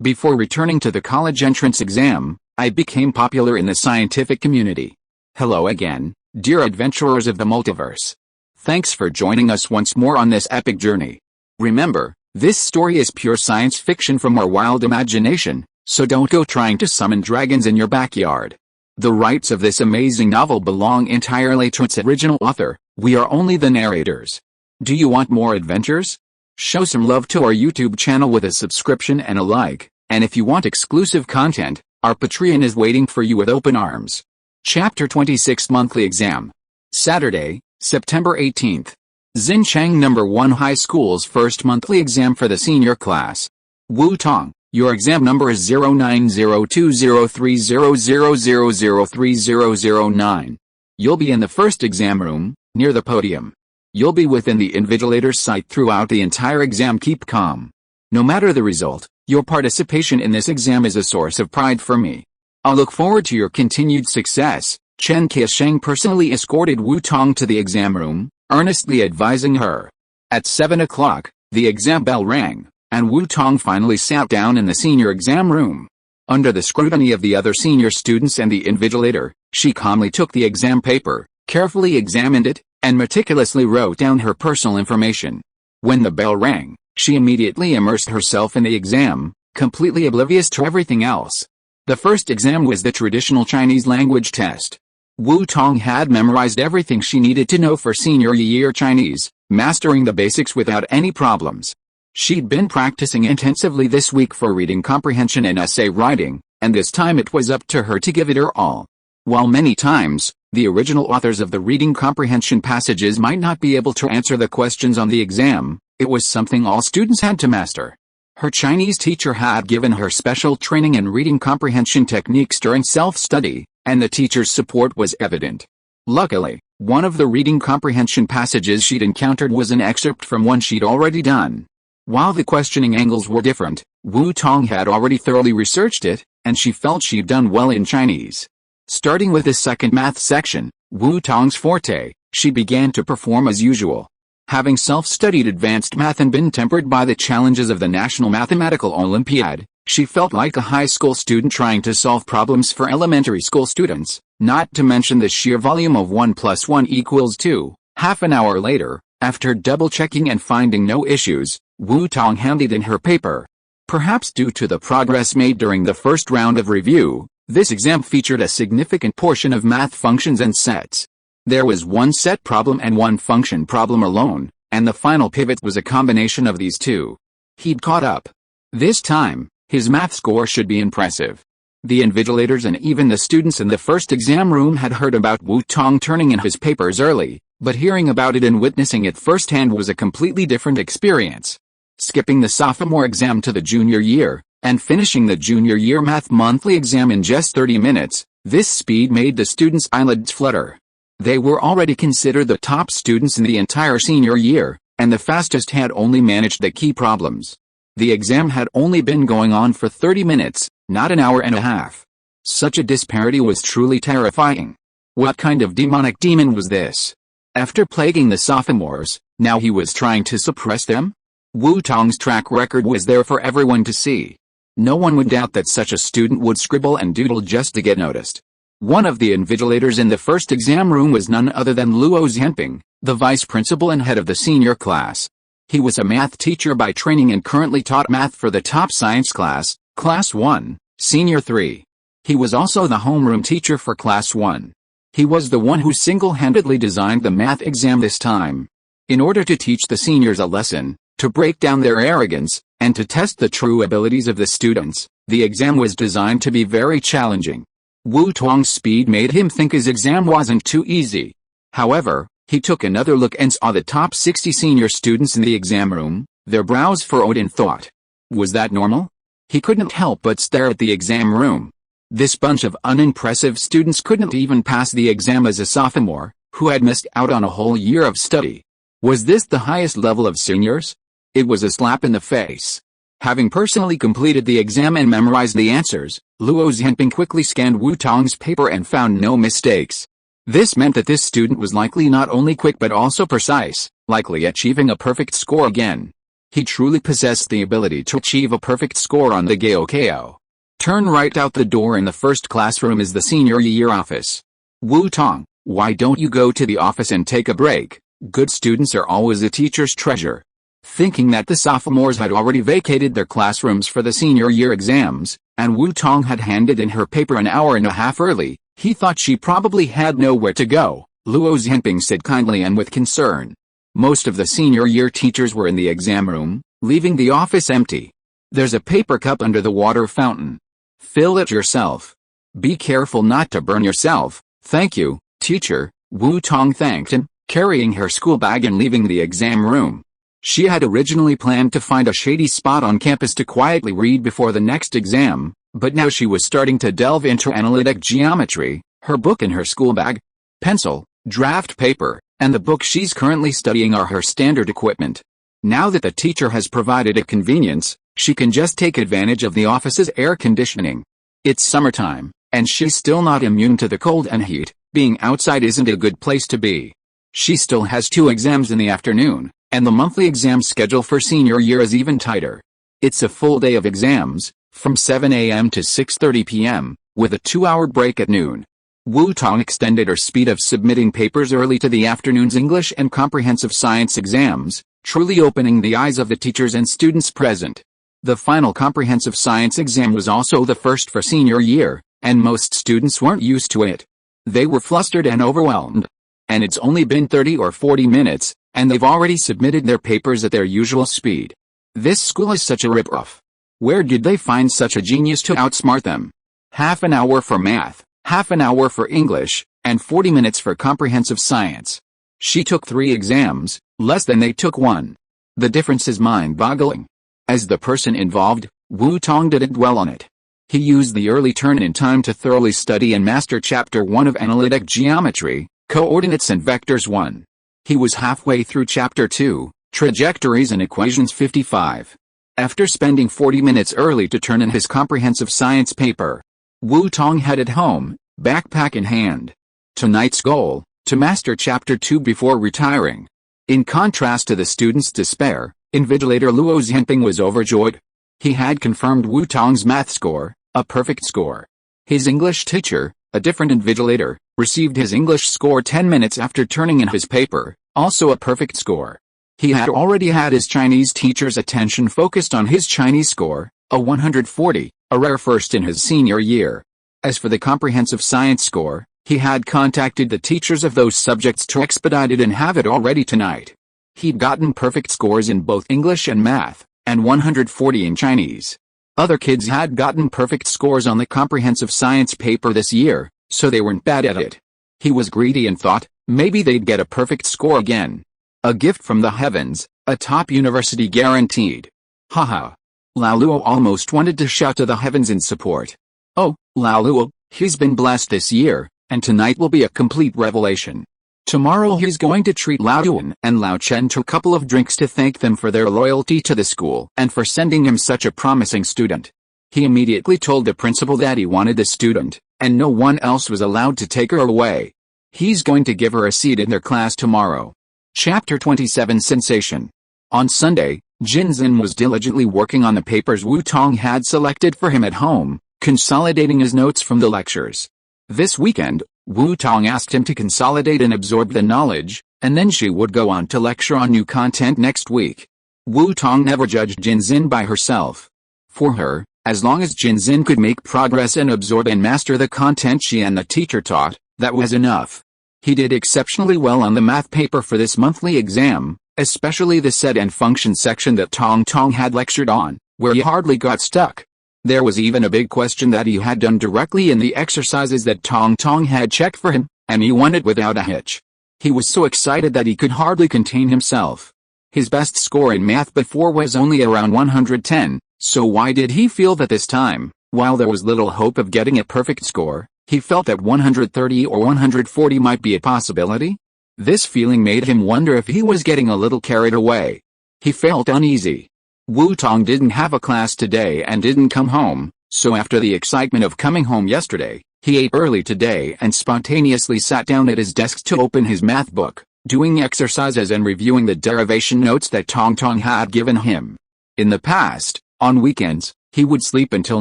Before returning to the college entrance exam, I became popular in the scientific community. Hello again, dear adventurers of the multiverse. Thanks for joining us once more on this epic journey. Remember, this story is pure science fiction from our wild imagination, so don't go trying to summon dragons in your backyard. The rights of this amazing novel belong entirely to its original author. We are only the narrators. Do you want more adventures? Show some love to our YouTube channel with a subscription and a like, and if you want exclusive content, our Patreon is waiting for you with open arms. Chapter 26 Monthly Exam. Saturday, September 18th. Xinchang No. 1 High School's first monthly exam for the senior class. Wu Tong, your exam number is 09020300003009. You'll be in the first exam room, near the podium. You'll be within the invigilator's sight throughout the entire exam. Keep calm. No matter the result, your participation in this exam is a source of pride for me. I'll look forward to your continued success. Chen Qiasheng personally escorted Wu Tong to the exam room, earnestly advising her. At 7 o'clock, the exam bell rang, and Wu Tong finally sat down in the senior exam room. Under the scrutiny of the other senior students and the invigilator, she calmly took the exam paper, carefully examined it, and meticulously wrote down her personal information. When the bell rang, she immediately immersed herself in the exam, completely oblivious to everything else. The first exam was the traditional Chinese language test. Wu Tong had memorized everything she needed to know for senior year Chinese, mastering the basics without any problems. She'd been practicing intensively this week for reading comprehension and essay writing, and this time it was up to her to give it her all. While many times, the original authors of the reading comprehension passages might not be able to answer the questions on the exam, it was something all students had to master. Her Chinese teacher had given her special training in reading comprehension techniques during self-study, and the teacher's support was evident. Luckily, one of the reading comprehension passages she'd encountered was an excerpt from one she'd already done. While the questioning angles were different, Wu Tong had already thoroughly researched it, and she felt she'd done well in Chinese. Starting with the second math section, Wu Tong's forte, she began to perform as usual. Having self-studied advanced math and been tempered by the challenges of the National Mathematical Olympiad, she felt like a high school student trying to solve problems for elementary school students, not to mention the sheer volume of 1 + 1 = 2. Half an hour later, after double-checking and finding no issues, Wu Tong handed in her paper. Perhaps due to the progress made during the first round of review, this exam featured a significant portion of math functions and sets. There was one set problem and one function problem alone, and the final pivot was a combination of these two. He'd caught up. This time, his math score should be impressive. The invigilators and even the students in the first exam room had heard about Wu Tong turning in his papers early, but hearing about it and witnessing it firsthand was a completely different experience. Skipping the sophomore exam to the junior year, and finishing the junior year math monthly exam in just 30 minutes, this speed made the students' eyelids flutter. They were already considered the top students in the entire senior year, and the fastest had only managed the key problems. The exam had only been going on for 30 minutes, not an hour and a half. Such a disparity was truly terrifying. What kind of demonic demon was this? After plaguing the sophomores, now he was trying to suppress them? Wu Tong's track record was there for everyone to see. No one would doubt that such a student would scribble and doodle just to get noticed. One of the invigilators in the first exam room was none other than Luo Zhenping, the vice principal and head of the senior class. He was a math teacher by training and currently taught math for the top science class, Class 1, Senior 3. He was also the homeroom teacher for Class 1. He was the one who single-handedly designed the math exam this time. In order to teach the seniors a lesson, to break down their arrogance, and to test the true abilities of the students, the exam was designed to be very challenging. Wu Tong's speed made him think his exam wasn't too easy. However, he took another look and saw the top 60 senior students in the exam room, their brows furrowed in thought. Was that normal? He couldn't help but stare at the exam room. This bunch of unimpressive students couldn't even pass the exam as a sophomore, who had missed out on a whole year of study. Was this the highest level of seniors? It was a slap in the face. Having personally completed the exam and memorized the answers, Luo Zhenping quickly scanned Wu Tong's paper and found no mistakes. This meant that this student was likely not only quick but also precise, likely achieving a perfect score again. He truly possessed the ability to achieve a perfect score on the Gaokao. Turn right out the door and the first classroom is the senior year office. Wu Tong, why don't you go to the office and take a break? Good students are always a teacher's treasure. Thinking that the sophomores had already vacated their classrooms for the senior year exams, and Wu Tong had handed in her paper an hour and a half early, he thought she probably had nowhere to go. Luo Zhenping said kindly and with concern. Most of the senior year teachers were in the exam room, leaving the office empty. There's a paper cup under the water fountain. Fill it yourself. Be careful not to burn yourself. Thank you, teacher, Wu Tong thanked him, carrying her school bag and leaving the exam room. She had originally planned to find a shady spot on campus to quietly read before the next exam, but now she was starting to delve into analytic geometry, her book in her school bag. Pencil, draft paper, and the book she's currently studying are her standard equipment. Now that the teacher has provided a convenience, she can just take advantage of the office's air conditioning. It's summertime, and she's still not immune to the cold and heat. Being outside isn't a good place to be. She still has 2 exams in the afternoon, and the monthly exam schedule for senior year is even tighter. It's a full day of exams, from 7 a.m. to 6:30 p.m., with a 2-hour break at noon. Wu Tong extended her speed of submitting papers early to the afternoon's English and comprehensive science exams, truly opening the eyes of the teachers and students present. The final comprehensive science exam was also the first for senior year, and most students weren't used to it. They were flustered and overwhelmed. And it's only been 30 or 40 minutes, and they've already submitted their papers at their usual speed. This school is such a rip-off. Where did they find such a genius to outsmart them? Half an hour for math, half an hour for English, and 40 minutes for comprehensive science. She took 3 exams, less than they took 1. The difference is mind-boggling. As the person involved, Wu Tong didn't dwell on it. He used the early turn-in time to thoroughly study and master Chapter 1 of Analytic Geometry, Coordinates and Vectors 1. He was halfway through Chapter 2, Trajectories and Equations 55. After spending 40 minutes early to turn in his comprehensive science paper, Wu Tong headed home, backpack in hand. Tonight's goal, to master Chapter 2 before retiring. In contrast to the student's despair, invigilator Luo Zhenping was overjoyed. He had confirmed Wu Tong's math score, a perfect score. His English teacher, a different invigilator, received his English score 10 minutes after turning in his paper, also a perfect score. He had already had his Chinese teacher's attention focused on his Chinese score, a 140, a rare first in his senior year. As for the comprehensive science score, he had contacted the teachers of those subjects to expedite it and have it all ready tonight. He'd gotten perfect scores in both English and math, and 140 in Chinese. Other kids had gotten perfect scores on the comprehensive science paper this year, so they weren't bad at it. He was greedy and thought, maybe they'd get a perfect score again. A gift from the heavens, a top university guaranteed. Haha. Lao Luo almost wanted to shout to the heavens in support. Oh, Lao Luo, he's been blessed this year, and tonight will be a complete revelation. Tomorrow he's going to treat Lao Yuan and Lao Chen to a couple of drinks to thank them for their loyalty to the school and for sending him such a promising student. He immediately told the principal that he wanted the student, and no one else was allowed to take her away. He's going to give her a seat in their class tomorrow. Chapter 27 Sensation. On Sunday, Jinzin was diligently working on the papers Wu Tong had selected for him at home, consolidating his notes from the lectures. This weekend, Wu Tong asked him to consolidate and absorb the knowledge, and then she would go on to lecture on new content next week. Wu Tong never judged Jinzin by herself. For her, as long as Jinzin could make progress and absorb and master the content she and the teacher taught, that was enough. He did exceptionally well on the math paper for this monthly exam, especially the set and function section that Tong had lectured on, where he hardly got stuck. There was even a big question that he had done directly in the exercises that Tong had checked for him, and he won it without a hitch. He was so excited that he could hardly contain himself. His best score in math before was only around 110, so why did he feel that this time, while there was little hope of getting a perfect score, he felt that 130 or 140 might be a possibility? This feeling made him wonder if he was getting a little carried away. He felt uneasy. Wu Tong didn't have a class today and didn't come home, so after the excitement of coming home yesterday, he ate early today and spontaneously sat down at his desk to open his math book. doing exercises and reviewing the derivation notes that Tong had given him. In the past, on weekends, he would sleep until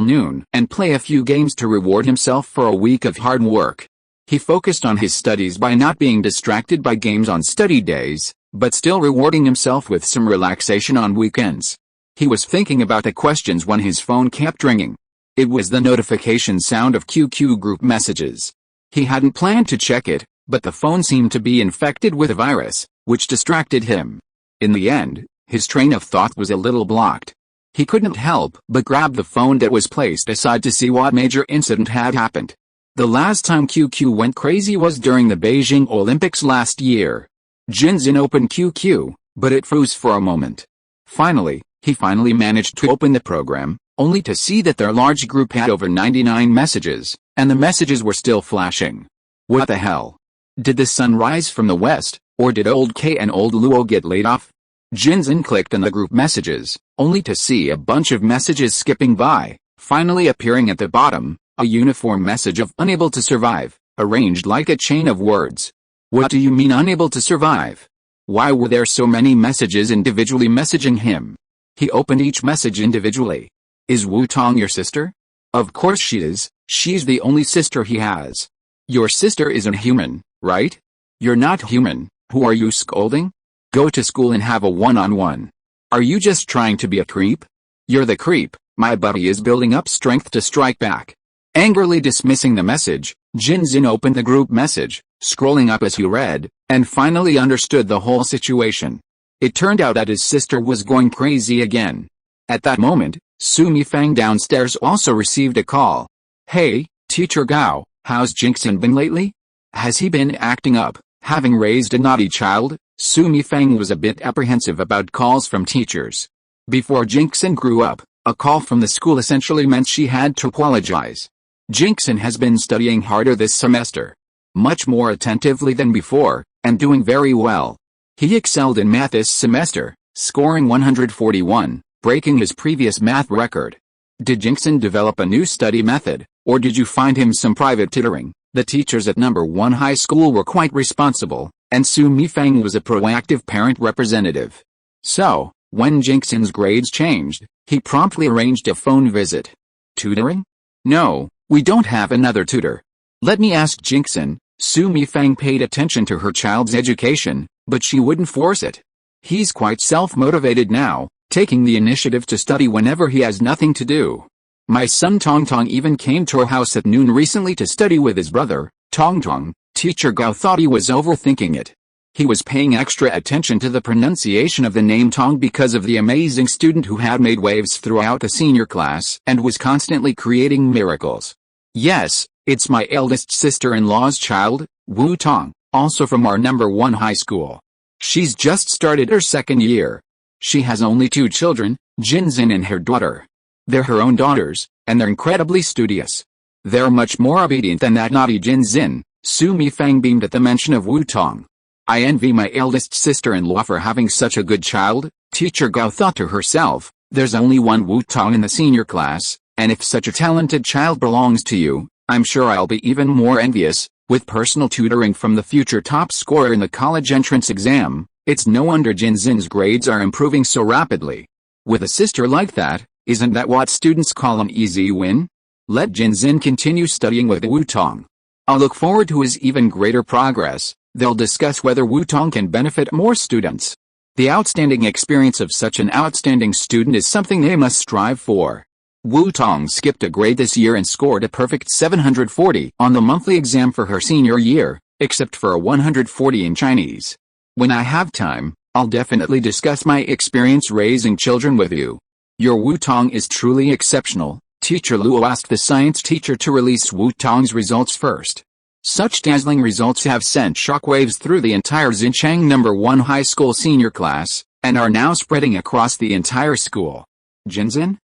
noon and play a few games to reward himself for a week of hard work. He focused on his studies by not being distracted by games on study days, but still rewarding himself with some relaxation on weekends. He was thinking about the questions when his phone kept ringing. It was the notification sound of QQ group messages. He hadn't planned to check it, but the phone seemed to be infected with a virus, which distracted him. In the end, his train of thought was a little blocked. He couldn't help but grab the phone that was placed aside to see what major incident had happened. The last time QQ went crazy was during the Beijing Olympics last year. Jinzin opened QQ, but it froze for a moment. Finally, he managed to open the program, only to see that their large group had over 99 messages, and the messages were still flashing. What the hell? Did the sun rise from the west, or did old K and old Luo get laid off? Jinzin clicked on the group messages, only to see a bunch of messages skipping by, finally appearing at the bottom, a uniform message of unable to survive, arranged like a chain of words. What do you mean unable to survive? Why were there so many messages individually messaging him? He opened each message individually. Is Wu Tong your sister? Of course she is, she's the only sister he has. Your sister isn't human, right? You're not human, who are you scolding? Go to school and have a one-on-one. Are you just trying to be a creep? You're the creep, my buddy is building up strength to strike back. Angrily dismissing the message, Jinzin opened the group message, scrolling up as he read, and finally understood the whole situation. It turned out that his sister was going crazy again. At that moment, Su Mifang downstairs also received a call. Hey, Teacher Gao, how's Jinxin been lately? Has he been acting up, having raised a naughty child? Su Mifang was a bit apprehensive about calls from teachers. Before Jinxin grew up, a call from the school essentially meant she had to apologize. Jinxin has been studying harder this semester. Much more attentively than before, and doing very well. He excelled in math this semester, scoring 141, breaking his previous math record. Did Jinxin develop a new study method, or did you find him some private tutoring? The teachers at number 1 high school were quite responsible, and Su Mifang was a proactive parent representative. So, when Jinxin's grades changed, he promptly arranged a phone visit. Tutoring? No, we don't have another tutor. Let me ask Jinxin. Su Mifang paid attention to her child's education, but she wouldn't force it. He's quite self-motivated now, taking the initiative to study whenever he has nothing to do. My son Tong even came to our house at noon recently to study with his brother, Tong. Teacher Gao thought he was overthinking it. He was paying extra attention to the pronunciation of the name Tong because of the amazing student who had made waves throughout the senior class and was constantly creating miracles. Yes, it's my eldest sister-in-law's child, Wu Tong, also from our number 1 high school. She's just started her 2nd year. She has only 2 children, Jinzin and her daughter. They're her own daughters, and they're incredibly studious. They're much more obedient than that naughty Jinzin. Su Mifang beamed at the mention of Wu Tong. I envy my eldest sister-in-law for having such a good child, Teacher Gao thought to herself. There's only one Wu Tong in the senior class, and if such a talented child belongs to you, I'm sure I'll be even more envious. With personal tutoring from the future top scorer in the college entrance exam, it's no wonder Jinzin's grades are improving so rapidly. With a sister like that, isn't that what students call an easy win? Let Jinzin continue studying with Wu Tong. I'll look forward to his even greater progress. They'll discuss whether Wu Tong can benefit more students. The outstanding experience of such an outstanding student is something they must strive for. Wu Tong skipped a grade this year and scored a perfect 740 on the monthly exam for her senior year, except for a 140 in Chinese. When I have time, I'll definitely discuss my experience raising children with you. Your Wu Tong is truly exceptional. Teacher Luo asked the science teacher to release Wu Tong's results first. Such dazzling results have sent shockwaves through the entire Xinjiang number 1 high school senior class, and are now spreading across the entire school. Jinzin?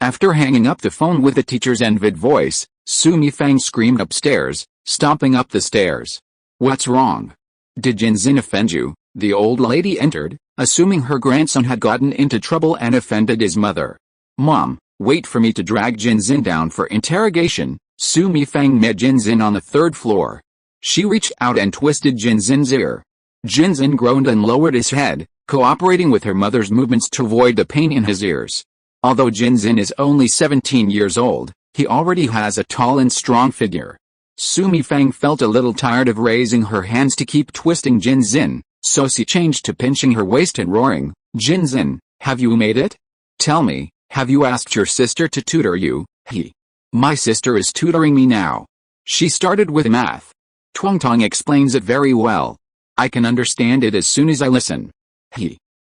After hanging up the phone with the teacher's envied voice, Su Mifang screamed upstairs, stomping up the stairs. What's wrong? Did Jinzin offend you? The old lady entered, assuming her grandson had gotten into trouble and offended his mother. Mom, wait for me to drag Jinzin down for interrogation. Su Mifang met Jinzin on the 3rd floor. She reached out and twisted Jinzin's ear. Jinzin groaned and lowered his head, cooperating with her mother's movements to avoid the pain in his ears. Although Jinzin is only 17 years old, he already has a tall and strong figure. Su Mifang felt a little tired of raising her hands to keep twisting Jinzin, so she changed to pinching her waist and roaring, "Jinzin, have you made it? Tell me, have you asked your sister to tutor you?" My sister is tutoring me now. She started with math. Tong explains it very well. I can understand it as soon as I listen.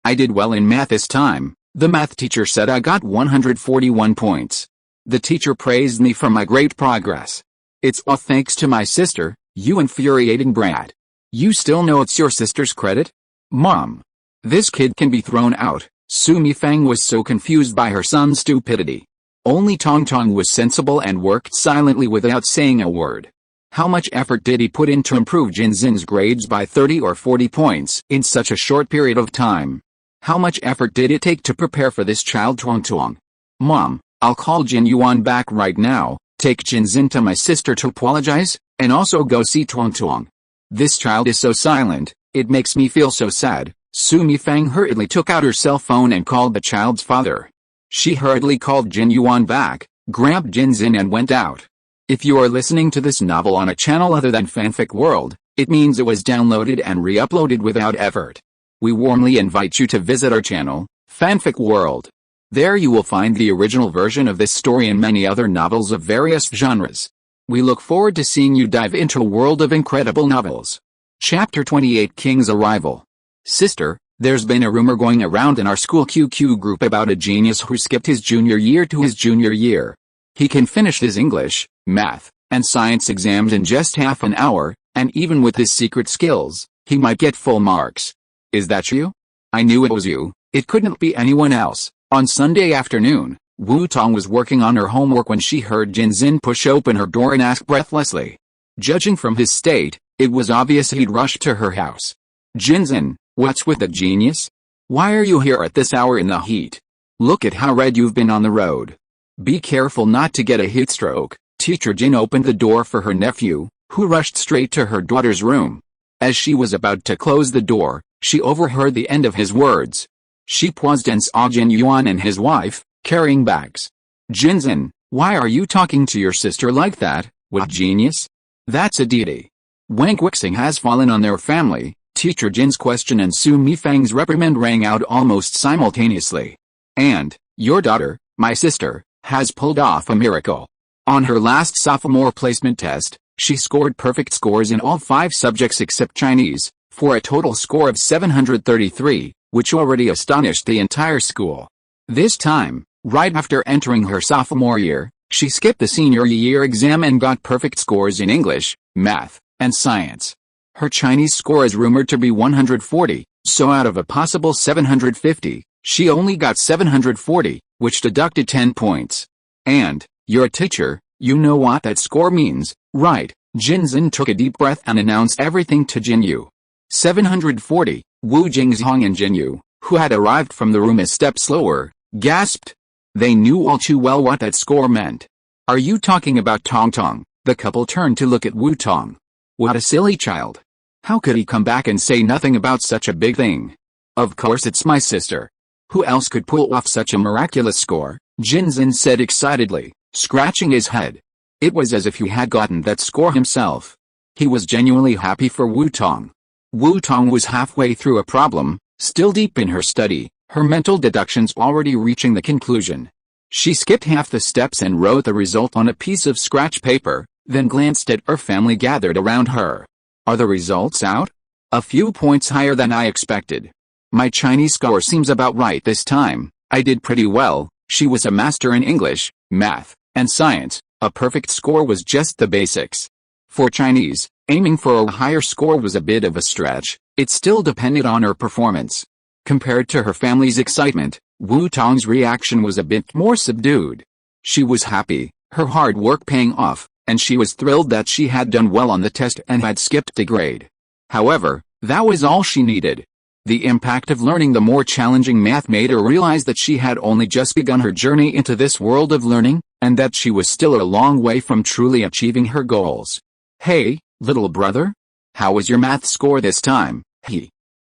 I did well in math this time. The math teacher said I got 141 points. The teacher praised me for my great progress. It's all thanks to my sister, you infuriating brat. You still know it's your sister's credit? Mom. This kid can be thrown out. Su Mifang was so confused by her son's stupidity. Only Tong was sensible and worked silently without saying a word. How much effort did he put in to improve Jinzin's grades by 30 or 40 points in such a short period of time? How much effort did it take to prepare for this child? Tong. Mom, I'll call Jin Yuan back right now, take Jinzin to my sister to apologize, and also go see Tong. This child is so silent, it makes me feel so sad. Su Mifang hurriedly took out her cell phone and called the child's father. She hurriedly called Jin Yuan back, grabbed Jinzin and went out. If you are listening to this novel on a channel other than Fanfic World, it means it was downloaded and re-uploaded without effort. We warmly invite you to visit our channel, Fanfic World. There you will find the original version of this story and many other novels of various genres. We look forward to seeing you dive into a world of incredible novels. Chapter 28 King's Arrival. Sister, there's been a rumor going around in our school QQ group about a genius who skipped his junior year to his junior year. He can finish his English, math, and science exams in just half an hour, and even with his secret skills, he might get full marks. Is that you? I knew it was you, it couldn't be anyone else. On Sunday afternoon, Wu Tong was working on her homework when she heard Jinzin push open her door and ask breathlessly. Judging from his state, it was obvious he'd rushed to her house. Jinzin, what's with the genius? Why are you here at this hour in the heat? Look at how red you've been on the road. Be careful not to get a heat stroke. Teacher Jin opened the door for her nephew, who rushed straight to her daughter's room. As she was about to close the door, she overheard the end of his words. She paused and saw Jin Yuan and his wife, carrying bags. Jinzin, why are you talking to your sister like that? What genius? That's a deity. Wankwixing has fallen on their family. Teacher Jin's question and Su Mifang's reprimand rang out almost simultaneously. And, your daughter, my sister, has pulled off a miracle. On her last sophomore placement test, she scored perfect scores in all 5 subjects except Chinese, for a total score of 733, which already astonished the entire school. This time, right after entering her sophomore year, she skipped the senior year exam and got perfect scores in English, math, and science. Her Chinese score is rumored to be 140, so out of a possible 750, she only got 740, which deducted 10 points. And, you're a teacher, you know what that score means, right? Jinzin took a deep breath and announced everything to Jinyu. 740, Wu Jingzhong and Jinyu, who had arrived from the room a step slower, gasped. They knew all too well what that score meant. Are you talking about Tong? The couple turned to look at Wu Tong. What a silly child. How could he come back and say nothing about such a big thing? Of course it's my sister. Who else could pull off such a miraculous score? Jinzin said excitedly, scratching his head. It was as if he had gotten that score himself. He was genuinely happy for Wu Tong. Wu Tong was halfway through a problem, still deep in her study, her mental deductions already reaching the conclusion. She skipped half the steps and wrote the result on a piece of scratch paper, then glanced at her family gathered around her. Are the results out? A few points higher than I expected. My Chinese score seems about right this time. I did pretty well. She was a master in English, math, and science. A perfect score was just the basics. For Chinese, aiming for a higher score was a bit of a stretch. It still depended on her performance. Compared to her family's excitement, Wu Tong's reaction was a bit more subdued. She was happy, her hard work paying off, and she was thrilled that she had done well on the test and had skipped the grade. However, that was all she needed. The impact of learning the more challenging math made her realize that she had only just begun her journey into this world of learning, and that she was still a long way from truly achieving her goals. Hey, Little brother? How was your math score this time?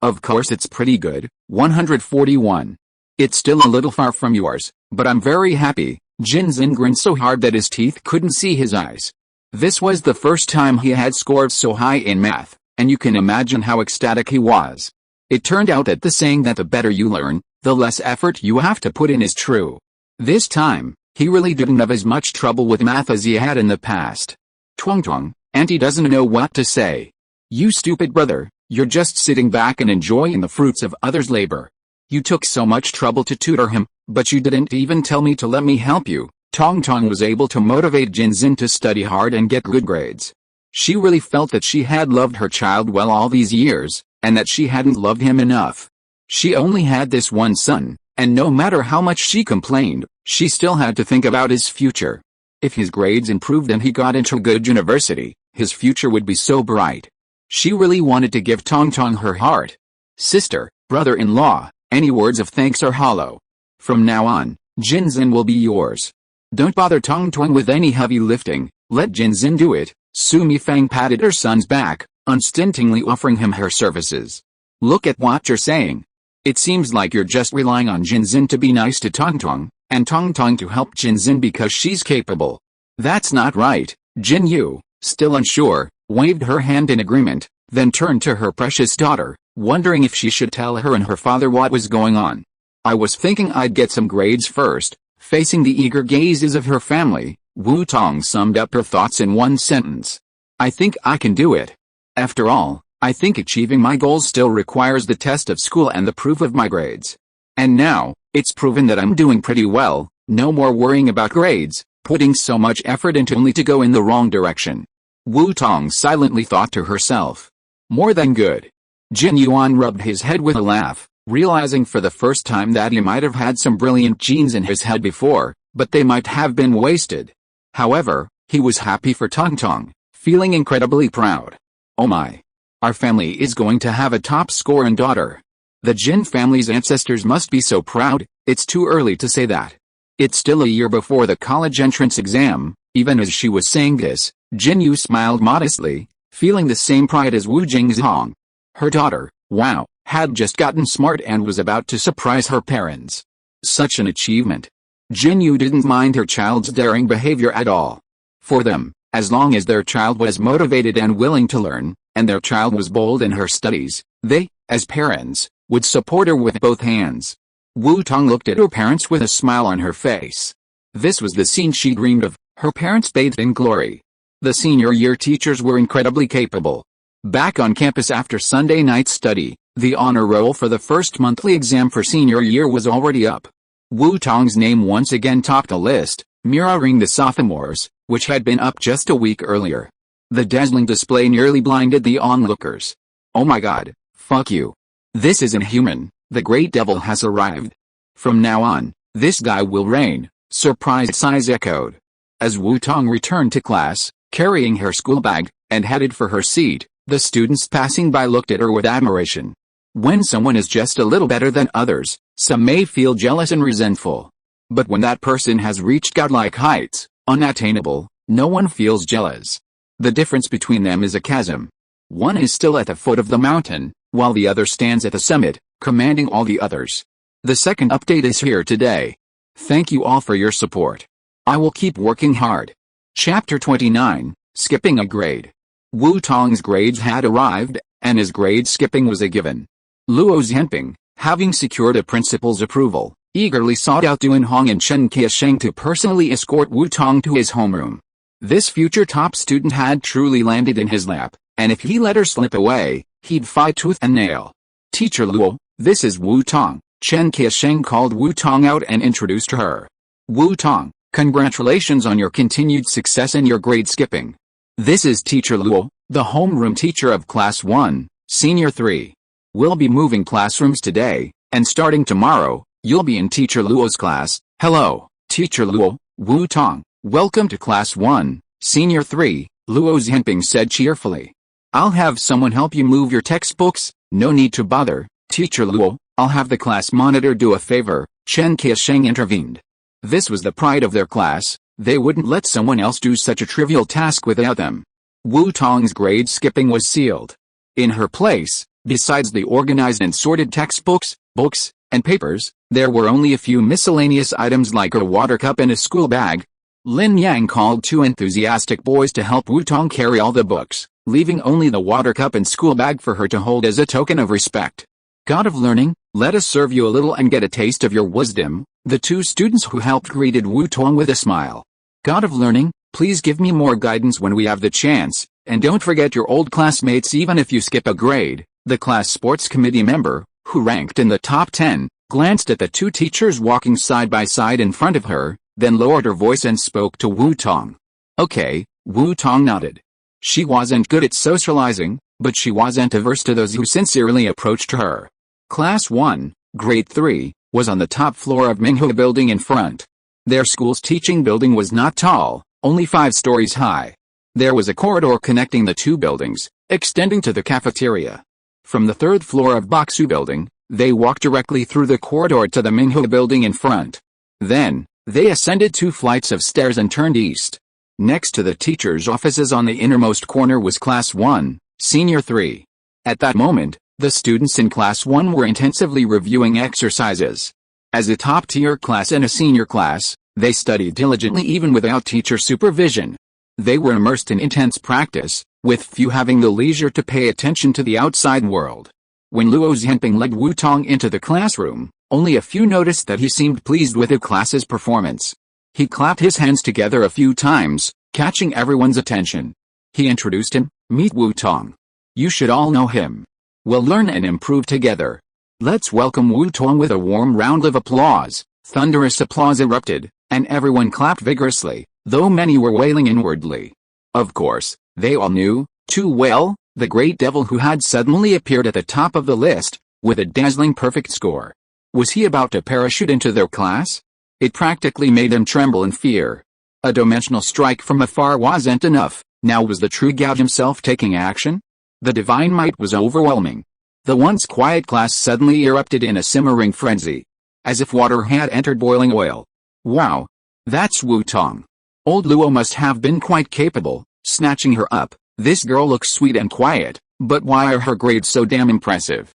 Of course it's pretty good, 141. It's still a little far from yours, but I'm very happy. Jinzin grinned so hard that his teeth couldn't see his eyes. This was the first time he had scored so high in math, and you can imagine how ecstatic he was. It turned out that the saying that the better you learn, the less effort you have to put in is true. This time, he really didn't have as much trouble with math as he had in the past. Tong, Auntie doesn't know what to say. You stupid brother, you're just sitting back and enjoying the fruits of others' labor. You took so much trouble to tutor him, but you didn't even tell me to let me help you. Tong was able to motivate Jinzin to study hard and get good grades. She really felt that she had loved her child well all these years, and that she hadn't loved him enough. She only had this one son, and no matter how much she complained, she still had to think about his future. If his grades improved and he got into a good university, his future would be so bright. She really wanted to give Tong her heart. Sister, brother-in-law, any words of thanks are hollow. From now on, Jinzin will be yours. Don't bother Tong with any heavy lifting, let Jinzin do it. Su Mifang patted her son's back, unstintingly offering him her services. Look at what you're saying. It seems like you're just relying on Jinzin to be nice to Tong, and Tong to help Jinzin because she's capable. That's not right. Jin Yu, still unsure, waved her hand in agreement, then turned to her precious daughter, wondering if she should tell her and her father what was going on. I was thinking I'd get some grades first. Facing the eager gazes of her family, Wu Tong summed up her thoughts in one sentence. I think I can do it. After all, I think achieving my goals still requires the test of school and the proof of my grades. And now, it's proven that I'm doing pretty well, no more worrying about grades, putting so much effort into only to go in the wrong direction. Wu Tong silently thought to herself. More than good. Jin Yuan rubbed his head with a laugh, realizing for the first time that he might have had some brilliant genes in his head before, but they might have been wasted. However, he was happy for Tong, feeling incredibly proud. Oh my! Our family is going to have a top score and daughter. The Jin family's ancestors must be so proud. It's too early to say that. It's still a year before the college entrance exam. Even as she was saying this, Jin Yu smiled modestly, feeling the same pride as Wu Jingzhong. Her daughter, wow, had just gotten smart and was about to surprise her parents. Such an achievement. Jin Yu didn't mind her child's daring behavior at all. For them, as long as their child was motivated and willing to learn, and their child was bold in her studies, they, as parents, would support her with both hands. Wu Tong looked at her parents with a smile on her face. This was the scene she dreamed of, her parents bathed in glory. The senior year teachers were incredibly capable. Back on campus after Sunday night study, the honor roll for the first monthly exam for senior year was already up. Wu Tong's name once again topped the list, mirroring the sophomores, which had been up just a week earlier. The dazzling display nearly blinded the onlookers. Oh my god, fuck you. This isn't human, the great devil has arrived. From now on, this guy will reign, surprised sighs echoed. As Wu Tong returned to class, carrying her school bag, and headed for her seat, the students passing by looked at her with admiration. When someone is just a little better than others, some may feel jealous and resentful. But when that person has reached godlike heights, unattainable, no one feels jealous. The difference between them is a chasm. One is still at the foot of the mountain, while the other stands at the summit, commanding all the others. The second update is here today. Thank you all for your support. I will keep working hard. Chapter 29, Skipping a Grade. Wu Tong's grades had arrived, and his grade skipping was a given. Luo Zhenping, having secured a principal's approval, eagerly sought out Duan Hong and Chen Qiasheng to personally escort Wu Tong to his homeroom. This future top student had truly landed in his lap, and if he let her slip away, he'd fight tooth and nail. Teacher Luo, this is Wu Tong. Chen Qiasheng called Wu Tong out and introduced her. Wu Tong, congratulations on your continued success in your grade skipping. This is Teacher Luo, the homeroom teacher of Class 1, Senior 3. We'll be moving classrooms today, and starting tomorrow, you'll be in Teacher Luo's class. Hello, Teacher Luo, Wu Tong. Welcome to Class 1, Senior 3, Luo Zhenping said cheerfully. I'll have someone help you move your textbooks, no need to bother, Teacher Luo, I'll have the class monitor do a favor, Chen Qiasheng intervened. This was the pride of their class, they wouldn't let someone else do such a trivial task without them. Wu Tong's grade skipping was sealed. In her place, besides the organized and sorted textbooks, books, and papers, there were only a few miscellaneous items like a water cup and a school bag. Lin Yang called 2 enthusiastic boys to help Wu Tong carry all the books, leaving only the water cup and school bag for her to hold as a token of respect. God of learning, let us serve you a little and get a taste of your wisdom, the 2 students who helped greeted Wu Tong with a smile. God of learning, please give me more guidance when we have the chance, and don't forget your old classmates even if you skip a grade. The class sports committee member, who ranked in the top 10, glanced at the 2 teachers walking side by side in front of her, then lowered her voice and spoke to Wu Tong. Okay, Wu Tong nodded. She wasn't good at socializing, but she wasn't averse to those who sincerely approached her. Class 1, Grade 3, was on the top floor of Minghua building in front. Their school's teaching building was not tall, only 5 stories high. There was a corridor connecting the 2 buildings, extending to the cafeteria. From the 3rd floor of Boxu building, they walked directly through the corridor to the Minghua building in front. Then, they ascended 2 flights of stairs and turned east. Next to the teacher's offices on the innermost corner was Class 1, Senior 3. At that moment, the students in Class 1 were intensively reviewing exercises. As a top-tier class and a senior class, they studied diligently even without teacher supervision. They were immersed in intense practice, with few having the leisure to pay attention to the outside world. When Luo Zhenping led Wu Tong into the classroom, only a few noticed that he seemed pleased with the class's performance. He clapped his hands together a few times, catching everyone's attention. He introduced him, "Meet Wu Tong. You should all know him. We'll learn and improve together." Let's welcome Wu Tong with a warm round of applause. Thunderous applause erupted, and everyone clapped vigorously, though many were wailing inwardly. Of course, they all knew, too well, the great devil who had suddenly appeared at the top of the list, with a dazzling perfect score. Was he about to parachute into their class? It practically made them tremble in fear. A dimensional strike from afar wasn't enough, now was the true God himself taking action? The divine might was overwhelming. The once quiet class suddenly erupted in a simmering frenzy. As if water had entered boiling oil. Wow! That's Wu Tong. Old Luo must have been quite capable, snatching her up. This girl looks sweet and quiet, but why are her grades so damn impressive?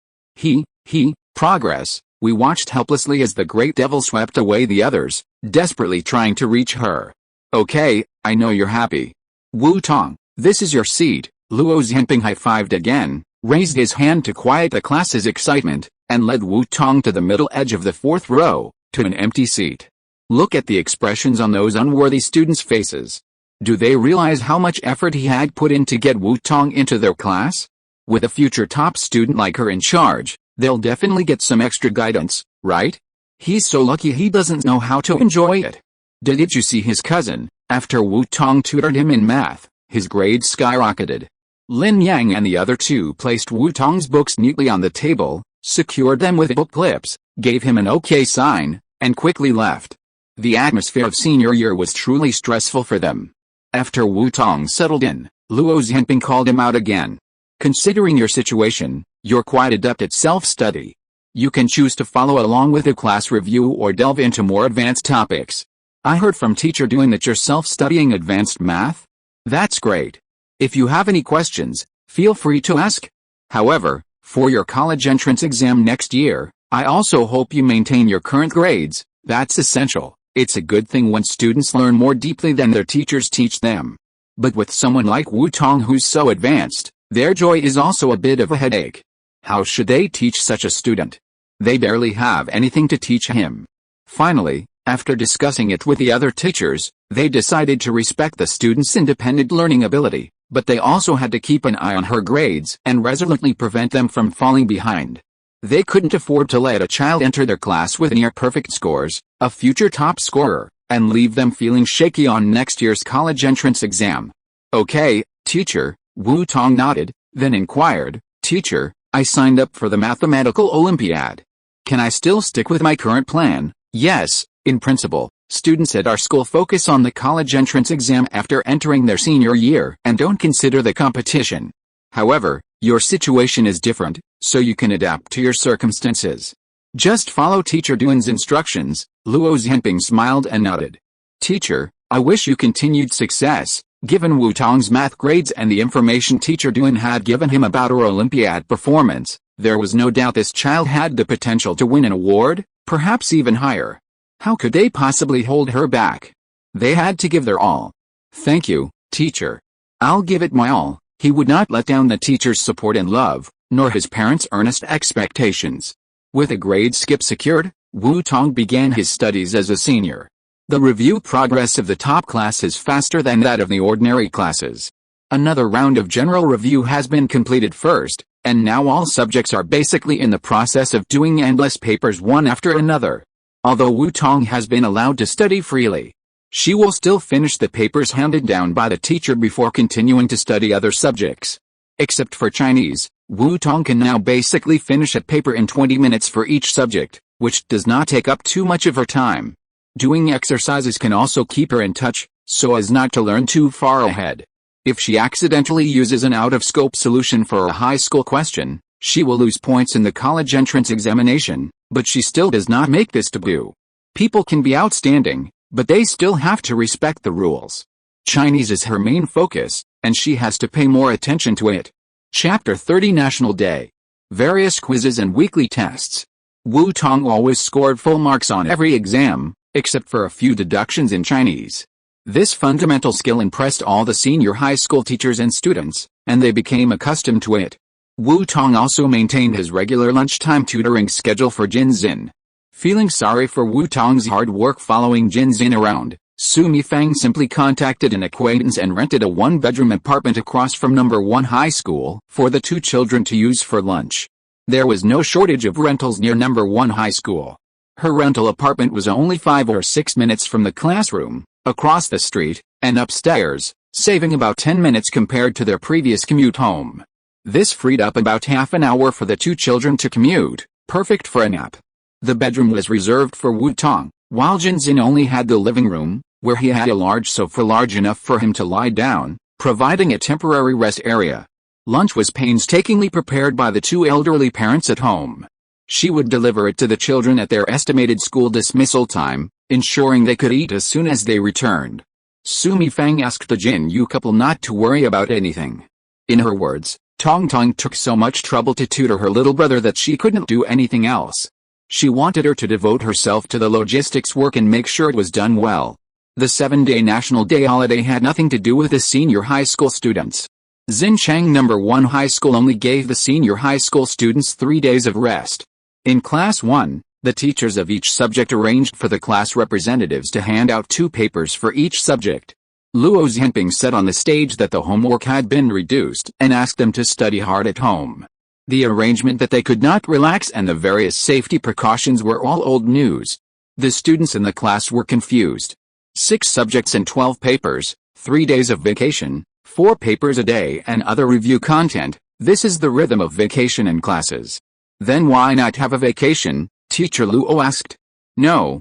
Progress. We watched helplessly as the great devil swept away the others, desperately trying to reach her. Okay, I know you're happy. Wu Tong, this is your seat. Luo Zhenping high-fived again, raised his hand to quiet the class's excitement, and led Wu Tong to the middle edge of the 4th row, to an empty seat. Look at the expressions on those unworthy students' faces. Do they realize how much effort he had put in to get Wu Tong into their class? With a future top student like her in charge, they'll definitely get some extra guidance, right? He's so lucky he doesn't know how to enjoy it. Did you see his cousin? After Wu Tong tutored him in math, his grades skyrocketed. Lin Yang and the other 2 placed Wu Tong's books neatly on the table, secured them with book clips, gave him an okay sign, and quickly left. The atmosphere of senior year was truly stressful for them. After Wu Tong settled in, Luo Zhenping called him out again. Considering your situation, you're quite adept at self-study. You can choose to follow along with a class review or delve into more advanced topics. I heard from teacher doing that you're self-studying advanced math. That's great. If you have any questions, feel free to ask. However, for your college entrance exam next year, I also hope you maintain your current grades. That's essential. It's a good thing when students learn more deeply than their teachers teach them. But with someone like Wu Tong who's so advanced, their joy is also a bit of a headache. How should they teach such a student? They barely have anything to teach him. Finally, after discussing it with the other teachers, they decided to respect the student's independent learning ability, but they also had to keep an eye on her grades and resolutely prevent them from falling behind. They couldn't afford to let a child enter their class with near-perfect scores, a future top scorer, and leave them feeling shaky on next year's college entrance exam. Okay, teacher, Wu Tong nodded, then inquired, Teacher, I signed up for the mathematical Olympiad. Can I still stick with my current plan? Yes, in principle. Students at our school focus on the college entrance exam after entering their senior year and don't consider the competition. However, your situation is different, so you can adapt to your circumstances. Just follow Teacher Duan's instructions. Luo Zhenping smiled and nodded. Teacher, I wish you continued success. Given Wu Tong's math grades and the information teacher Duan had given him about her Olympiad performance, there was no doubt this child had the potential to win an award, perhaps even higher. How could they possibly hold her back? They had to give their all. "Thank you, teacher. I'll give it my all." He would not let down the teacher's support and love, nor his parents' earnest expectations. With a grade skip secured, Wu Tong began his studies as a senior. The review progress of the top class is faster than that of the ordinary classes. Another round of general review has been completed first, and now all subjects are basically in the process of doing endless papers one after another. Although Wu Tong has been allowed to study freely, she will still finish the papers handed down by the teacher before continuing to study other subjects. Except for Chinese, Wu Tong can now basically finish a paper in 20 minutes for each subject, which does not take up too much of her time. Doing exercises can also keep her in touch, so as not to learn too far ahead. If she accidentally uses an out-of-scope solution for a high school question, she will lose points in the college entrance examination, but she still does not make this taboo. People can be outstanding, but they still have to respect the rules. Chinese is her main focus, and she has to pay more attention to it. Chapter 30 National Day. Various quizzes and weekly tests. Wu Tong always scored full marks on every exam, except for a few deductions in Chinese. This fundamental skill impressed all the senior high school teachers and students, and they became accustomed to it. Wu Tong also maintained his regular lunchtime tutoring schedule for Jin Xin. Feeling sorry for Wu Tong's hard work following Jin Xin around, Su Mifang simply contacted an acquaintance and rented a one-bedroom apartment across from number 1 high school for the two children to use for lunch. There was no shortage of rentals near number 1 high school. Her rental apartment was only 5 or 6 minutes from the classroom, across the street, and upstairs, saving about 10 minutes compared to their previous commute home. This freed up about half an hour for the two children to commute, perfect for a nap. The bedroom was reserved for Wu Tong, while Jinzin only had the living room, where he had a large sofa large enough for him to lie down, providing a temporary rest area. Lunch was painstakingly prepared by the two elderly parents at home. She would deliver it to the children at their estimated school dismissal time, ensuring they could eat as soon as they returned. Su Mifang asked the Jin Yu couple not to worry about anything. In her words, Tong took so much trouble to tutor her little brother that she couldn't do anything else. She wanted her to devote herself to the logistics work and make sure it was done well. The 7-day National Day holiday had nothing to do with the senior high school students. Xinchang number 1 high school only gave the senior high school students 3 days of rest. In Class 1, the teachers of each subject arranged for the class representatives to hand out 2 papers for each subject. Luo Zhenping said on the stage that the homework had been reduced and asked them to study hard at home. The arrangement that they could not relax and the various safety precautions were all old news. The students in the class were confused. 6 subjects and 12 papers, 3 days of vacation, 4 papers a day and other review content. This is the rhythm of vacation and classes. Then why not have a vacation? Teacher Luo asked. No.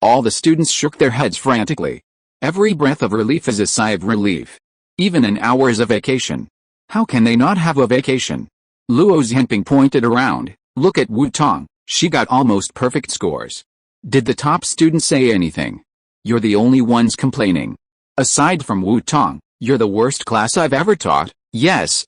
All the students shook their heads frantically. Every breath of relief is a sigh of relief. Even an hour is a vacation. How can they not have a vacation? Luo Zhenping pointed around. Look at Wu Tong, she got almost perfect scores. Did the top students say anything? You're the only ones complaining. Aside from Wu Tong, you're the worst class I've ever taught. Yes,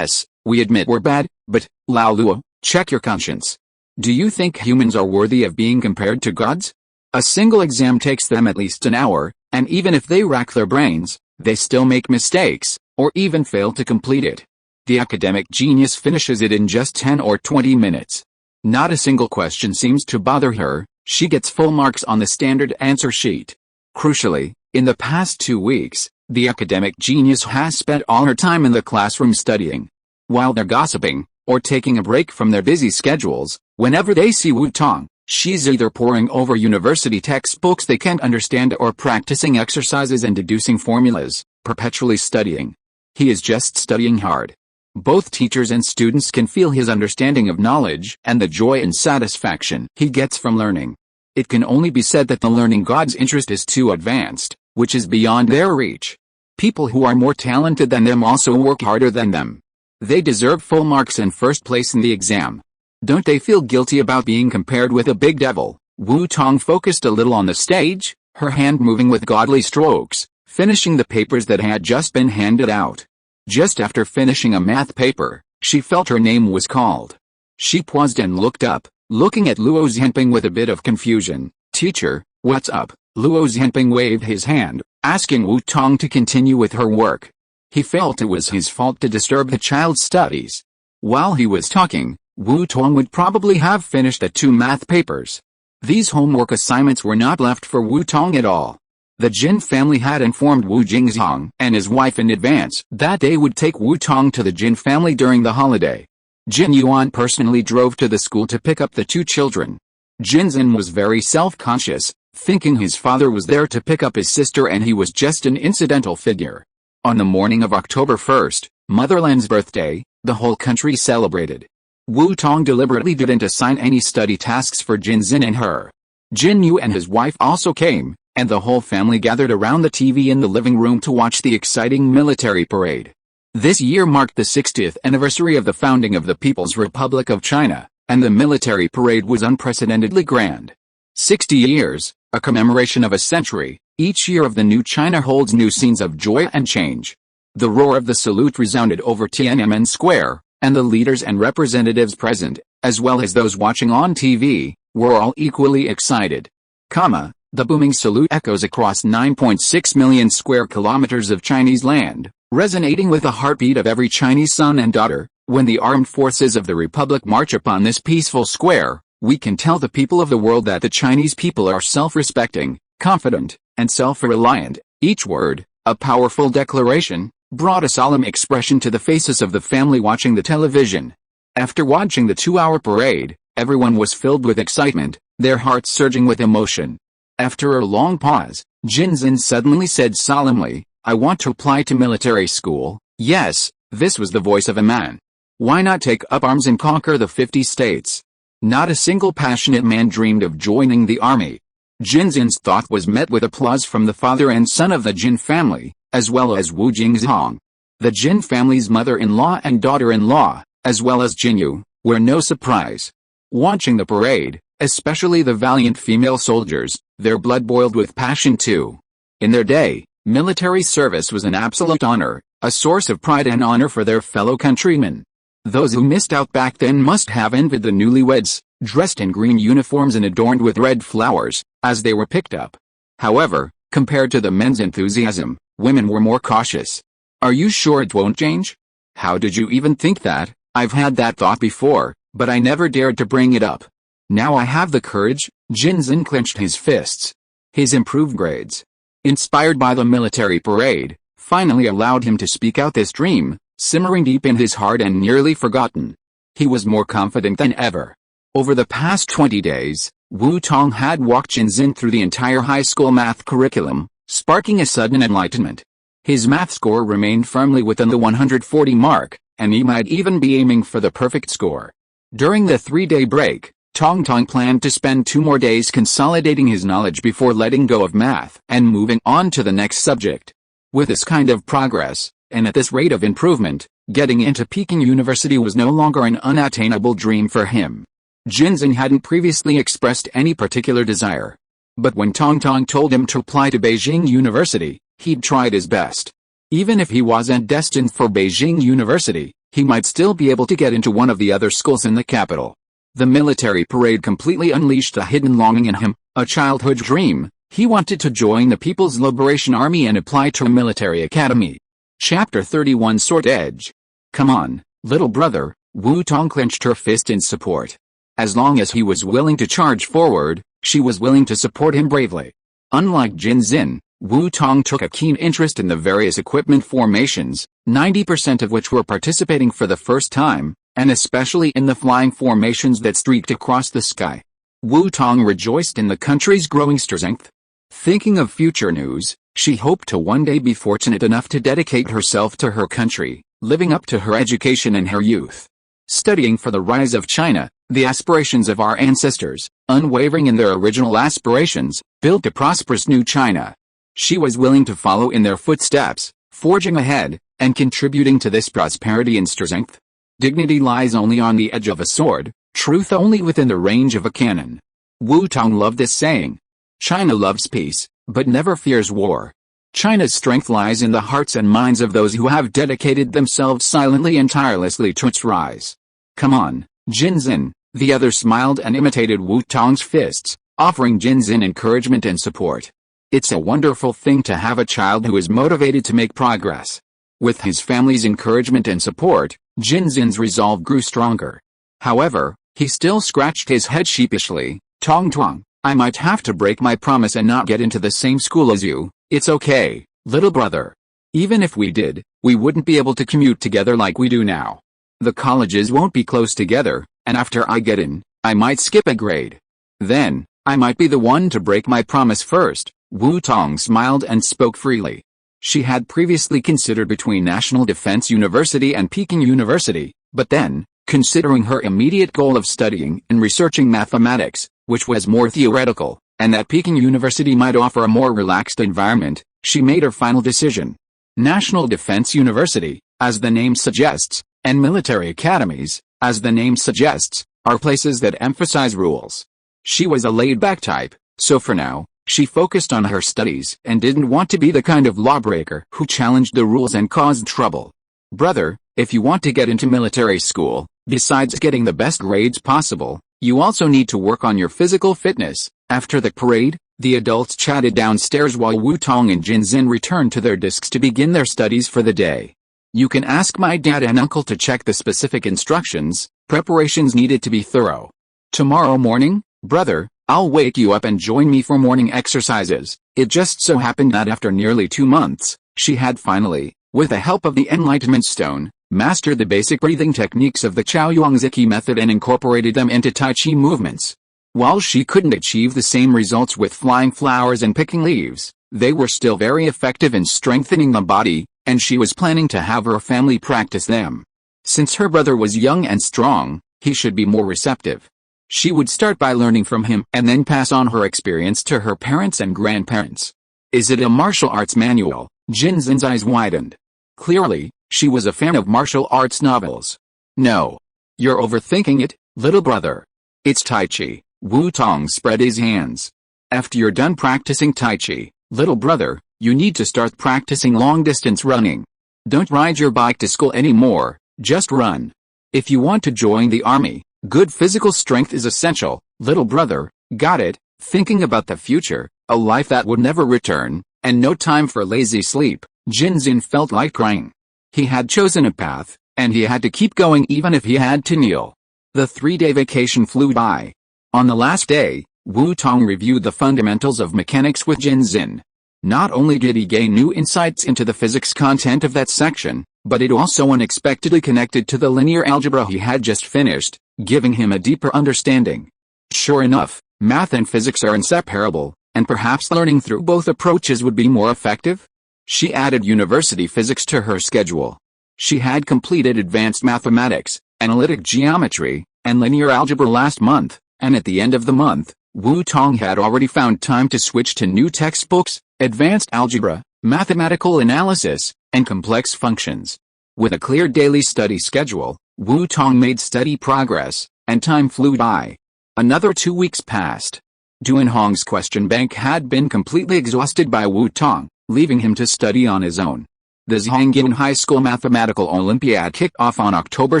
we admit we're bad, but, Lao Luo, check your conscience. Do you think humans are worthy of being compared to gods? A single exam takes them at least an hour, and even if they rack their brains, they still make mistakes, or even fail to complete it. The academic genius finishes it in just 10 or 20 minutes. Not a single question seems to bother her, she gets full marks on the standard answer sheet. Crucially, in the past 2 weeks, the academic genius has spent all her time in the classroom studying. While they're gossiping, or taking a break from their busy schedules, whenever they see Wu Tong, she's either poring over university textbooks they can't understand or practicing exercises and deducing formulas, perpetually studying. He is just studying hard. Both teachers and students can feel his understanding of knowledge and the joy and satisfaction he gets from learning. It can only be said that the learning god's interest is too advanced, which is beyond their reach. People who are more talented than them also work harder than them. They deserve full marks and first place in the exam. Don't they feel guilty about being compared with a big devil? Wu Tong focused a little on the stage, her hand moving with godly strokes, finishing the papers that had just been handed out. Just after finishing a math paper, she felt her name was called. She paused and looked up, looking at Luo Zhenping with a bit of confusion. "Teacher, what's up?" Luo Zhenping waved his hand, asking Wu Tong to continue with her work. He felt it was his fault to disturb the child's studies. While he was talking, Wu Tong would probably have finished the 2 math papers. These homework assignments were not left for Wu Tong at all. The Jin family had informed Wu Jingzhong and his wife in advance that they would take Wu Tong to the Jin family during the holiday. Jin Yuan personally drove to the school to pick up the 2 children. Jin Zin was very self-conscious, thinking his father was there to pick up his sister and he was just an incidental figure. On the morning of October 1st, Motherland's birthday, the whole country celebrated. Wu Tong deliberately didn't assign any study tasks for Jin Zin and her. Jin Yu and his wife also came, and the whole family gathered around the TV in the living room to watch the exciting military parade. This year marked the 60th anniversary of the founding of the People's Republic of China, and the military parade was unprecedentedly grand. 60 years, a commemoration of a century, each year of the new China holds new scenes of joy and change. The roar of the salute resounded over Tiananmen Square, and the leaders and representatives present, as well as those watching on TV, were all equally excited. The booming salute echoes across 9.6 million square kilometers of Chinese land, resonating with the heartbeat of every Chinese son and daughter. When the armed forces of the Republic march upon this peaceful square, we can tell the people of the world that the Chinese people are self-respecting, confident, and self-reliant. Each word, a powerful declaration, brought a solemn expression to the faces of the family watching the television. After watching the 2-hour parade, everyone was filled with excitement, their hearts surging with emotion. After a long pause, Jin Zin suddenly said solemnly, "I want to apply to military school." Yes, this was the voice of a man. Why not take up arms and conquer the 50 states? Not a single passionate man dreamed of joining the army. Jin Zin's thought was met with applause from the father and son of the Jin family, as well as Wu Jingzhong. The Jin family's mother-in-law and daughter-in-law, as well as Jin Yu, were no surprise. Watching the parade, especially the valiant female soldiers, their blood boiled with passion too. In their day, military service was an absolute honor, a source of pride and honor for their fellow countrymen. Those who missed out back then must have envied the newlyweds, dressed in green uniforms and adorned with red flowers, as they were picked up. However, compared to the men's enthusiasm, women were more cautious. "Are you sure it won't change? How did you even think that?" "I've had that thought before, but I never dared to bring it up. Now I have the courage." Jin Zin clenched his fists. His improved grades, inspired by the military parade, finally allowed him to speak out this dream, simmering deep in his heart and nearly forgotten. He was more confident than ever. Over the past 20 days, Wu Tong had walked Jin Zin through the entire high school math curriculum, sparking a sudden enlightenment. His math score remained firmly within the 140 mark, and he might even be aiming for the perfect score. During the 3-day break, Tong planned to spend 2 more days consolidating his knowledge before letting go of math and moving on to the next subject. With this kind of progress, and at this rate of improvement, getting into Peking University was no longer an unattainable dream for him. Jin Zin hadn't previously expressed any particular desire. But when Tong told him to apply to Beijing University, he'd tried his best. Even if he wasn't destined for Beijing University, he might still be able to get into one of the other schools in the capital. The military parade completely unleashed a hidden longing in him, a childhood dream. He wanted to join the People's Liberation Army and apply to a military academy. Chapter 31 Sword Edge. "Come on, little brother," Wu Tong clenched her fist in support. As long as he was willing to charge forward, she was willing to support him bravely. Unlike Jin Zin, Wu Tong took a keen interest in the various equipment formations, 90% of which were participating for the first time, and especially in the flying formations that streaked across the sky. Wu Tong rejoiced in the country's growing strength. Thinking of future news, she hoped to one day be fortunate enough to dedicate herself to her country, living up to her education in her youth. Studying for the rise of China, the aspirations of our ancestors, unwavering in their original aspirations, built a prosperous new China. She was willing to follow in their footsteps, forging ahead, and contributing to this prosperity and strength. Dignity lies only on the edge of a sword, truth only within the range of a cannon. Wu Tong loved this saying. China loves peace, but never fears war. China's strength lies in the hearts and minds of those who have dedicated themselves silently and tirelessly to its rise. Come on, Jinzin, the other smiled and imitated Wu Tong's fists, offering Jinzin encouragement and support. It's a wonderful thing to have a child who is motivated to make progress. With his family's encouragement and support, Jinzin's resolve grew stronger. However, he still scratched his head sheepishly. Tong, I might have to break my promise and not get into the same school as you. It's okay, little brother. Even if we did, we wouldn't be able to commute together like we do now. The colleges won't be close together, and after I get in, I might skip a grade. Then, I might be the one to break my promise first. Wu Tong smiled and spoke freely. She had previously considered between National Defense University and Peking University, but then, considering her immediate goal of studying and researching mathematics, which was more theoretical, and that Peking University might offer a more relaxed environment, she made her final decision. National Defense University, as the name suggests, and military academies, as the name suggests, are places that emphasize rules. She was a laid-back type, so for now, she focused on her studies and didn't want to be the kind of lawbreaker who challenged the rules and caused trouble. Brother, if you want to get into military school, besides getting the best grades possible, you also need to work on your physical fitness. After the parade, the adults chatted downstairs while Wu Tong and Jinzin returned to their desks to begin their studies for the day. You can ask my dad and uncle to check the specific instructions. Preparations needed to be thorough. Tomorrow morning, brother, I'll wake you up and join me for morning exercises. It just so happened that after nearly 2 months, she had finally, with the help of the Enlightenment Stone, mastered the basic breathing techniques of the Chaoyuanziki method and incorporated them into Tai Chi movements. While she couldn't achieve the same results with flying flowers and picking leaves, they were still very effective in strengthening the body, and she was planning to have her family practice them. Since her brother was young and strong, he should be more receptive. She would start by learning from him and then pass on her experience to her parents and grandparents. Is it a martial arts manual? Jinzin's eyes widened. Clearly, she was a fan of martial arts novels. No. You're overthinking it, little brother. It's Tai Chi. Wu Tong spread his hands. After you're done practicing Tai Chi, little brother, you need to start practicing long-distance running. Don't ride your bike to school anymore, just run. If you want to join the army, good physical strength is essential, little brother. Got it? Thinking about the future, a life that would never return, and no time for lazy sleep, Jinzin felt like crying. He had chosen a path, and he had to keep going even if he had to kneel. The 3-day vacation flew by. On the last day, Wu Tong reviewed the fundamentals of mechanics with Jinzin. Not only did he gain new insights into the physics content of that section, but it also unexpectedly connected to the linear algebra he had just finished, giving him a deeper understanding. Sure enough, math and physics are inseparable, and perhaps learning through both approaches would be more effective? She added university physics to her schedule. She had completed advanced mathematics, analytic geometry, and linear algebra last month, and at the end of the month, Wu Tong had already found time to switch to new textbooks, advanced algebra, mathematical analysis, and complex functions. With a clear daily study schedule, Wu Tong made steady progress, and time flew by. Another 2 weeks passed. Duanhong's question bank had been completely exhausted by Wu Tong, leaving him to study on his own. The Zhangyun High School Mathematical Olympiad kicked off on October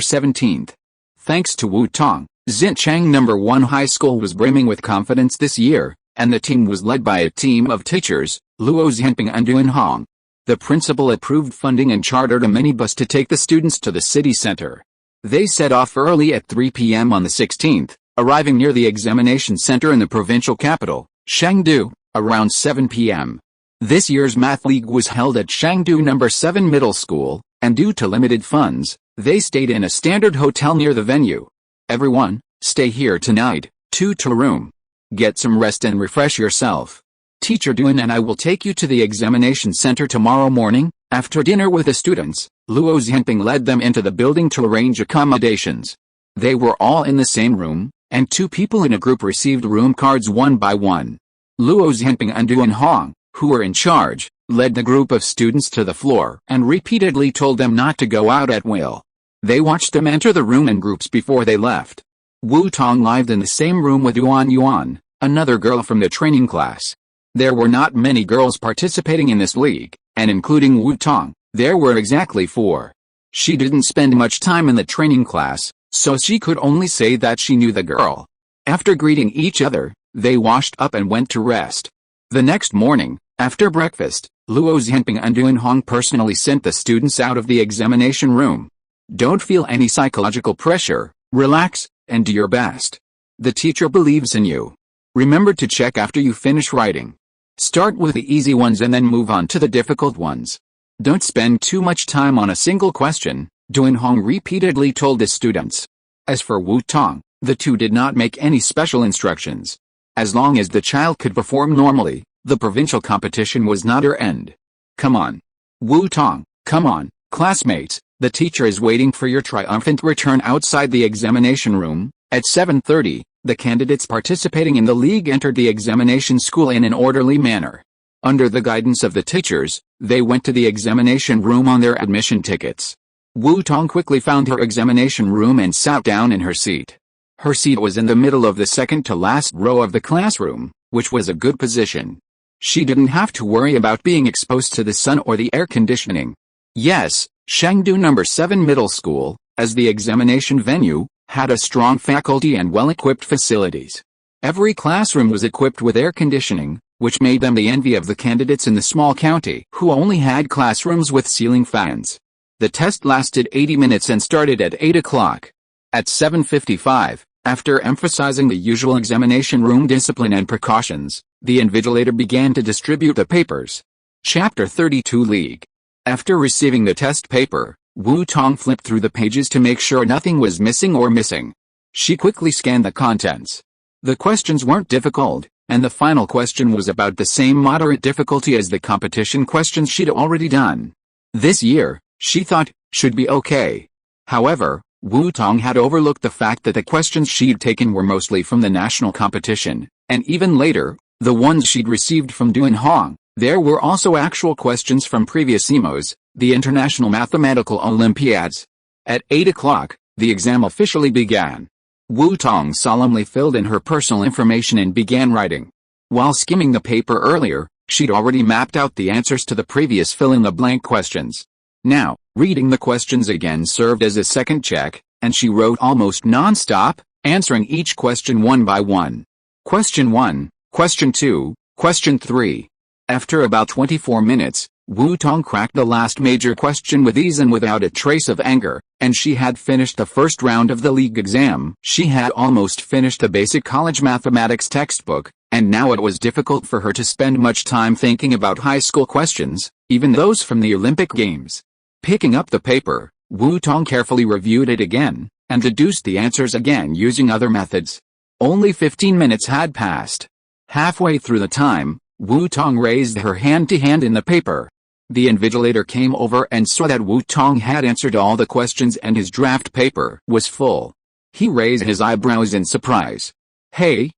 17th. Thanks to Wu Tong, Xinjiang No. 1 High School was brimming with confidence this year, and the team was led by a team of teachers, Luo Zhenping and Duanhong. The principal approved funding and chartered a minibus to take the students to the city center. They set off early at 3 p.m. on the 16th, arriving near the examination center in the provincial capital, Chengdu, around 7 p.m. This year's math league was held at Chengdu No. 7 Middle School, and due to limited funds, they stayed in a standard hotel near the venue. Everyone, stay here tonight, to room. Get some rest and refresh yourself. Teacher Duan and I will take you to the examination center tomorrow morning. After dinner with the students, Luo Zhenping led them into the building to arrange accommodations. They were all in the same room, and 2 people in a group received room cards one by one. Luo Zhenping and Duanhong, who were in charge, led the group of students to the floor and repeatedly told them not to go out at will. They watched them enter the room in groups before they left. Wu Tong lived in the same room with Yuan, another girl from the training class. There were not many girls participating in this league, and including Wu Tong, there were exactly 4. She didn't spend much time in the training class, so she could only say that she knew the girl. After greeting each other, they washed up and went to rest. The next morning, after breakfast, Luo Zhenping and Duan Hong personally sent the students out of the examination room. Don't feel any psychological pressure, relax, and do your best. The teacher believes in you. Remember to check after you finish writing. Start with the easy ones and then move on to the difficult ones. Don't spend too much time on a single question, Duan Hong repeatedly told his students. As for Wu Tong, the two did not make any special instructions. As long as the child could perform normally, the provincial competition was not her end. Come on. Wu Tong, come on, classmates, the teacher is waiting for your triumphant return outside the examination room. At 7:30, the candidates participating in the league entered the examination school in an orderly manner. Under the guidance of the teachers, they went to the examination room on their admission tickets. Wu Tong quickly found her examination room and sat down in her seat. Her seat was in the middle of the second-to-last row of the classroom, which was a good position. She didn't have to worry about being exposed to the sun or the air conditioning. Yes, Shangdu No. 7 Middle School, as the examination venue, had a strong faculty and well-equipped facilities. Every classroom was equipped with air conditioning, which made them the envy of the candidates in the small county who only had classrooms with ceiling fans. The test lasted 80 minutes and started at 8 o'clock. At 7:55, after emphasizing the usual examination room discipline and precautions, the invigilator began to distribute the papers. Chapter 32 League. After receiving the test paper, Wu Tong flipped through the pages to make sure nothing was missing. She quickly scanned the contents. The questions weren't difficult, and the final question was about the same moderate difficulty as the competition questions she'd already done. This year, she thought, should be okay. However, Wu Tong had overlooked the fact that the questions she'd taken were mostly from the national competition, and even later, the ones she'd received from Duan Hong. There were also actual questions from previous IMOs, the International Mathematical Olympiads. At 8 o'clock, the exam officially began. Wu Tong solemnly filled in her personal information and began writing. While skimming the paper earlier, she'd already mapped out the answers to the previous fill-in-the-blank questions. Now, reading the questions again served as a second check, and she wrote almost non-stop, answering each question one by one. Question 1, Question 2, Question 3. After about 24 minutes, Wu Tong cracked the last major question with ease and without a trace of anger, and she had finished the first round of the league exam. She had almost finished the basic college mathematics textbook, and now it was difficult for her to spend much time thinking about high school questions, even those from the Olympic Games. Picking up the paper, Wu Tong carefully reviewed it again, and deduced the answers again using other methods. Only 15 minutes had passed. Halfway through the time, Wu Tong raised her hand to hand in the paper. The invigilator came over and saw that Wu Tong had answered all the questions and his draft paper was full. He raised his eyebrows in surprise. Hey,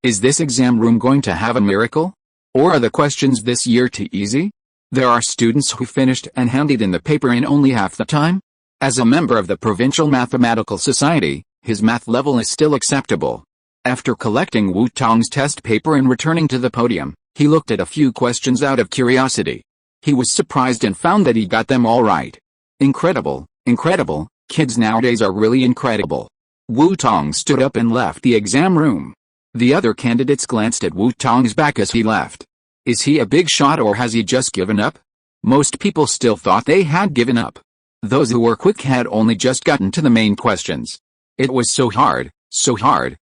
is this exam room going to have a miracle? Or are the questions this year too easy? There are students who finished and handed in the paper in only half the time? As a member of the Provincial Mathematical Society, his math level is still acceptable. After collecting Wu Tong's test paper and returning to the podium, he looked at a few questions out of curiosity. He was surprised and found that he got them all right. Incredible, kids nowadays are really incredible. Wu Tong stood up and left the exam room. The other candidates glanced at Wu Tong's back as he left. Is he a big shot or has he just given up? Most people still thought they had given up. Those who were quick had only just gotten to the main questions. It was so hard,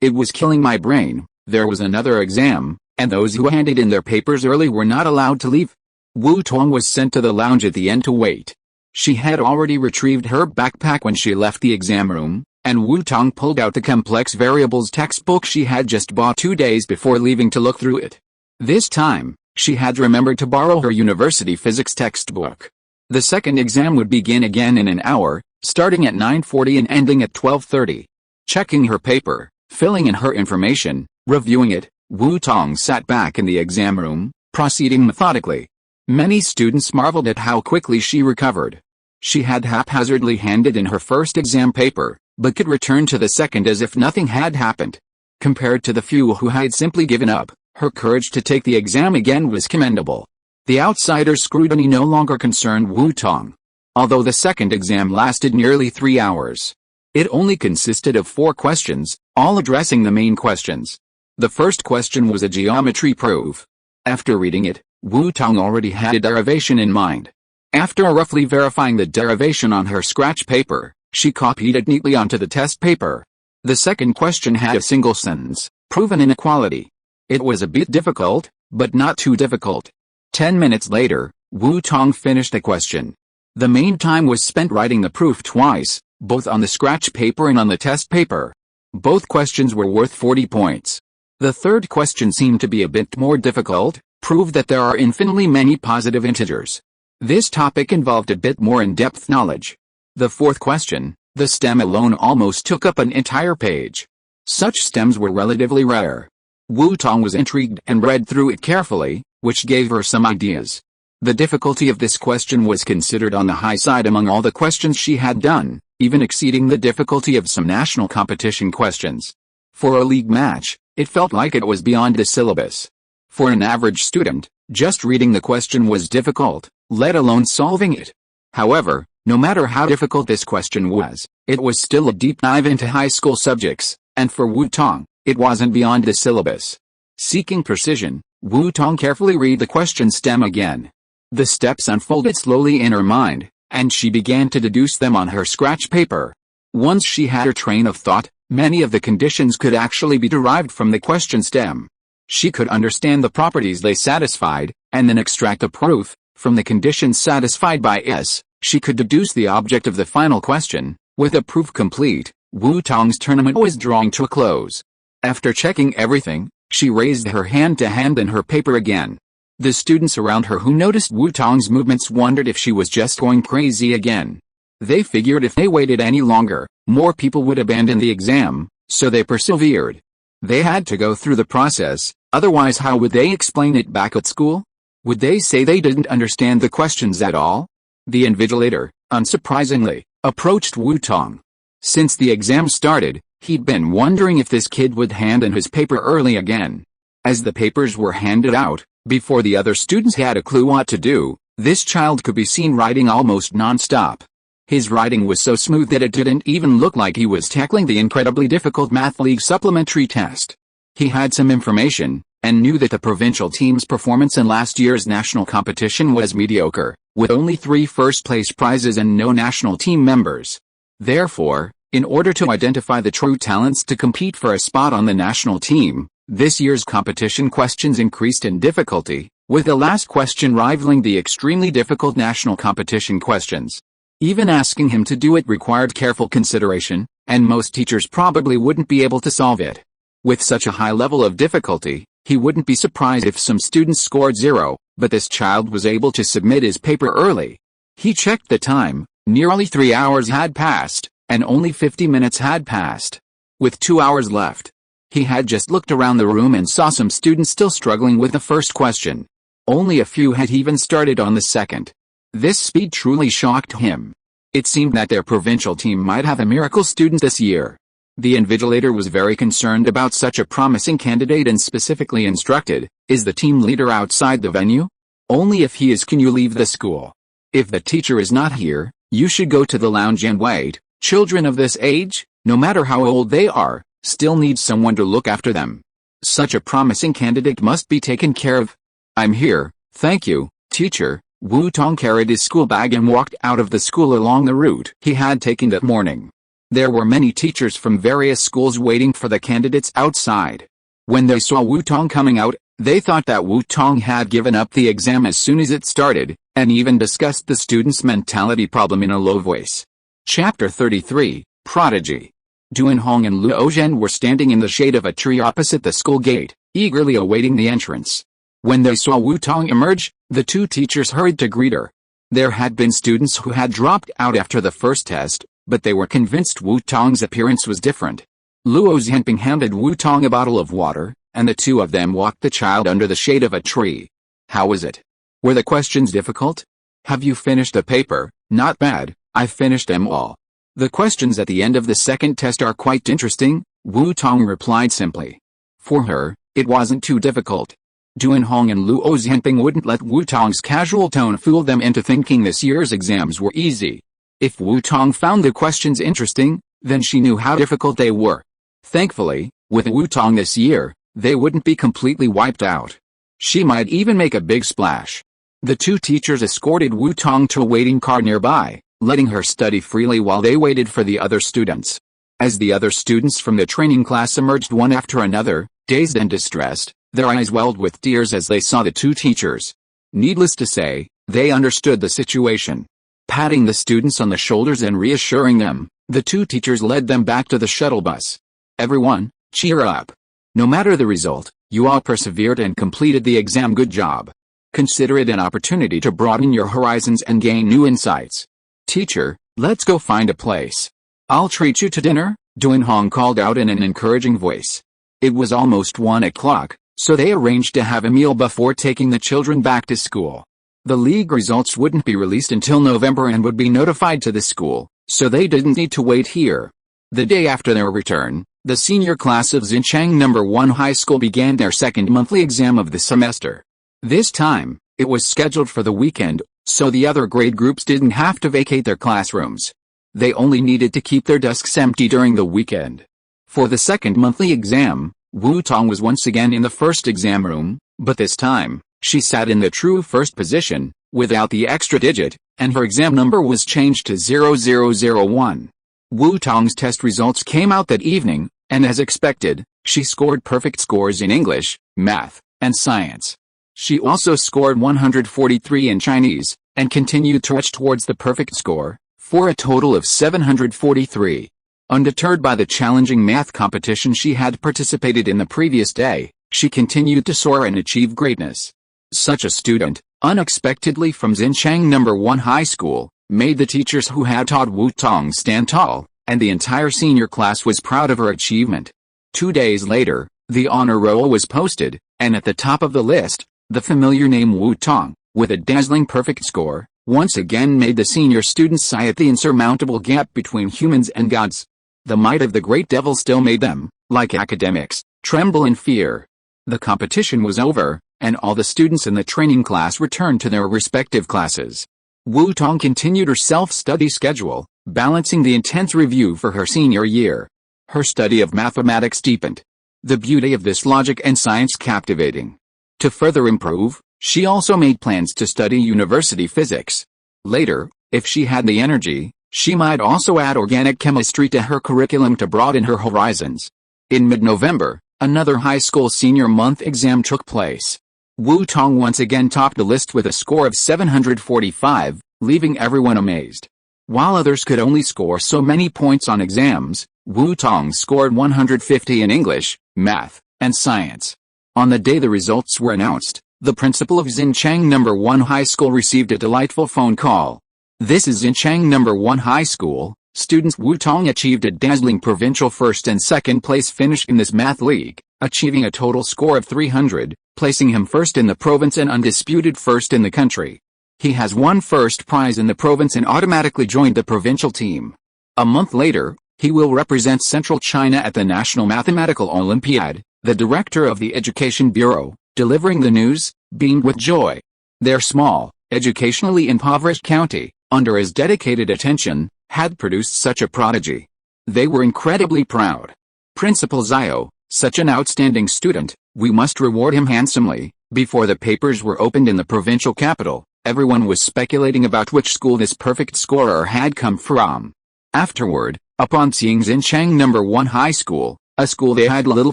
it was killing my brain. There was another exam, and those who handed in their papers early were not allowed to leave. Wu Tong was sent to the lounge at the end to wait. She had already retrieved her backpack when she left the exam room, and Wu Tong pulled out the complex variables textbook she had just bought 2 days before leaving to look through it. This time, she had remembered to borrow her university physics textbook. The second exam would begin again in an hour, starting at 9:40 and ending at 12:30. Checking her paper, filling in her information, reviewing it, Wu Tong sat back in the exam room, proceeding methodically. Many students marveled at how quickly she recovered. She had haphazardly handed in her first exam paper, but could return to the second as if nothing had happened. Compared to the few who had simply given up, Her courage to take the exam again was commendable. The outsider's scrutiny no longer concerned Wu Tong. Although the second exam lasted nearly 3 hours, it only consisted of 4 questions, all addressing the main questions. The first question was a geometry proof. After reading it, Wu Tong already had a derivation in mind. After roughly verifying the derivation on her scratch paper, she copied it neatly onto the test paper. The second question had a single sentence, prove an inequality. It was a bit difficult, but not too difficult. 10 minutes later, Wu Tong finished the question. The main time was spent writing the proof twice, both on the scratch paper and on the test paper. Both questions were worth 40 points. The third question seemed to be a bit more difficult, prove that there are infinitely many positive integers. This topic involved a bit more in-depth knowledge. The fourth question, the stem alone, almost took up an entire page. Such stems were relatively rare. Wu Tong was intrigued and read through it carefully, which gave her some ideas. The difficulty of this question was considered on the high side among all the questions she had done, even exceeding the difficulty of some national competition questions. For a league match, it felt like it was beyond the syllabus. For an average student, just reading the question was difficult, let alone solving it. However, no matter how difficult this question was, it was still a deep dive into high school subjects, and for Wu Tong, it wasn't beyond the syllabus. Seeking precision, Wu Tong carefully read the question stem again. The steps unfolded slowly in her mind, and she began to deduce them on her scratch paper. Once she had her train of thought, many of the conditions could actually be derived from the question stem. She could understand the properties they satisfied, and then extract a proof. From the conditions satisfied by S, she could deduce the object of the final question. With a proof complete, Wu Tong's tournament was drawing to a close. After checking everything, she raised her hand to hand in her paper again. The students around her who noticed Wu Tong's movements wondered if she was just going crazy again. They figured if they waited any longer, more people would abandon the exam, so they persevered. They had to go through the process, otherwise how would they explain it back at school? Would they say they didn't understand the questions at all? The invigilator, unsurprisingly, approached Wu Tong. Since the exam started, he'd been wondering if this kid would hand in his paper early again. As the papers were handed out, before the other students had a clue what to do, this child could be seen writing almost non-stop. His writing was so smooth that it didn't even look like he was tackling the incredibly difficult Math League supplementary test. He had some information, and knew that the provincial team's performance in last year's national competition was mediocre, with only 3 first-place prizes and no national team members. Therefore, in order to identify the true talents to compete for a spot on the national team, this year's competition questions increased in difficulty, with the last question rivaling the extremely difficult national competition questions. Even asking him to do it required careful consideration, and most teachers probably wouldn't be able to solve it. With such a high level of difficulty, he wouldn't be surprised if some students scored 0, but this child was able to submit his paper early. He checked the time, nearly 3 hours had passed, and only 50 minutes had passed. With 2 hours left, he had just looked around the room and saw some students still struggling with the first question. Only a few had even started on the second. This speed truly shocked him. It seemed that their provincial team might have a miracle student this year. The invigilator was very concerned about such a promising candidate and specifically instructed, "Is the team leader outside the venue? Only if he is can you leave the school. If the teacher is not here, you should go to the lounge and wait. Children of this age, no matter how old they are, still need someone to look after them. Such a promising candidate must be taken care of." "I'm here, thank you, teacher." Wu Tong carried his school bag and walked out of the school along the route he had taken that morning. There were many teachers from various schools waiting for the candidates outside. When they saw Wu Tong coming out, they thought that Wu Tong had given up the exam as soon as it started, and even discussed the students' mentality problem in a low voice. Chapter 33, Prodigy. Duan Hong and Luo Zhen were standing in the shade of a tree opposite the school gate, eagerly awaiting the entrance. When they saw Wu Tong emerge, the two teachers hurried to greet her. There had been students who had dropped out after the first test, but they were convinced Wu Tong's appearance was different. Luo Zhenping handed Wu Tong a bottle of water, and the two of them walked the child under the shade of a tree. "How was it? Were the questions difficult? Have you finished the paper?" "Not bad, I finished them all. The questions at the end of the second test are quite interesting," Wu Tong replied simply. For her, It wasn't too difficult. Duanhong and Luo Zhenping wouldn't let Wu Tong's casual tone fool them into thinking this year's exams were easy. If Wu Tong found the questions interesting, then she knew how difficult they were. Thankfully, with Wu Tong this year, they wouldn't be completely wiped out. She might even make a big splash. The two teachers escorted Wu Tong to a waiting car nearby, letting her study freely while they waited for the other students. As the other students from the training class emerged one after another, dazed and distressed, their eyes welled with tears as they saw the two teachers. Needless to say, they understood the situation. Patting the students on the shoulders and reassuring them, the two teachers led them back to the shuttle bus. Everyone, cheer up. No matter the result, you all persevered and completed the exam. Good job. Consider it an opportunity to broaden your horizons and gain new insights. Teacher, let's go find a place. I'll treat you to dinner, Duanhong called out in an encouraging voice. It was almost 1 o'clock, so they arranged to have a meal before taking the children back to school. The league results wouldn't be released until November and would be notified to the school, so they didn't need to wait here. The day after their return, the senior class of Xinchang No. 1 High School began their second monthly exam of the semester. This time, it was scheduled for the weekend, so the other grade groups didn't have to vacate their classrooms. They only needed to keep their desks empty during the weekend. For the second monthly exam, Wu Tong was once again in the first exam room, but this time, she sat in the true first position, without the extra digit, and her exam number was changed to 0001. Wu Tong's test results came out that evening, and as expected, she scored perfect scores in English, math, and science. She also scored 143 in Chinese, and continued to edge towards the perfect score, for a total of 743. Undeterred by the challenging math competition she had participated in the previous day, she continued to soar and achieve greatness. Such a student, unexpectedly from Xinchang No. 1 High School, made the teachers who had taught Wu Tong stand tall, and the entire senior class was proud of her achievement. 2 days later, the honor roll was posted, and at the top of the list, the familiar name Wu Tong, with a dazzling perfect score, once again made the senior students sigh at the insurmountable gap between humans and gods. The might of the great devil still made them, like academics, tremble in fear. The competition was over, and all the students in the training class returned to their respective classes. Wu Tong continued her self-study schedule, balancing the intense review for her senior year. Her study of mathematics deepened. The beauty of this logic and science captivating. To further improve, she also made plans to study university physics. Later, if she had the energy, she might also add organic chemistry to her curriculum to broaden her horizons. In mid-November, another high school senior month exam took place. Wu Tong once again topped the list with a score of 745, leaving everyone amazed. While others could only score so many points on exams, Wu Tong scored 150 in English, math, and science. On the day the results were announced, the principal of Xinchang No. 1 High School received a delightful phone call. This is Xinchang No. 1 High School. Students Wu Tong achieved a dazzling provincial first and second place finish in this math league, achieving a total score of 300, placing him first in the province and undisputed first in the country. He has won first prize in the province and automatically joined the provincial team. A month later, he will represent Central China at the National Mathematical Olympiad. The director of the Education Bureau, delivering the news, beamed with joy. Their small, educationally impoverished county, under his dedicated attention, had produced such a prodigy. They were incredibly proud. Principal Zhao, such an outstanding student, we must reward him handsomely. Before the papers were opened in the provincial capital, everyone was speculating about which school this perfect scorer had come from. Afterward, upon seeing Xinchang No. 1 High School, a school they had little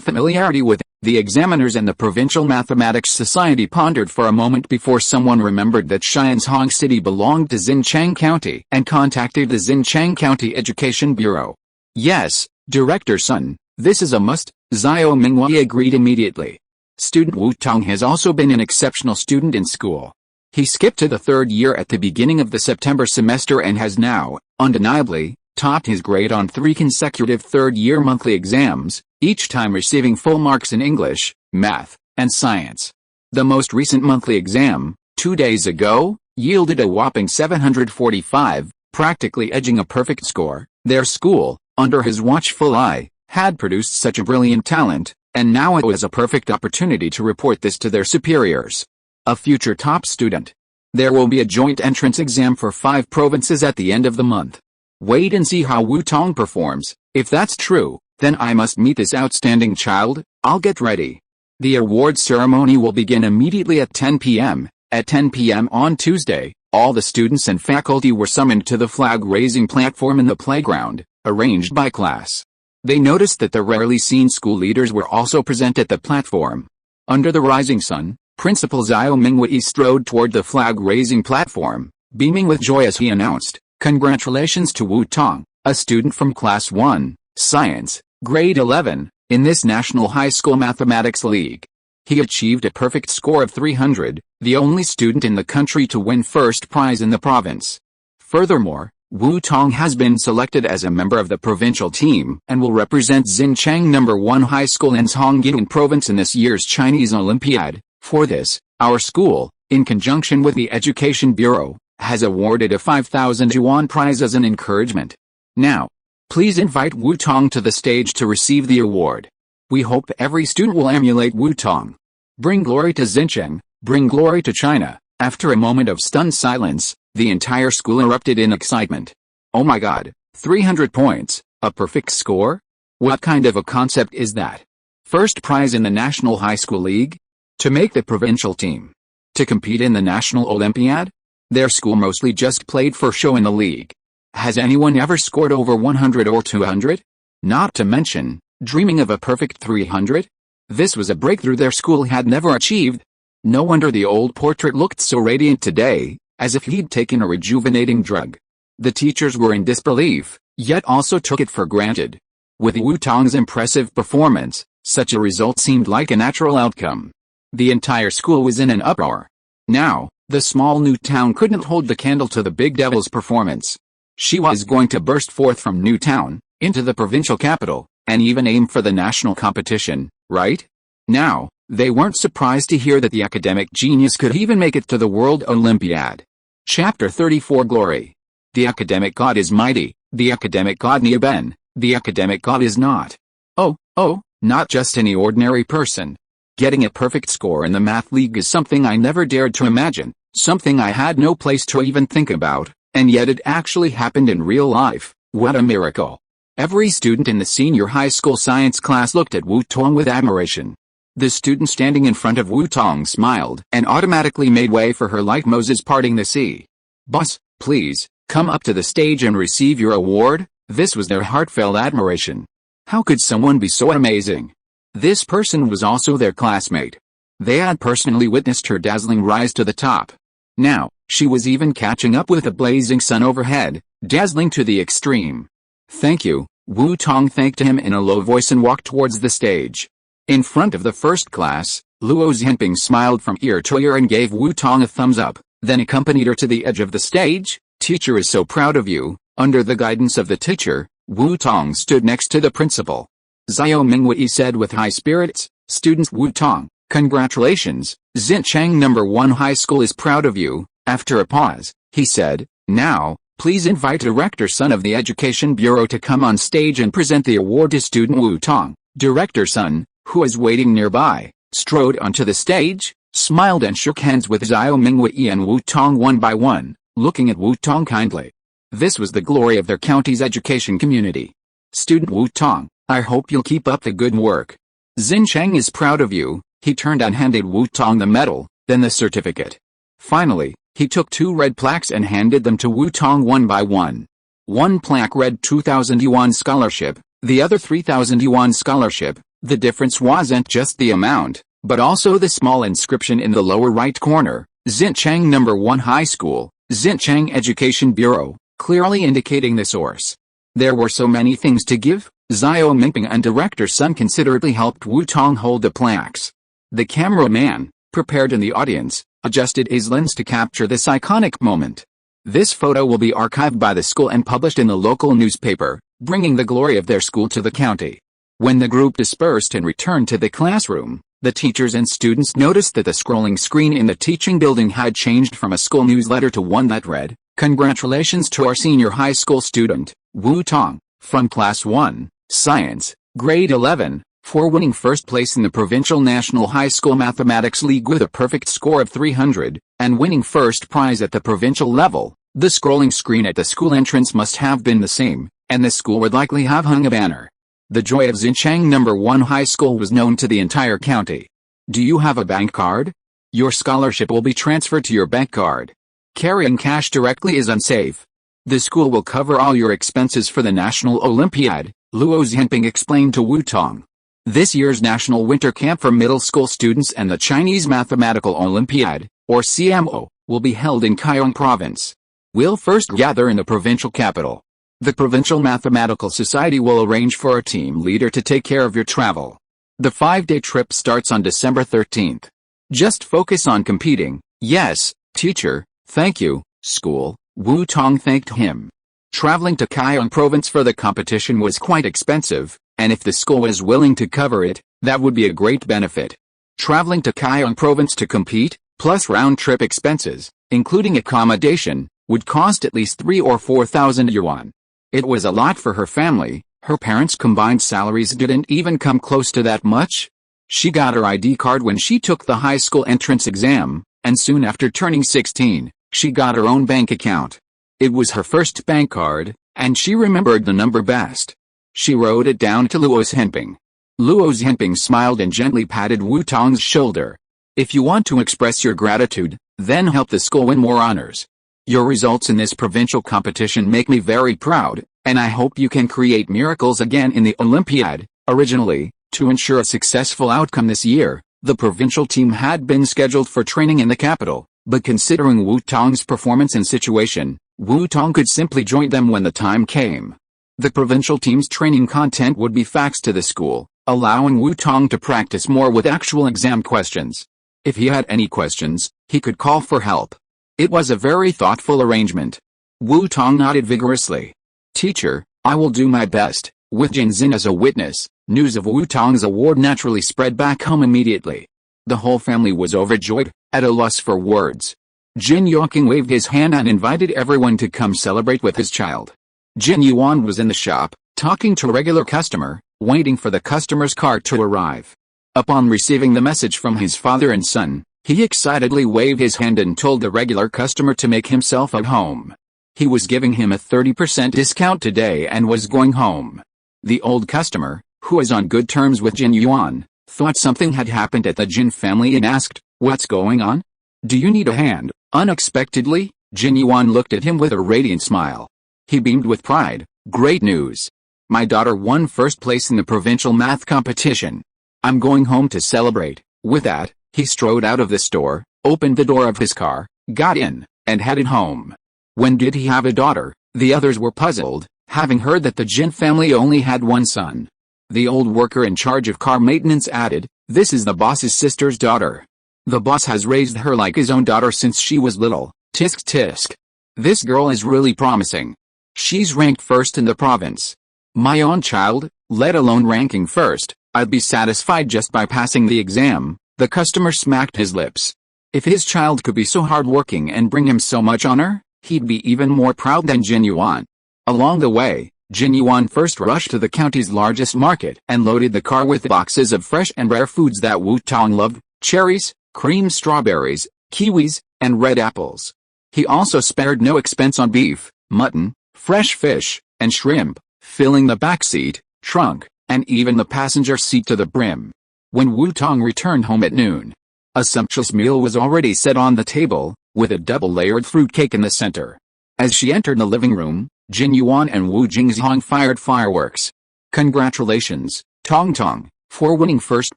familiarity with, the examiners and the Provincial Mathematics Society pondered for a moment before someone remembered that Xianzhong City belonged to Xinchang County and contacted the Xinchang County Education Bureau. Yes, Director Sun, this is a must, Zhao Mingwei agreed immediately. Student Wu Tong has also been an exceptional student in school. He skipped to the third year at the beginning of the September semester and has now, undeniably, topped his grade on 3 consecutive third-year monthly exams, each time receiving full marks in English, math, and science. The most recent monthly exam, 2 days ago, yielded a whopping 745, practically edging a perfect score. Their school, under his watchful eye, had produced such a brilliant talent, and now it was a perfect opportunity to report this to their superiors. A future top student. There will be a joint entrance exam for 5 provinces at the end of the month. Wait and see how Wu Tong performs. If that's true, then I must meet this outstanding child. I'll get ready. The award ceremony will begin immediately at 10 p.m. At 10 p.m. on Tuesday, all the students and faculty were summoned to the flag-raising platform in the playground, arranged by class. They noticed that the rarely seen school leaders were also present at the platform. Under the rising sun, Principal Zhao Mingwei strode toward the flag-raising platform, beaming with joy as he announced, "Congratulations to Wu Tong, a student from Class 1, Science, Grade 11, in this National High School Mathematics League. He achieved a perfect score of 300, the only student in the country to win first prize in the province. Furthermore, Wu Tong has been selected as a member of the provincial team and will represent Xinjiang No. 1 High School in Tongjiang Province in this year's Chinese Olympiad. For this, our school, in conjunction with the Education Bureau, has awarded a 5,000 yuan prize as an encouragement. Now, please invite Wu Tong to the stage to receive the award. We hope every student will emulate Wu Tong. Bring glory to Xinjiang, bring glory to China." After a moment of stunned silence, the entire school erupted in excitement. "Oh my God, 300 points, a perfect score? What kind of a concept is that? First prize in the National High School League? To make the provincial team? To compete in the National Olympiad? Their school mostly just played for show in the league. Has anyone ever scored over 100 or 200? Not to mention, dreaming of a perfect 300? This was a breakthrough their school had never achieved. No wonder the old portrait looked so radiant today, as if he'd taken a rejuvenating drug." The teachers were in disbelief, yet also took it for granted. With Wu Tong's impressive performance, such a result seemed like a natural outcome. The entire school was in an uproar. Now, the small new town couldn't hold the candle to the big devil's performance. She was going to burst forth from New Town, into the provincial capital, and even aim for the national competition, right? Now, they weren't surprised to hear that the academic genius could even make it to the World Olympiad. Chapter 34 Glory. The academic god is mighty, the academic god Niaben, the academic god is not. Oh, not just any ordinary person. Getting a perfect score in the math league is something I never dared to imagine, something I had no place to even think about, and yet it actually happened in real life. What a miracle. Every student in the senior high school science class looked at Wu Tong with admiration. The student standing in front of Wu Tong smiled and automatically made way for her like Moses parting the sea. "Boss, please, come up to the stage and receive your award." This was their heartfelt admiration. How could someone be so amazing? This person was also their classmate. They had personally witnessed her dazzling rise to the top. Now, she was even catching up with the blazing sun overhead, dazzling to the extreme. "Thank you," Wu Tong thanked him in a low voice and walked towards the stage. In front of the first class, Luo Zhenping smiled from ear to ear and gave Wu Tong a thumbs up, then accompanied her to the edge of the stage. "Teacher is so proud of you." Under the guidance of the teacher, Wu Tong stood next to the principal. Zhao Mingwei said with high spirits, "Students Wu Tong, congratulations, Xinjiang No. 1 High School is proud of you." After a pause, he said, "Now, please invite Director Sun of the Education Bureau to come on stage and present the award to student Wu Tong." Director Sun, who was waiting nearby, strode onto the stage, smiled and shook hands with Zhao Mingwei and Wu Tong one by one, looking at Wu Tong kindly. This was the glory of their county's education community. "Student Wu Tong, I hope you'll keep up the good work. Xinjiang is proud of you." He turned and handed Wu Tong the medal, then the certificate. Finally, he took 2 red plaques and handed them to Wu Tong one by one. One plaque read 2,000 yuan scholarship, the other 3,000 yuan scholarship. The difference wasn't just the amount, but also the small inscription in the lower right corner, Xinjiang No. 1 High School, Xinjiang Education Bureau, clearly indicating the source. There were so many things to give. Zhao Mingping and Director Sun considerately helped Wu Tong hold the plaques. The cameraman, prepared in the audience, adjusted his lens to capture this iconic moment. This photo will be archived by the school and published in the local newspaper, bringing the glory of their school to the county. When the group dispersed and returned to the classroom, the teachers and students noticed that the scrolling screen in the teaching building had changed from a school newsletter to one that read, "Congratulations to our senior high school student, Wu Tong, from Class 1, Science, Grade 11, For winning first place in the Provincial National High School Mathematics League with a perfect score of 300, and winning first prize at the provincial level, the scrolling screen at the school entrance must have been the same, and the school would likely have hung a banner. The joy of Xinjiang No. 1 High School was known to the entire county. Do you have a bank card? Your scholarship will be transferred to your bank card. Carrying cash directly is unsafe. The school will cover all your expenses for the National Olympiad, Luo Zhenping explained to Wu Tong. This year's National Winter Camp for middle school students and the Chinese Mathematical Olympiad, or CMO, will be held in Gaokao Province. We'll first gather in the provincial capital. The Provincial Mathematical Society will arrange for a team leader to take care of your travel. The 5-day trip starts on December 13th. Just focus on competing. Yes, teacher, thank you, school, Wu Tong thanked him. Traveling to Gaokao Province for the competition was quite expensive, and if the school was willing to cover it, that would be a great benefit. Traveling to Gaokao Province to compete, plus round-trip expenses, including accommodation, would cost at least 3,000 or 4,000 yuan. It was a lot for her family. Her parents' combined salaries didn't even come close to that much. She got her ID card when she took the high school entrance exam, and soon after turning 16, she got her own bank account. It was her first bank card, and she remembered the number best. She wrote it down to Luo Zhenping. Luo Zhenping smiled and gently patted Wu Tong's shoulder. If you want to express your gratitude, then help the school win more honors. Your results in this provincial competition make me very proud, and I hope you can create miracles again in the Olympiad. Originally, to ensure a successful outcome this year, the provincial team had been scheduled for training in the capital, but considering Wu Tong's performance and situation, Wu Tong could simply join them when the time came. The provincial team's training content would be faxed to the school, allowing Wu Tong to practice more with actual exam questions. If he had any questions, he could call for help. It was a very thoughtful arrangement. Wu Tong nodded vigorously. Teacher, I will do my best. With Jin Xin as a witness, news of Wu Tong's award naturally spread back home immediately. The whole family was overjoyed, at a loss for words. Jin Yongqing waved his hand and invited everyone to come celebrate with his child. Jin Yuan was in the shop, talking to a regular customer, waiting for the customer's cart to arrive. Upon receiving the message from his father and son, he excitedly waved his hand and told the regular customer to make himself at home. He was giving him a 30% discount today and was going home. The old customer, who was on good terms with Jin Yuan, thought something had happened at the Jin family and asked, "What's going on? Do you need a hand?" Unexpectedly, Jin Yuan looked at him with a radiant smile. He beamed with pride. "Great news. My daughter won first place in the provincial math competition. I'm going home to celebrate." With that, he strode out of the store, opened the door of his car, got in, and headed home. When did he have a daughter? The others were puzzled, having heard that the Jin family only had one son. The old worker in charge of car maintenance added, "This is the boss's sister's daughter. The boss has raised her like his own daughter since she was little. Tisk tisk. This girl is really promising. She's ranked first in the province. My own child, let alone ranking first, I'd be satisfied just by passing the exam." The customer smacked his lips. If his child could be so hardworking and bring him so much honor, he'd be even more proud than Jin Yuan. Along the way, Jin Yuan first rushed to the county's largest market and loaded the car with boxes of fresh and rare foods that Wu Tong loved: cherries, cream strawberries, kiwis, and red apples. He also spared no expense on beef, mutton, fresh fish, and shrimp, filling the back seat, trunk, and even the passenger seat to the brim. When Wu Tong returned home at noon, a sumptuous meal was already set on the table, with a double-layered fruitcake in the center. As she entered the living room, Jin Yuan and Wu Jingzhong fired fireworks. "Congratulations, Tong, for winning first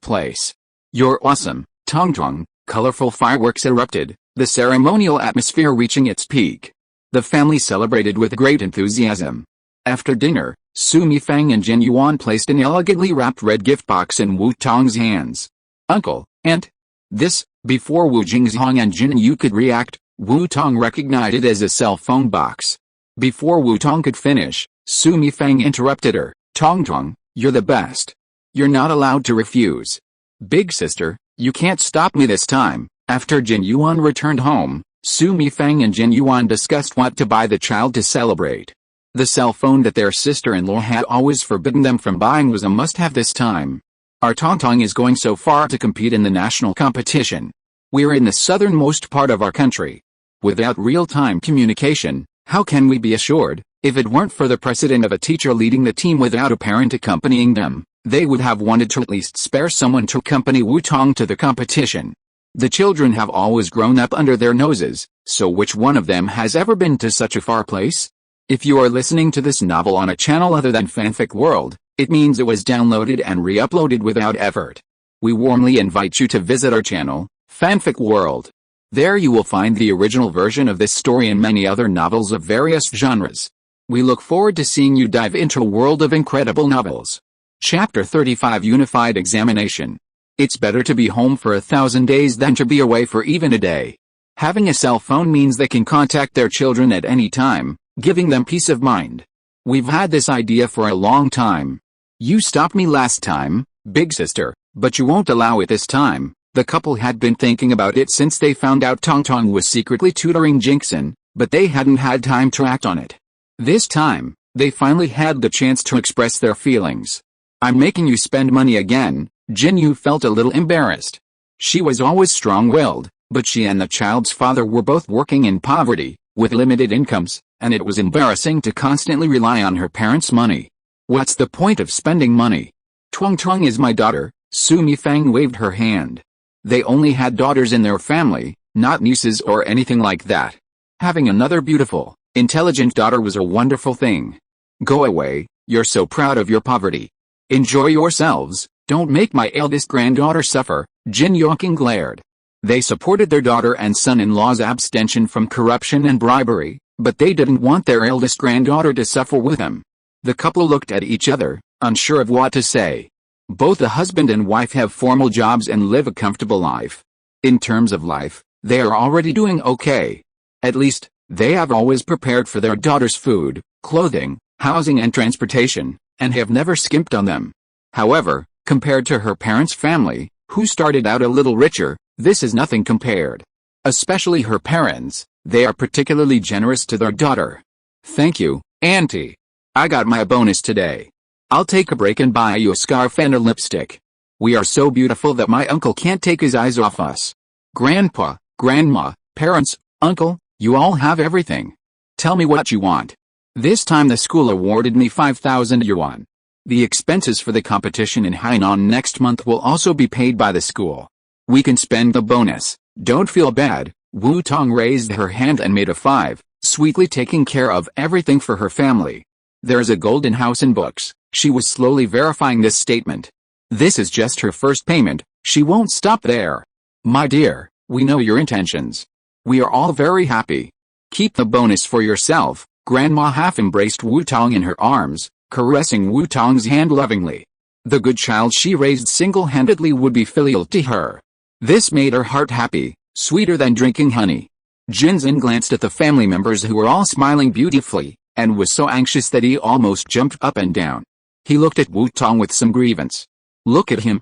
place. You're awesome, Tong." Colorful fireworks erupted, the ceremonial atmosphere reaching its peak. The family celebrated with great enthusiasm. After dinner, Su Mifang and Jin Yuan placed an elegantly wrapped red gift box in Wu Tong's hands. "Uncle, Aunt." This, before Wu Jingzhong and Jin Yu could react, Wu Tong recognized it as a cell phone box. Before Wu Tong could finish, Su Mifang interrupted her. Tong, you're the best. You're not allowed to refuse. Big sister, you can't stop me this time." After Jin Yuan returned home, Su Mifang and Jin Yuan discussed what to buy the child to celebrate. The cell phone that their sister-in-law had always forbidden them from buying was a must-have this time. Our Tong is going so far to compete in the national competition. We're in the southernmost part of our country. Without real-time communication, how can we be assured? If it weren't for the precedent of a teacher leading the team without a parent accompanying them, they would have wanted to at least spare someone to accompany Wu-Tong to the competition. The children have always grown up under their noses, so which one of them has ever been to such a far place? If you are listening to this novel on a channel other than Fanfic World, it means it was downloaded and re-uploaded without effort. We warmly invite you to visit our channel, Fanfic World. There you will find the original version of this story and many other novels of various genres. We look forward to seeing you dive into a world of incredible novels. Chapter 35 Unified Examination. It's better to be home for 1,000 days than to be away for even a day. Having a cell phone means they can contact their children at any time, giving them peace of mind. We've had this idea for a long time. You stopped me last time, big sister, but you won't allow it this time. The couple had been thinking about it since they found out Tong was secretly tutoring Jinxin, but they hadn't had time to act on it. This time, they finally had the chance to express their feelings. I'm making you spend money again. Jinyu felt a little embarrassed. She was always strong-willed, but she and the child's father were both working in poverty, with limited incomes, and it was embarrassing to constantly rely on her parents' money. What's the point of spending money? Tong is my daughter, Su Mifang waved her hand. They only had daughters in their family, not nieces or anything like that. Having another beautiful, intelligent daughter was a wonderful thing. Go away, you're so proud of your poverty. Enjoy yourselves, don't make my eldest granddaughter suffer, Jin Yongqing glared. They supported their daughter and son-in-law's abstention from corruption and bribery, but they didn't want their eldest granddaughter to suffer with them. The couple looked at each other, unsure of what to say. Both the husband and wife have formal jobs and live a comfortable life. In terms of life, they are already doing okay. At least, they have always prepared for their daughter's food, clothing, housing and transportation, and have never skimped on them. However, compared to her parents' family, who started out a little richer, this is nothing compared. Especially her parents, they are particularly generous to their daughter. Thank you, Auntie. I got my bonus today. I'll take a break and buy you a scarf and a lipstick. We are so beautiful that my uncle can't take his eyes off us. Grandpa, Grandma, parents, uncle, you all have everything. Tell me what you want. This time the school awarded me 5,000 yuan. The expenses for the competition in Hainan next month will also be paid by the school. We can spend the bonus. Don't feel bad. Wu Tong raised her hand and made a 5, sweetly taking care of everything for her family. There's a golden house and books. She was slowly verifying this statement. This is just her first payment. She won't stop there. My dear, we know your intentions. We are all very happy. Keep the bonus for yourself. Grandma half embraced Wu Tong in her arms, caressing Wu Tong's hand lovingly. The good child she raised single-handedly would be filial to her. This made her heart happy, sweeter than drinking honey. Jinzin glanced at the family members who were all smiling beautifully, and was so anxious that he almost jumped up and down. He looked at Wu Tong with some grievance. Look at him,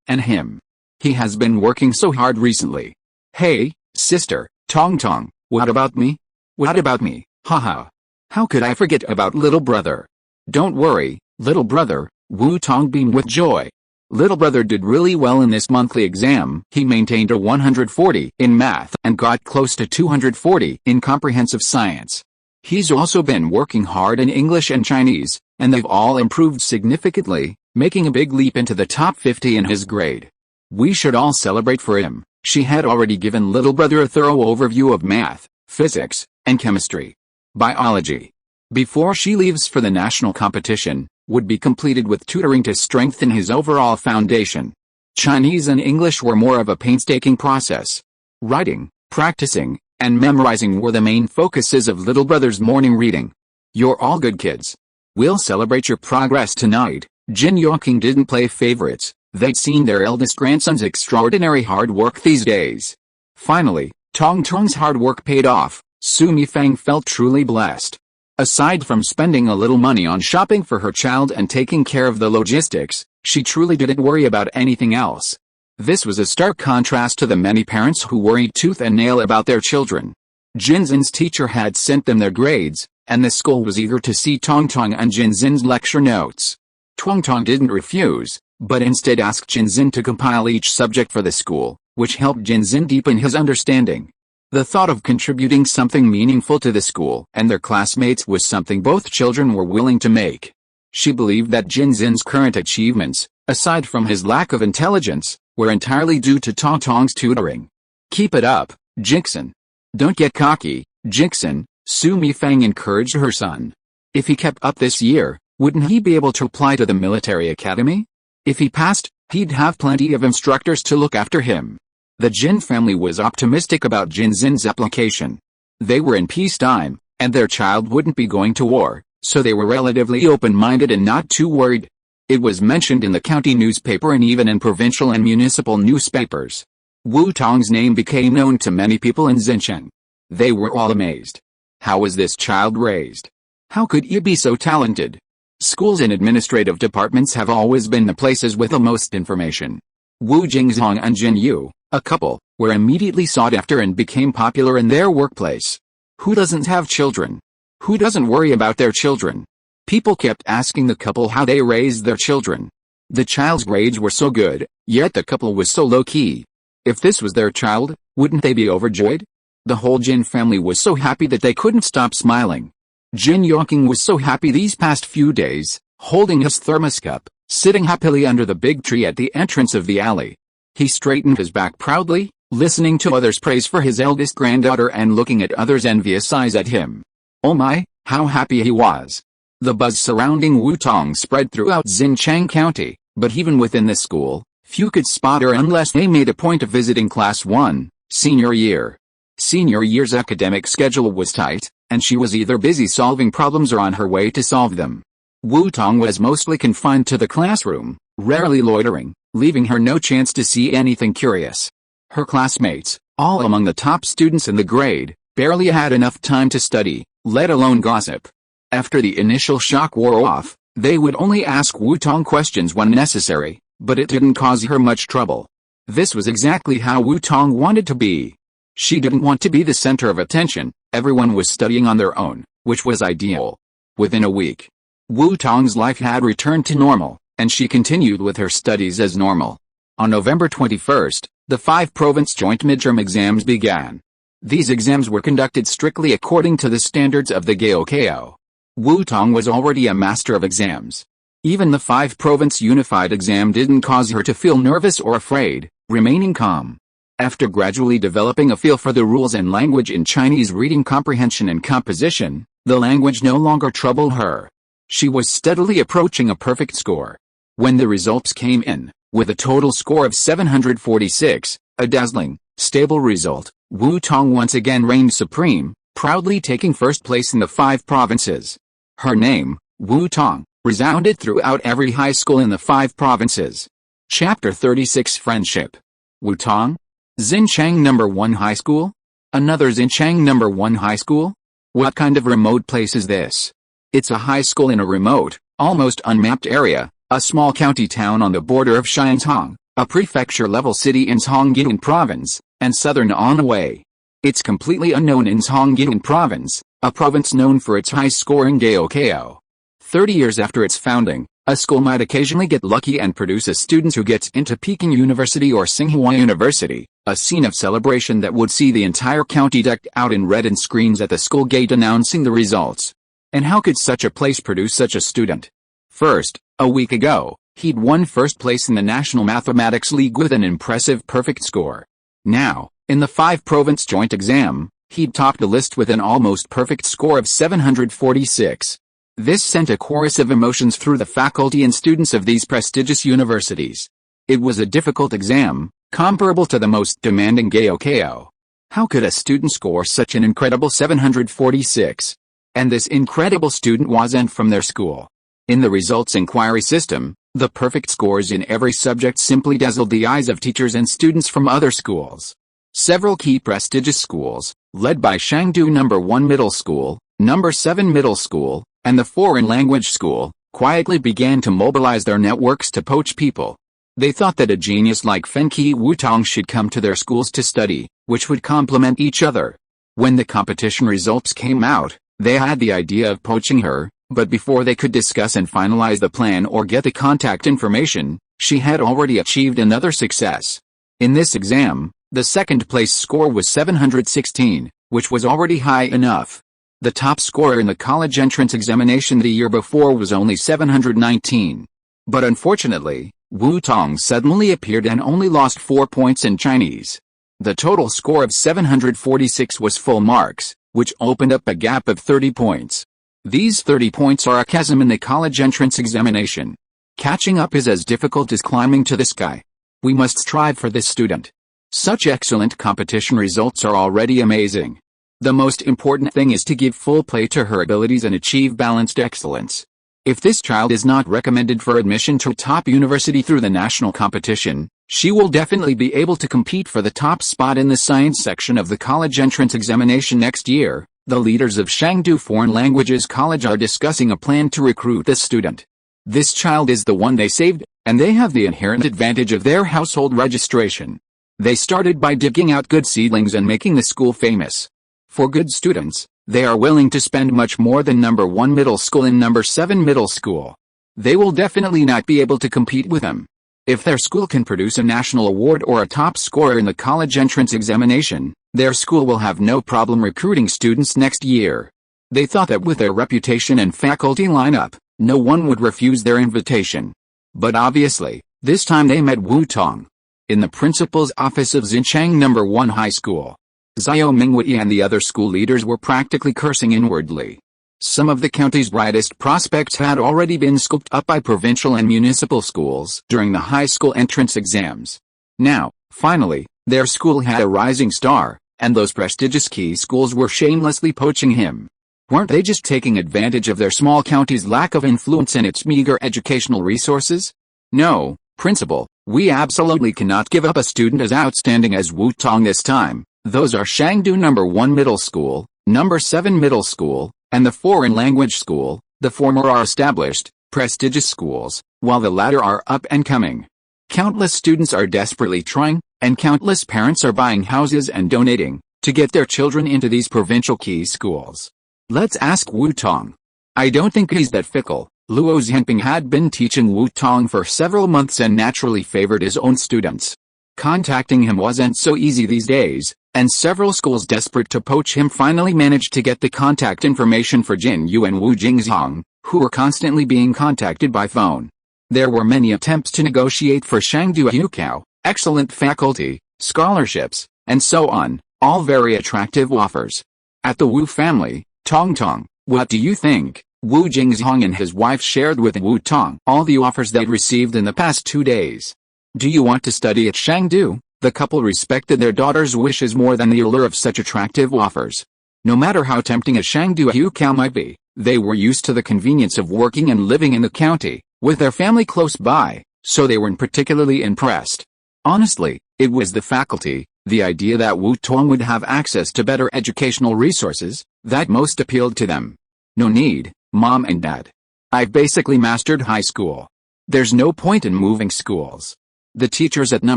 and him. He has been working so hard recently. Hey, sister, Tong, what about me? What about me, haha. How could I forget about little brother? Don't worry, little brother, Wu Tong beamed with joy. Little brother did really well in this monthly exam. He maintained a 140 in math and got close to 240 in comprehensive science. He's also been working hard in English and Chinese, and they've all improved significantly, making a big leap into the top 50 in his grade. We should all celebrate for him. She had already given little brother a thorough overview of math, physics, and chemistry. Biology, before she leaves for the national competition, would be completed with tutoring to strengthen his overall foundation. Chinese and English were more of a painstaking process. Writing, practicing, and memorizing were the main focuses of little brother's morning reading. You're all good kids. We'll celebrate your progress tonight. Jin Yongqing didn't play favorites. They'd seen their eldest grandson's extraordinary hard work these days. Finally, Tong's hard work paid off. Su Mifang felt truly blessed. Aside from spending a little money on shopping for her child and taking care of the logistics, she truly didn't worry about anything else. This was a stark contrast to the many parents who worried tooth and nail about their children. Jinzin's teacher had sent them their grades, and the school was eager to see Tong and Jinzin's lecture notes. Tong didn't refuse, but instead asked Jinzin to compile each subject for the school, which helped Jinzin deepen his understanding. The thought of contributing something meaningful to the school and their classmates was something both children were willing to make. She believed that Jinzin's current achievements, aside from his lack of intelligence, were entirely due to Tong's tutoring. "Keep it up, Jixin. Don't get cocky, Jixin," Su Mifang encouraged her son. If he kept up this year, wouldn't he be able to apply to the military academy? If he passed, he'd have plenty of instructors to look after him. The Jin family was optimistic about Jinzin's application. They were in peacetime, and their child wouldn't be going to war, so they were relatively open-minded and not too worried. It was mentioned in the county newspaper and even in provincial and municipal newspapers. Wu Tong's name became known to many people in Xinjiang. They were all amazed. How was this child raised? How could he be so talented? Schools and administrative departments have always been the places with the most information. Wu Jingzhong and Jin Yu, a couple, were immediately sought after and became popular in their workplace. Who doesn't have children? Who doesn't worry about their children? People kept asking the couple how they raised their children. The child's grades were so good, yet the couple was so low-key. If this was their child, wouldn't they be overjoyed? The whole Jin family was so happy that they couldn't stop smiling. Jin Yongqing was so happy these past few days, holding his thermos cup, sitting happily under the big tree at the entrance of the alley. He straightened his back proudly, listening to others praise for his eldest granddaughter and looking at others' envious eyes at him. Oh my, how happy he was. The buzz surrounding Wu Tong spread throughout Xinjiang County, but even within the school, few could spot her unless they made a point of visiting Class 1, senior year. Senior year's academic schedule was tight, and she was either busy solving problems or on her way to solve them. Wu Tong was mostly confined to the classroom, rarely loitering, leaving her no chance to see anything curious. Her classmates, all among the top students in the grade, barely had enough time to study, let alone gossip. After the initial shock wore off, they would only ask Wu Tong questions when necessary, but it didn't cause her much trouble. This was exactly how Wu Tong wanted to be. She didn't want to be the center of attention, everyone was studying on their own, which was ideal. Within a week, Wu Tong's life had returned to normal, and she continued with her studies as normal. On November 21st, the 5 province joint midterm exams began. These exams were conducted strictly according to the standards of the Gaokao. Wu Tong was already a master of exams. Even the 5 province unified exam didn't cause her to feel nervous or afraid, remaining calm. After gradually developing a feel for the rules and language in Chinese reading comprehension and composition, the language no longer troubled her. She was steadily approaching a perfect score. When the results came in, with a total score of 746, a dazzling, stable result, Wu Tong once again reigned supreme, proudly taking first place in the 5 provinces. Her name, Wu Tong, resounded throughout every high school in the 5 provinces. Chapter 36 Friendship. Wu Tong? Xinjiang No. 1 High School? Another Xinjiang No. 1 High School? What kind of remote place is this? It's a high school in a remote, almost unmapped area, a small county town on the border of Shantung, a prefecture-level city in Tonggyun Province, and southern Anhui. It's completely unknown in Tonggyun Province, a province known for its high-scoring Gaokao. 30 years after its founding, a school might occasionally get lucky and produce a student who gets into Peking University or Tsinghua University, a scene of celebration that would see the entire county decked out in red and screens at the school gate announcing the results. And how could such a place produce such a student? First, a week ago, he'd won first place in the National Mathematics League with an impressive perfect score. Now, in the 5 province joint exam, he'd topped the list with an almost perfect score of 746. This sent a chorus of emotions through the faculty and students of these prestigious universities. It was a difficult exam, comparable to the most demanding Gaokao. How could a student score such an incredible 746? And this incredible student wasn't from their school. In the results inquiry system, the perfect scores in every subject simply dazzled the eyes of teachers and students from other schools. Several key prestigious schools, led by Shangdu No. 1 Middle School, No. 7 Middle School, and the Foreign Language School, quietly began to mobilize their networks to poach people. They thought that a genius like Fenqi Wu Tong should come to their schools to study, which would complement each other. When the competition results came out, they had the idea of poaching her, But before they could discuss and finalize the plan or get the contact information, she had already achieved another success. In this exam, the second-place score was 716, which was already high enough. The top scorer in the college entrance examination the year before was only 719. But unfortunately, Wu Tong suddenly appeared and only lost 4 points in Chinese. The total score of 746 was full marks, which opened up a gap of 30 points. These 30 points are a chasm in the college entrance examination. Catching up is as difficult as climbing to the sky. We must strive for this student. Such excellent competition results are already amazing. The most important thing is to give full play to her abilities and achieve balanced excellence. If this child is not recommended for admission to a top university through the national competition, she will definitely be able to compete for the top spot in the science section of the college entrance examination next year. The leaders of Shangdu Foreign Languages College are discussing a plan to recruit this student. This child is the one they saved, and they have the inherent advantage of their household registration. They started by digging out good seedlings and making the school famous. For good students, they are willing to spend much more than number 1 middle school and number 7 middle school. They will definitely not be able to compete with them. If their school can produce a national award or a top scorer in the college entrance examination, their school will have no problem recruiting students next year. They thought that with their reputation and faculty lineup, no one would refuse their invitation. But obviously, this time they met Wu Tong. In the principal's office of Xinchang No. 1 High School, Xiao Mingwei and the other school leaders were practically cursing inwardly. Some of the county's brightest prospects had already been scooped up by provincial and municipal schools during the high school entrance exams. Now, finally, their school had a rising star, and those prestigious key schools were shamelessly poaching him. Weren't they just taking advantage of their small county's lack of influence and its meager educational resources? No, principal, we absolutely cannot give up a student as outstanding as Wu Tong this time. Those are Shangdu No. 1 Middle School, No. 7 Middle School, and the Foreign Language School. The former are established, prestigious schools, while the latter are up and coming. Countless students are desperately trying, and countless parents are buying houses and donating, to get their children into these provincial key schools. Let's ask Wu Tong. I don't think he's that fickle. Luo Zhenping had been teaching Wu Tong for several months and naturally favored his own students. Contacting him wasn't so easy these days, and several schools desperate to poach him finally managed to get the contact information for Jin Yu and Wu Jingzhong, who were constantly being contacted by phone. There were many attempts to negotiate for Shangdu Gaokao, excellent faculty, scholarships, and so on, all very attractive offers. At the Wu family, Tong, what do you think? Wu Jingzhong and his wife shared with Wu Tong all the offers they'd received in the past 2 days. Do you want to study at Shangdu? The couple respected their daughter's wishes more than the allure of such attractive offers. No matter how tempting a Shangdu Gaokao might be, they were used to the convenience of working and living in the county, with their family close by, so they weren't particularly impressed. Honestly, it was the faculty, the idea that Wu Tong would have access to better educational resources, that most appealed to them. No need, Mom and Dad. I've basically mastered high school. There's no point in moving schools. The teachers at No.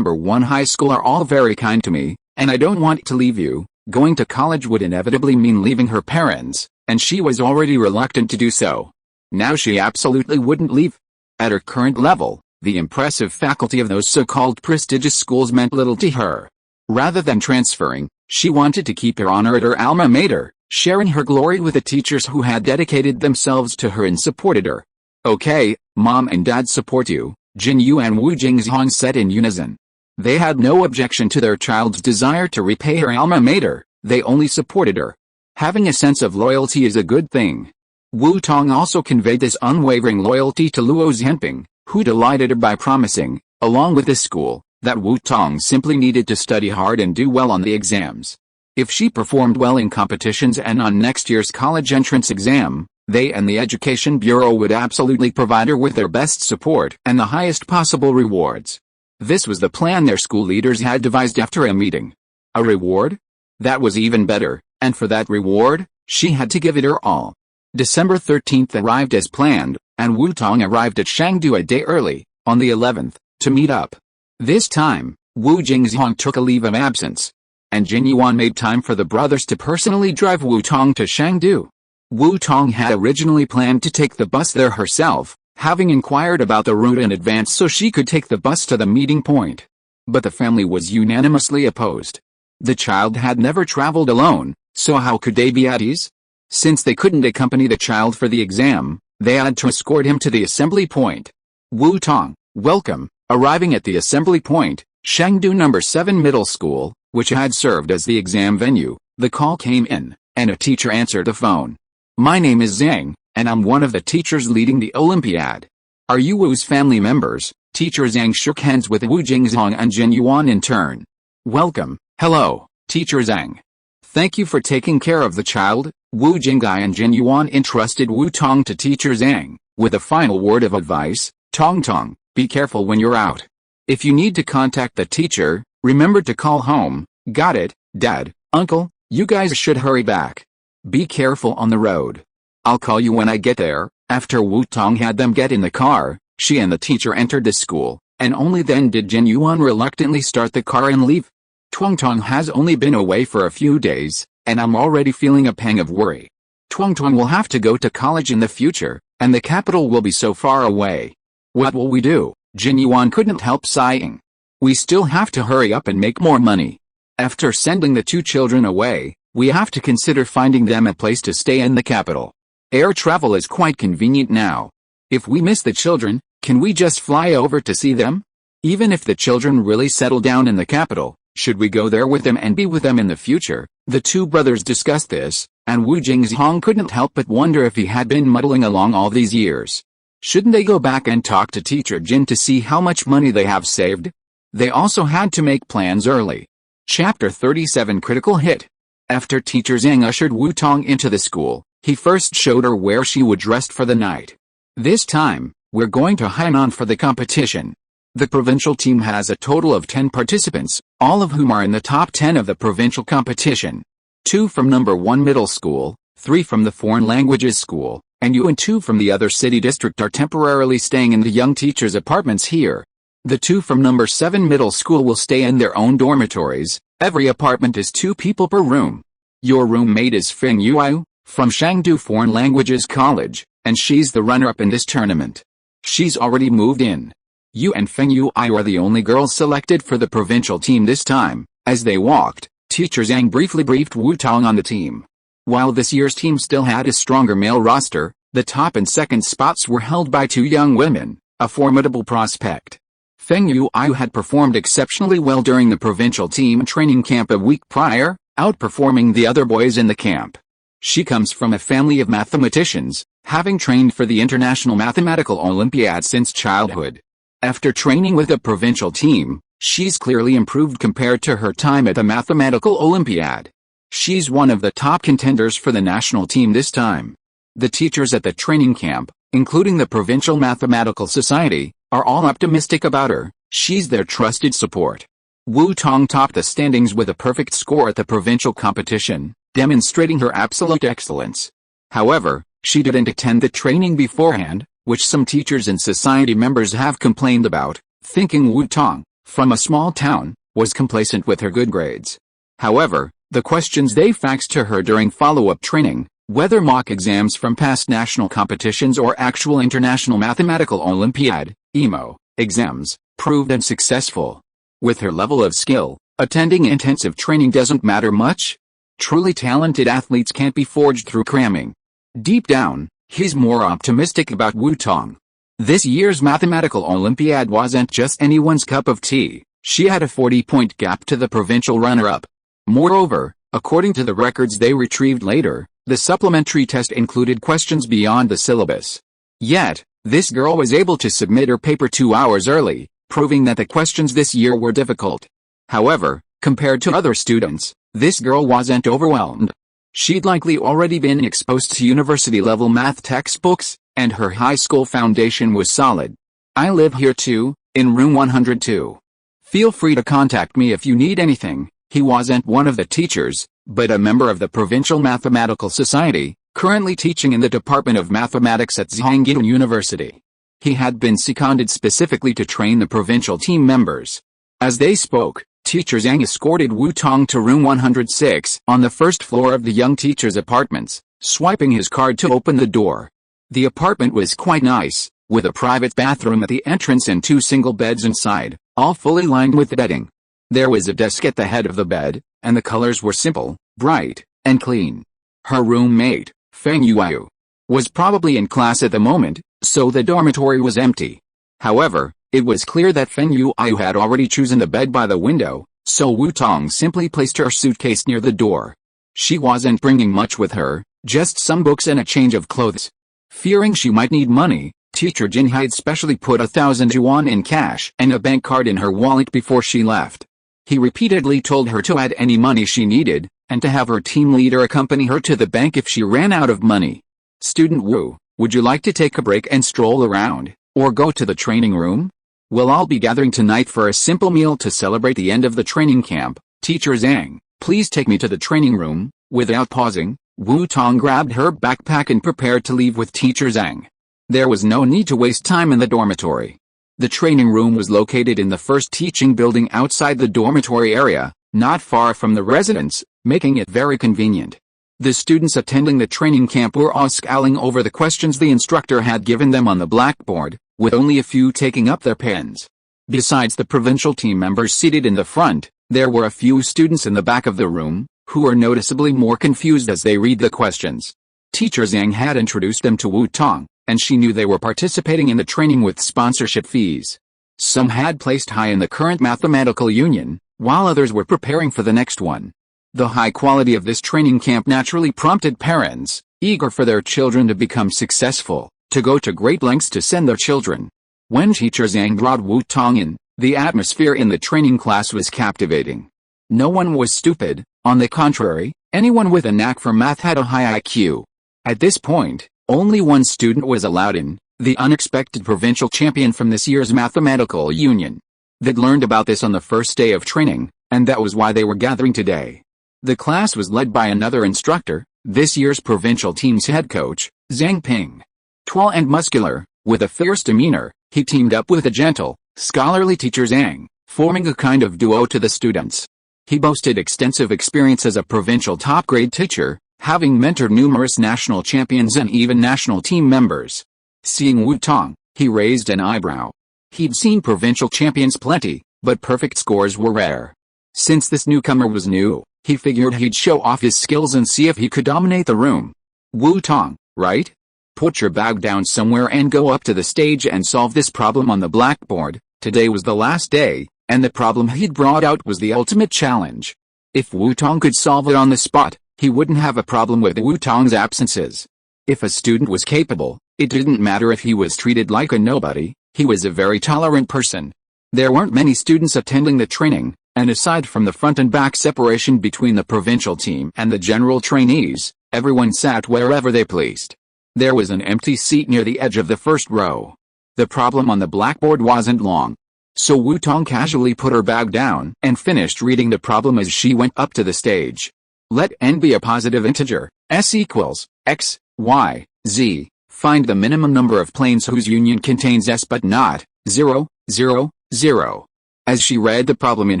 1 High School are all very kind to me, and I don't want to leave you. Going to college would inevitably mean leaving her parents, and she was already reluctant to do so. Now she absolutely wouldn't leave. At her current level, the impressive faculty of those so-called prestigious schools meant little to her. Rather than transferring, she wanted to keep her honor at her alma mater, sharing her glory with the teachers who had dedicated themselves to her and supported her. Okay, Mom and Dad support you, Jin Yu and Wu Jingzhong said in unison. They had no objection to their child's desire to repay her alma mater, they only supported her. Having a sense of loyalty is a good thing. Wu Tong also conveyed this unwavering loyalty to Luo Zhenping, who delighted her by promising, along with the school, that Wu Tong simply needed to study hard and do well on the exams. If she performed well in competitions and on next year's college entrance exam, they and the Education Bureau would absolutely provide her with their best support and the highest possible rewards. This was the plan their school leaders had devised after a meeting. A reward? That was even better, and for that reward, she had to give it her all. December 13th arrived as planned, and Wu Tong arrived at Shangdu a day early, on the 11th, to meet up. This time, Wu Jingzhong took a leave of absence, and Jin Yuan made time for the brothers to personally drive Wu Tong to Shangdu. Wu Tong had originally planned to take the bus there herself, having inquired about the route in advance so she could take the bus to the meeting point. But the family was unanimously opposed. The child had never traveled alone, so how could they be at ease? Since they couldn't accompany the child for the exam, they had to escort him to the assembly point. Wu Tong, welcome. Arriving at the assembly point, Shangdu No. 7 Middle School, which had served as the exam venue, the call came in, and a teacher answered the phone. My name is Zhang, and I'm one of the teachers leading the Olympiad. Are you Wu's family members? Teacher Zhang shook hands with Wu Jingzhong and Jin Yuan in turn. Welcome. Hello, Teacher Zhang. Thank you for taking care of the child. Wu Jinggai and Jin Yuan entrusted Wu Tong to Teacher Zhang, with a final word of advice. Tong, be careful when you're out. If you need to contact the teacher, remember to call home. Got it, Dad, Uncle, you guys should hurry back. Be careful on the road. I'll call you when I get there. After Wu Tong had them get in the car, she and the teacher entered the school, and only then did Jin Yuan reluctantly start the car and leave. Tong has only been away for a few days, and I'm already feeling a pang of worry. Tong will have to go to college in the future, and the capital will be so far away. What will we do? Jin Yuan couldn't help sighing. We still have to hurry up and make more money. After sending the two children away, we have to consider finding them a place to stay in the capital. Air travel is quite convenient now. If we miss the children, can we just fly over to see them? Even if the children really settle down in the capital, should we go there with them and be with them in the future? The two brothers discussed this, and Wu Jingzhong couldn't help but wonder if he had been muddling along all these years. Shouldn't they go back and talk to Teacher Jin to see how much money they have saved? They also had to make plans early. Chapter 37 Critical Hit. After Teacher Zhang ushered Wu Tong into the school, he first showed her where she would dress for the night. This time, we're going to Hainan for the competition. The provincial team has a total of 10 participants, all of whom are in the top 10 of the provincial competition. 2 from No. 1 middle school, 3 from the foreign languages school, and you and 2 from the other city district are temporarily staying in the young teachers' apartments here. The 2 from No. 7 middle school will stay in their own dormitories. Every apartment is 2 people per room. Your roommate is Feng Yuyu, from Shangdu Foreign Languages College, and she's the runner-up in this tournament. She's already moved in. You and Feng Yuyu are the only girls selected for the provincial team this time. As they walked, Teacher Zhang briefly briefed Wu Tong on the team. While this year's team still had a stronger male roster, the top and second spots were held by 2 young women, a formidable prospect. Feng Yuyu had performed exceptionally well during the provincial team training camp a week prior, outperforming the other boys in the camp. She comes from a family of mathematicians, having trained for the International Mathematical Olympiad since childhood. After training with the provincial team, she's clearly improved compared to her time at the Mathematical Olympiad. She's one of the top contenders for the national team this time. The teachers at the training camp, including the Provincial Mathematical Society, are all optimistic about her. She's their trusted support. Wu Tong topped the standings with a perfect score at the provincial competition, demonstrating her absolute excellence. However, she didn't attend the training beforehand, which some teachers and society members have complained about, thinking Wu Tong, from a small town, was complacent with her good grades. However, the questions they faxed to her during follow-up training, whether mock exams from past national competitions or actual International Mathematical Olympiad, EMO, exams, proved unsuccessful. With her level of skill, attending intensive training doesn't matter much. Truly talented athletes can't be forged through cramming. Deep down, he's more optimistic about Wu Tong. This year's Mathematical Olympiad wasn't just anyone's cup of tea. She had a 40-point gap to the provincial runner-up. Moreover, according to the records they retrieved later, the supplementary test included questions beyond the syllabus. Yet, this girl was able to submit her paper 2 hours early, proving that the questions this year were difficult. However, compared to other students, this girl wasn't overwhelmed. She'd likely already been exposed to university-level math textbooks, and her high school foundation was solid. I live here too, in room 102. Feel free to contact me if you need anything. He wasn't one of the teachers, but a member of the Provincial Mathematical Society, currently teaching in the Department of Mathematics at Zhangjiang University. He had been seconded specifically to train the provincial team members. As they spoke, Teacher Zhang escorted Wu Tong to room 106 on the first floor of the young teacher's apartments. swiping his card to open the door. The apartment was quite nice, with a private bathroom at the entrance and 2 single beds inside, all fully lined with bedding. There was a desk at the head of the bed, and the colors were simple, bright, and clean. Her roommate, Feng Yuyu, was probably in class at the moment, so the dormitory was empty. However, it was clear that Feng Yuyu had already chosen the bed by the window, so Wu Tong simply placed her suitcase near the door. She wasn't bringing much with her, just some books and a change of clothes. Fearing she might need money, Teacher Jin had specially put 1,000 yuan in cash and a bank card in her wallet before she left. He repeatedly told her to add any money she needed, and to have her team leader accompany her to the bank if she ran out of money. Student Wu, would you like to take a break and stroll around, or go to the training room? We'll all be gathering tonight for a simple meal to celebrate the end of the training camp. Teacher Zhang, please take me to the training room. Without pausing, Wu Tong grabbed her backpack and prepared to leave with Teacher Zhang. There was no need to waste time in the dormitory. The training room was located in the first teaching building outside the dormitory area, not far from the residence, making it very convenient. The students attending the training camp were all scowling over the questions the instructor had given them on the blackboard, with only a few taking up their pens. Besides the provincial team members seated in the front, there were a few students in the back of the room, who were noticeably more confused as they read the questions. Teacher Zhang had introduced them to Wu Tong, and she knew they were participating in the training with sponsorship fees. Some had placed high in the current mathematical union, while others were preparing for the next one. The high quality of this training camp naturally prompted parents, eager for their children to become successful, to go to great lengths to send their children. When Teacher Zhang brought Wu Tong in, the atmosphere in the training class was captivating. No one was stupid, on the contrary, anyone with a knack for math had a high IQ. At this point, only one student was allowed in, the unexpected provincial champion from this year's mathematical union. They'd learned about this on the first day of training, and that was why they were gathering today. The class was led by another instructor, this year's provincial team's head coach, Zhang Ping. Tall and muscular, with a fierce demeanor, he teamed up with a gentle, scholarly Teacher Zhang, forming a kind of duo to the students. He boasted extensive experience as a provincial top-grade teacher, having mentored numerous national champions and even national team members. Seeing Wu Tong, he raised an eyebrow. He'd seen provincial champions plenty, but perfect scores were rare. Since this newcomer was new, he figured he'd show off his skills and see if he could dominate the room. Wu Tong, right? Put your bag down somewhere and go up to the stage and solve this problem on the blackboard. Today was the last day, and the problem he'd brought out was the ultimate challenge. If Wu Tong could solve it on the spot, he wouldn't have a problem with Wu Tong's absences. If a student was capable, it didn't matter if he was treated like a nobody, he was a very tolerant person. There weren't many students attending the training, and aside from the front and back separation between the provincial team and the general trainees, everyone sat wherever they pleased. There was an empty seat near the edge of the first row. The problem on the blackboard wasn't long. So Wu Tong casually put her bag down and finished reading the problem as she went up to the stage. Let n be a positive integer, s equals x, y, z. Find the minimum number of planes whose union contains s but not 0, 0, 0. As she read the problem in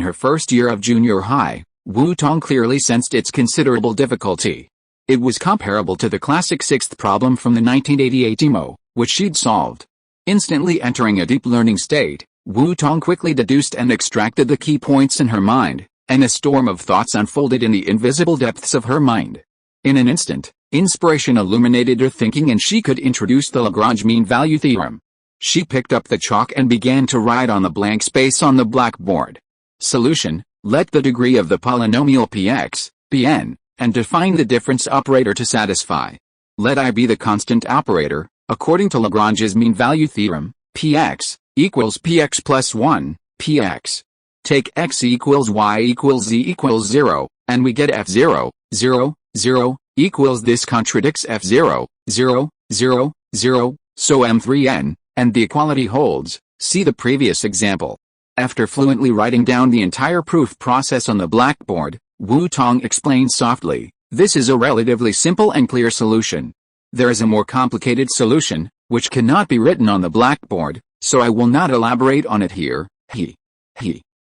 her first year of junior high, Wu Tong clearly sensed its considerable difficulty. It was comparable to the classic sixth problem from the 1988 demo, which she'd solved. Instantly entering a deep learning state, Wu Tong quickly deduced and extracted the key points in her mind, and a storm of thoughts unfolded in the invisible depths of her mind. In an instant, inspiration illuminated her thinking and she could introduce the Lagrange mean value theorem. She picked up the chalk and began to write on the blank space on the blackboard. Solution: let the degree of the polynomial px be n, and define the difference operator to satisfy. Let I be the constant operator, according to Lagrange's mean value theorem, px equals px plus 1, px. Take x equals y equals z equals 0, and we get f0, 0, 0, equals this contradicts f0, 0, 0, 0, so m3n, and the equality holds. See the previous example. After fluently writing down the entire proof process on the blackboard, Wu Tong explained softly, this is a relatively simple and clear solution. There is a more complicated solution, which cannot be written on the blackboard, so I will not elaborate on it here.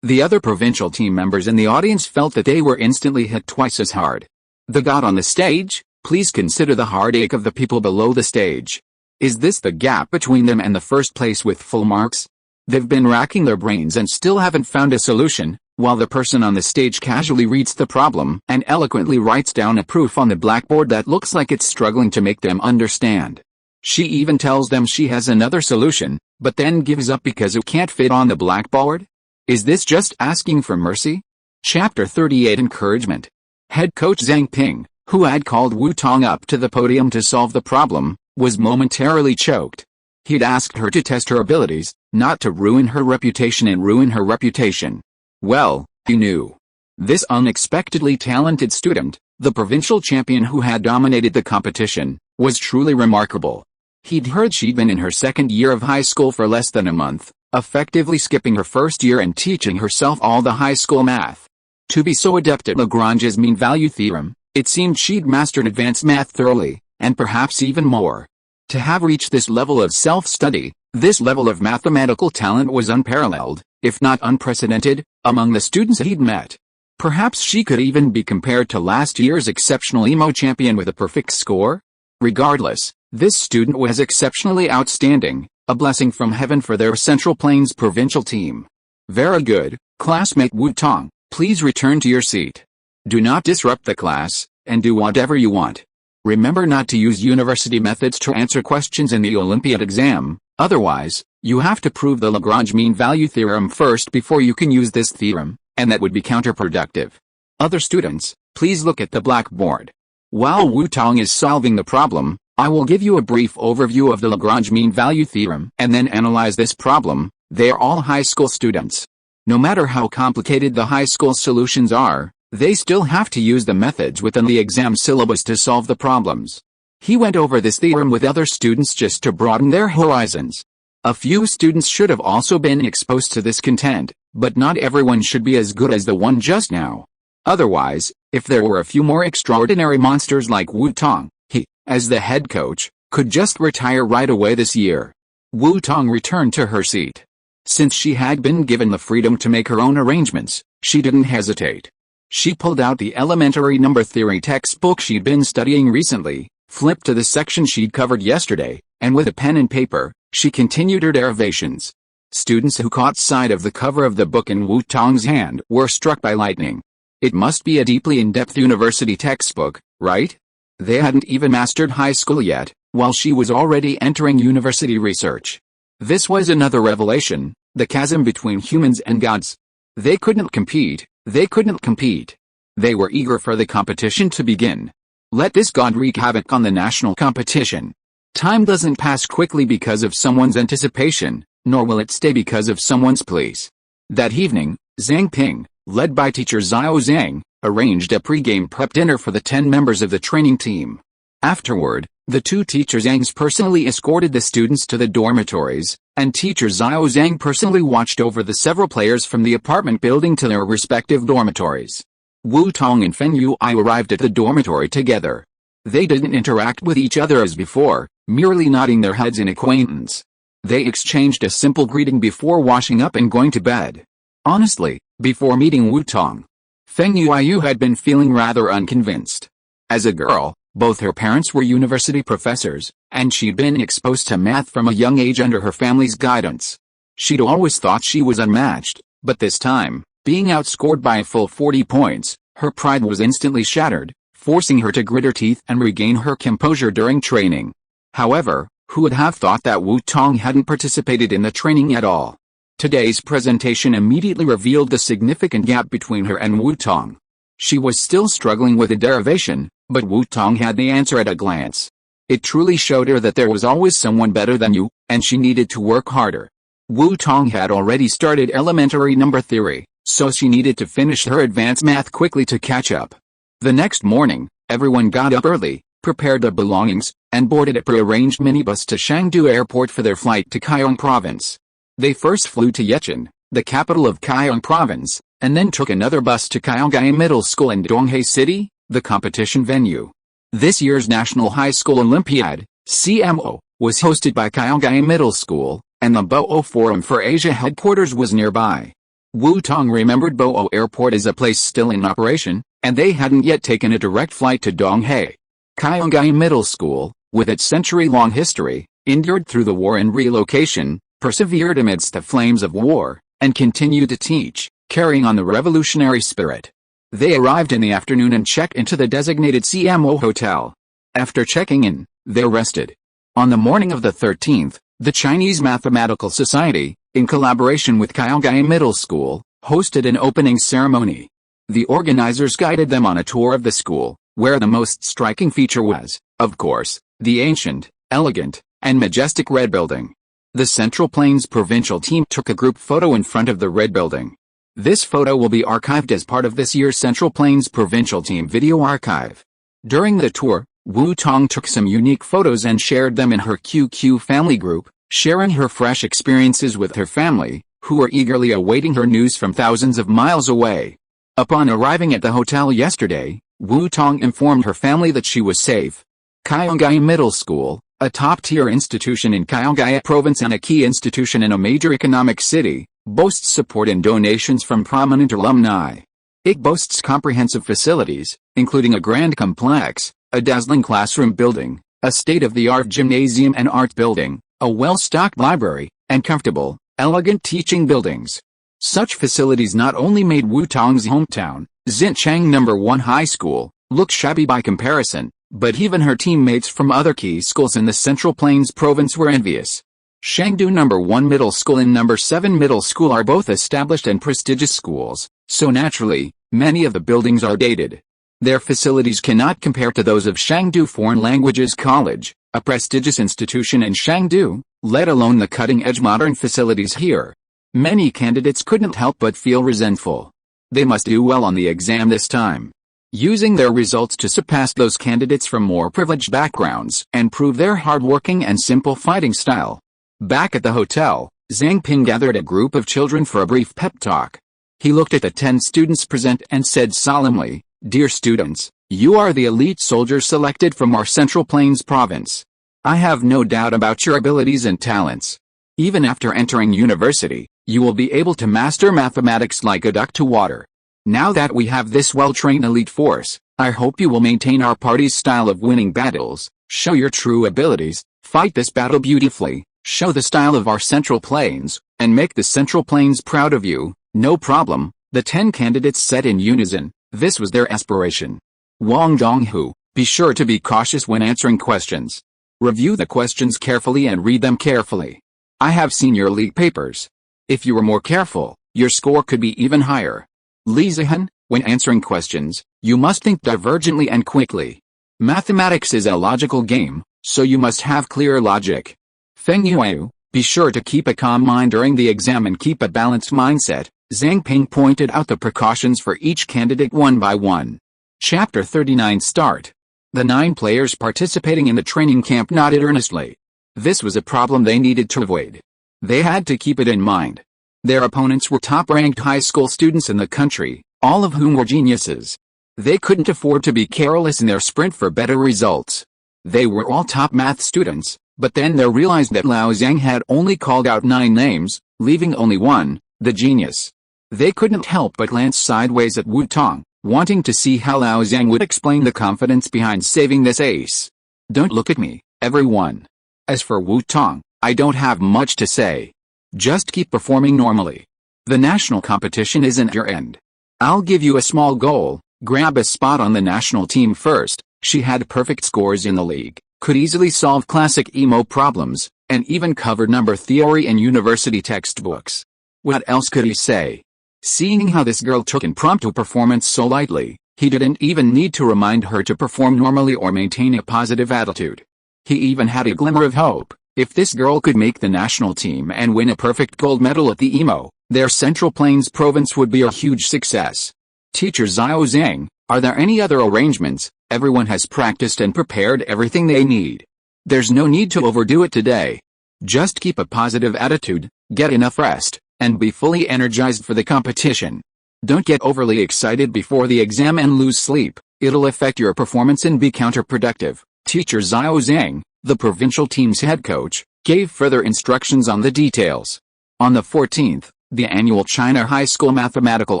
The other provincial team members in the audience felt that they were instantly hit twice as hard. The god on the stage, Please consider the heartache of the people below the stage. Is this the gap between them and the first place with full marks? They've been racking their brains and still haven't found a solution, while the person on the stage casually reads the problem and eloquently writes down a proof on the blackboard that looks like it's struggling to make them understand. She even tells them she has another solution, but then gives up because it can't fit on the blackboard? Is this just asking for mercy? Chapter 38 Encouragement. Head coach Zhang Ping, who had called Wu Tong up to the podium to solve the problem, was momentarily choked. He'd asked her to test her abilities, not to ruin her reputation and ruin her reputation. Well, he knew. This unexpectedly talented student, the provincial champion who had dominated the competition, was truly remarkable. He'd heard she'd been in her second year of high school for less than a month, effectively skipping her first year and teaching herself all the high school math. To be so adept at Lagrange's mean value theorem, it seemed she'd mastered advanced math thoroughly, and perhaps even more. To have reached this level of self-study, this level of mathematical talent was unparalleled, if not unprecedented, among the students he'd met. Perhaps she could even be compared to last year's exceptional emo champion with a perfect score? Regardless, this student was exceptionally outstanding, a blessing from heaven for their Central Plains provincial team. Very good, classmate Wu Tong, please return to your seat. Do not disrupt the class, and do whatever you want. Remember not to use university methods to answer questions in the Olympiad exam, otherwise, you have to prove the Lagrange mean value theorem first before you can use this theorem, and that would be counterproductive. Other students, please look at the blackboard. While Wu Tong is solving the problem, I will give you a brief overview of the Lagrange mean value theorem and then analyze this problem. They are all high school students. No matter how complicated the high school solutions are, they still have to use the methods within the exam syllabus to solve the problems. He went over this theorem with other students just to broaden their horizons. A few students should have also been exposed to this content, but not everyone should be as good as the one just now. Otherwise, if there were a few more extraordinary monsters like Wu Tong, he, as the head coach, could just retire right away this year. Wu Tong returned to her seat. Since she had been given the freedom to make her own arrangements, she didn't hesitate. She pulled out the elementary number theory textbook she'd been studying recently, flipped to the section she'd covered yesterday, and with a pen and paper, she continued her derivations. Students who caught sight of the cover of the book in Wu Tong's hand were struck by lightning. It must be a deeply in-depth university textbook, right? They hadn't even mastered high school yet, while she was already entering university research. This was another revelation, the chasm between humans and gods. They couldn't compete. They were eager for the competition to begin. Let this god wreak havoc on the national competition. Time doesn't pass quickly because of someone's anticipation, nor will it stay because of someone's pleas. That evening, Zhang Ping, led by teacher Xiao Zhang, arranged a pre-game prep dinner for the 10 members of the training team. Afterward, the two teacher Zhangs personally escorted the students to the dormitories, and teacher Xiao Zhang personally watched over the several players from the apartment building to their respective dormitories. Wu Tong and Feng Yui arrived at the dormitory together. They didn't interact with each other as before, merely nodding their heads in acquaintance. They exchanged a simple greeting before washing up and going to bed. Honestly, before meeting Wu Tong, Feng Yui had been feeling rather unconvinced. As a girl, both her parents were university professors, and she'd been exposed to math from a young age under her family's guidance. She'd always thought she was unmatched, but this time, being outscored by a full 40 points, her pride was instantly shattered, forcing her to grit her teeth and regain her composure during training. However, who would have thought that Wu Tong hadn't participated in the training at all? Today's presentation immediately revealed the significant gap between her and Wu Tong. She was still struggling with a derivation, but Wu Tong had the answer at a glance. It truly showed her that there was always someone better than you, and she needed to work harder. Wu Tong had already started elementary number theory, so she needed to finish her advanced math quickly to catch up. The next morning, everyone got up early, prepared their belongings, and boarded a pre-arranged minibus to Chengdu Airport for their flight to Kaiyong Province. They first flew to Yechen, the capital of Kaiyong Province, and then took another bus to Kaiyonggai Middle School in Donghae City, the competition venue. This year's National High School Olympiad, CMO, was hosted by Kaiyonggai Middle School, and the Bo'o Forum for Asia headquarters was nearby. Wu Tong remembered Bo'o Airport as a place still in operation, and they hadn't yet taken a direct flight to Donghae. Gaokao Middle School, with its century-long history, endured through the war and relocation, persevered amidst the flames of war, and continued to teach, carrying on the revolutionary spirit. They arrived in the afternoon and checked into the designated CMO hotel. After checking in, they rested. On the morning of the 13th, the Chinese Mathematical Society, in collaboration with Gaokao Middle School, hosted an opening ceremony. The organizers guided them on a tour of the school, where the most striking feature was, of course, the ancient, elegant, and majestic Red Building. The Central Plains provincial team took a group photo in front of the Red Building. This photo will be archived as part of this year's Central Plains provincial team video archive. During the tour, Wu Tong took some unique photos and shared them in her QQ family group, sharing her fresh experiences with her family, who were eagerly awaiting her news from thousands of miles away. Upon arriving at the hotel yesterday, Wu Tong informed her family that she was safe. Gaokao Middle School, a top-tier institution in Gaokao Province and a key institution in a major economic city, boasts support and donations from prominent alumni. It boasts comprehensive facilities, including a grand complex, a dazzling classroom building, a state-of-the-art gymnasium and art building, a well-stocked library, and comfortable, elegant teaching buildings. Such facilities not only made Wu Tong's hometown, Xinjiang No. 1 High School, look shabby by comparison, but even her teammates from other key schools in the Central Plains province were envious. Shangdu No. 1 Middle School and No. 7 Middle School are both established and prestigious schools, so naturally, many of the buildings are dated. Their facilities cannot compare to those of Shangdu Foreign Languages College, a prestigious institution in Shangdu, let alone the cutting-edge modern facilities here. Many candidates couldn't help but feel resentful. They must do well on the exam this time, using their results to surpass those candidates from more privileged backgrounds and prove their hardworking and simple fighting style. Back at the hotel, Zhang Ping gathered a group of children for a brief pep talk. He looked at the 10 students present and said solemnly, "Dear students, you are the elite soldiers selected from our Central Plains province. I have no doubt about your abilities and talents. Even after entering university, you will be able to master mathematics like a duck to water. Now that we have this well-trained elite force, I hope you will maintain our party's style of winning battles, show your true abilities, fight this battle beautifully, show the style of our Central Plains, and make the Central Plains proud of you." "No problem," the 10 candidates said in unison. This was their aspiration. Wang Donghu, be sure to be cautious when answering questions. Review the questions carefully and read them carefully. I have seen your league papers. If you were more careful, your score could be even higher. Li Zihan, when answering questions, you must think divergently and quickly. Mathematics is a logical game, so you must have clear logic. Feng Yuyu, be sure to keep a calm mind during the exam and keep a balanced mindset. Zhang Ping pointed out the precautions for each candidate one by one. Chapter 39 Start. The 9 players participating in the training camp nodded earnestly. This was a problem they needed to avoid. They had to keep it in mind. Their opponents were top-ranked high school students in the country, all of whom were geniuses. They couldn't afford to be careless in their sprint for better results. They were all top math students, but then they realized that Lao Zhang had only called out 9 names, leaving only one, the genius. They couldn't help but glance sideways at Wu Tong, wanting to see how Lao Zhang would explain the confidence behind saving this ace. "Don't look at me, everyone. As for Wu Tong, I don't have much to say. Just keep performing normally. The national competition isn't your end. I'll give you a small goal, grab a spot on the national team first." She had perfect scores in the league, could easily solve classic emo problems, and even covered number theory in university textbooks. What else could he say? Seeing how this girl took impromptu performance so lightly, he didn't even need to remind her to perform normally or maintain a positive attitude. He even had a glimmer of hope. If this girl could make the national team and win a perfect gold medal at the EMO, their Central Plains province would be a huge success. "Teacher Xiao Zhang, are there any other arrangements? Everyone has practiced and prepared everything they need. There's no need to overdo it today. Just keep a positive attitude, get enough rest, and be fully energized for the competition. Don't get overly excited before the exam and lose sleep, it'll affect your performance and be counterproductive." Teacher Xiao Zhang, the provincial team's head coach, gave further instructions on the details. On the 14th, the annual China High School Mathematical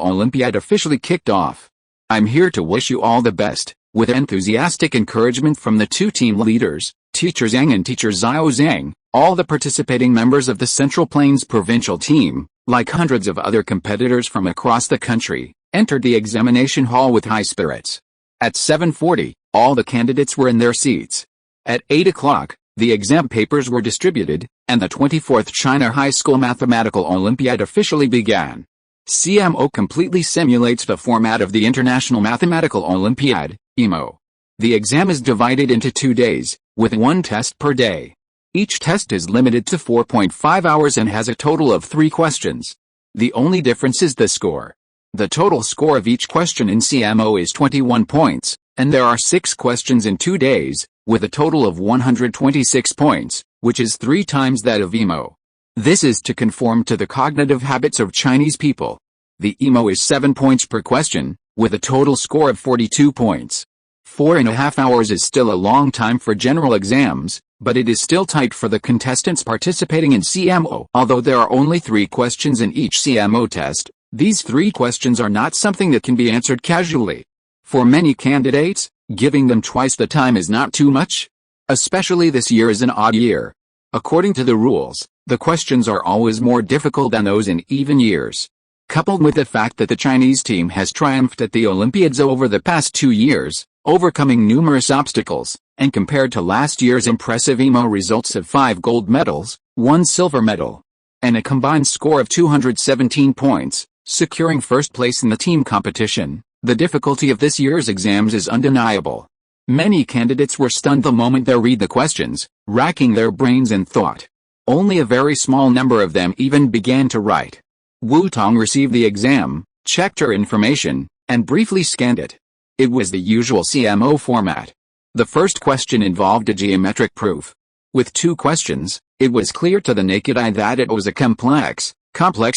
Olympiad officially kicked off. "I'm here to wish you all the best," With enthusiastic encouragement from the two team leaders, Teacher Zhang and Teacher Xiao Zhang, all the participating members of the Central Plains provincial team, like hundreds of other competitors from across the country, entered the examination hall with high spirits. At 7:40, all the candidates were in their seats. At 8 o'clock, the exam papers were distributed, and the 24th China High School Mathematical Olympiad officially began. CMO completely simulates the format of the International Mathematical Olympiad, IMO. The exam is divided into 2 days, with one test per day. Each test is limited to 4.5 hours and has a total of 3 questions. The only difference is the score. The total score of each question in CMO is 21 points, and there are 6 questions in 2 days, with a total of 126 points, which is 3 times that of IMO. This is to conform to the cognitive habits of Chinese people. The IMO is 7 points per question, with a total score of 42 points. 4.5 hours is still a long time for general exams, but it is still tight for the contestants participating in CMO. Although there are only 3 questions in each CMO test, these 3 questions are not something that can be answered casually. For many candidates, giving them twice the time is not too much. Especially this year is an odd year. According to the rules, the questions are always more difficult than those in even years. Coupled with the fact that the Chinese team has triumphed at the Olympiads over the past 2 years, overcoming numerous obstacles, and compared to last year's impressive IMO results of 5 gold medals, 1 silver medal, and a combined score of 217 points, securing first place in the team competition, the difficulty of this year's exams is undeniable. Many candidates were stunned the moment they read the questions, racking their brains in thought. Only a very small number of them even began to write. Wu Tong received the exam, checked her information, and briefly scanned it. It was the usual CMO format. The first question involved a geometric proof. With 2 questions, it was clear to the naked eye that it was a complex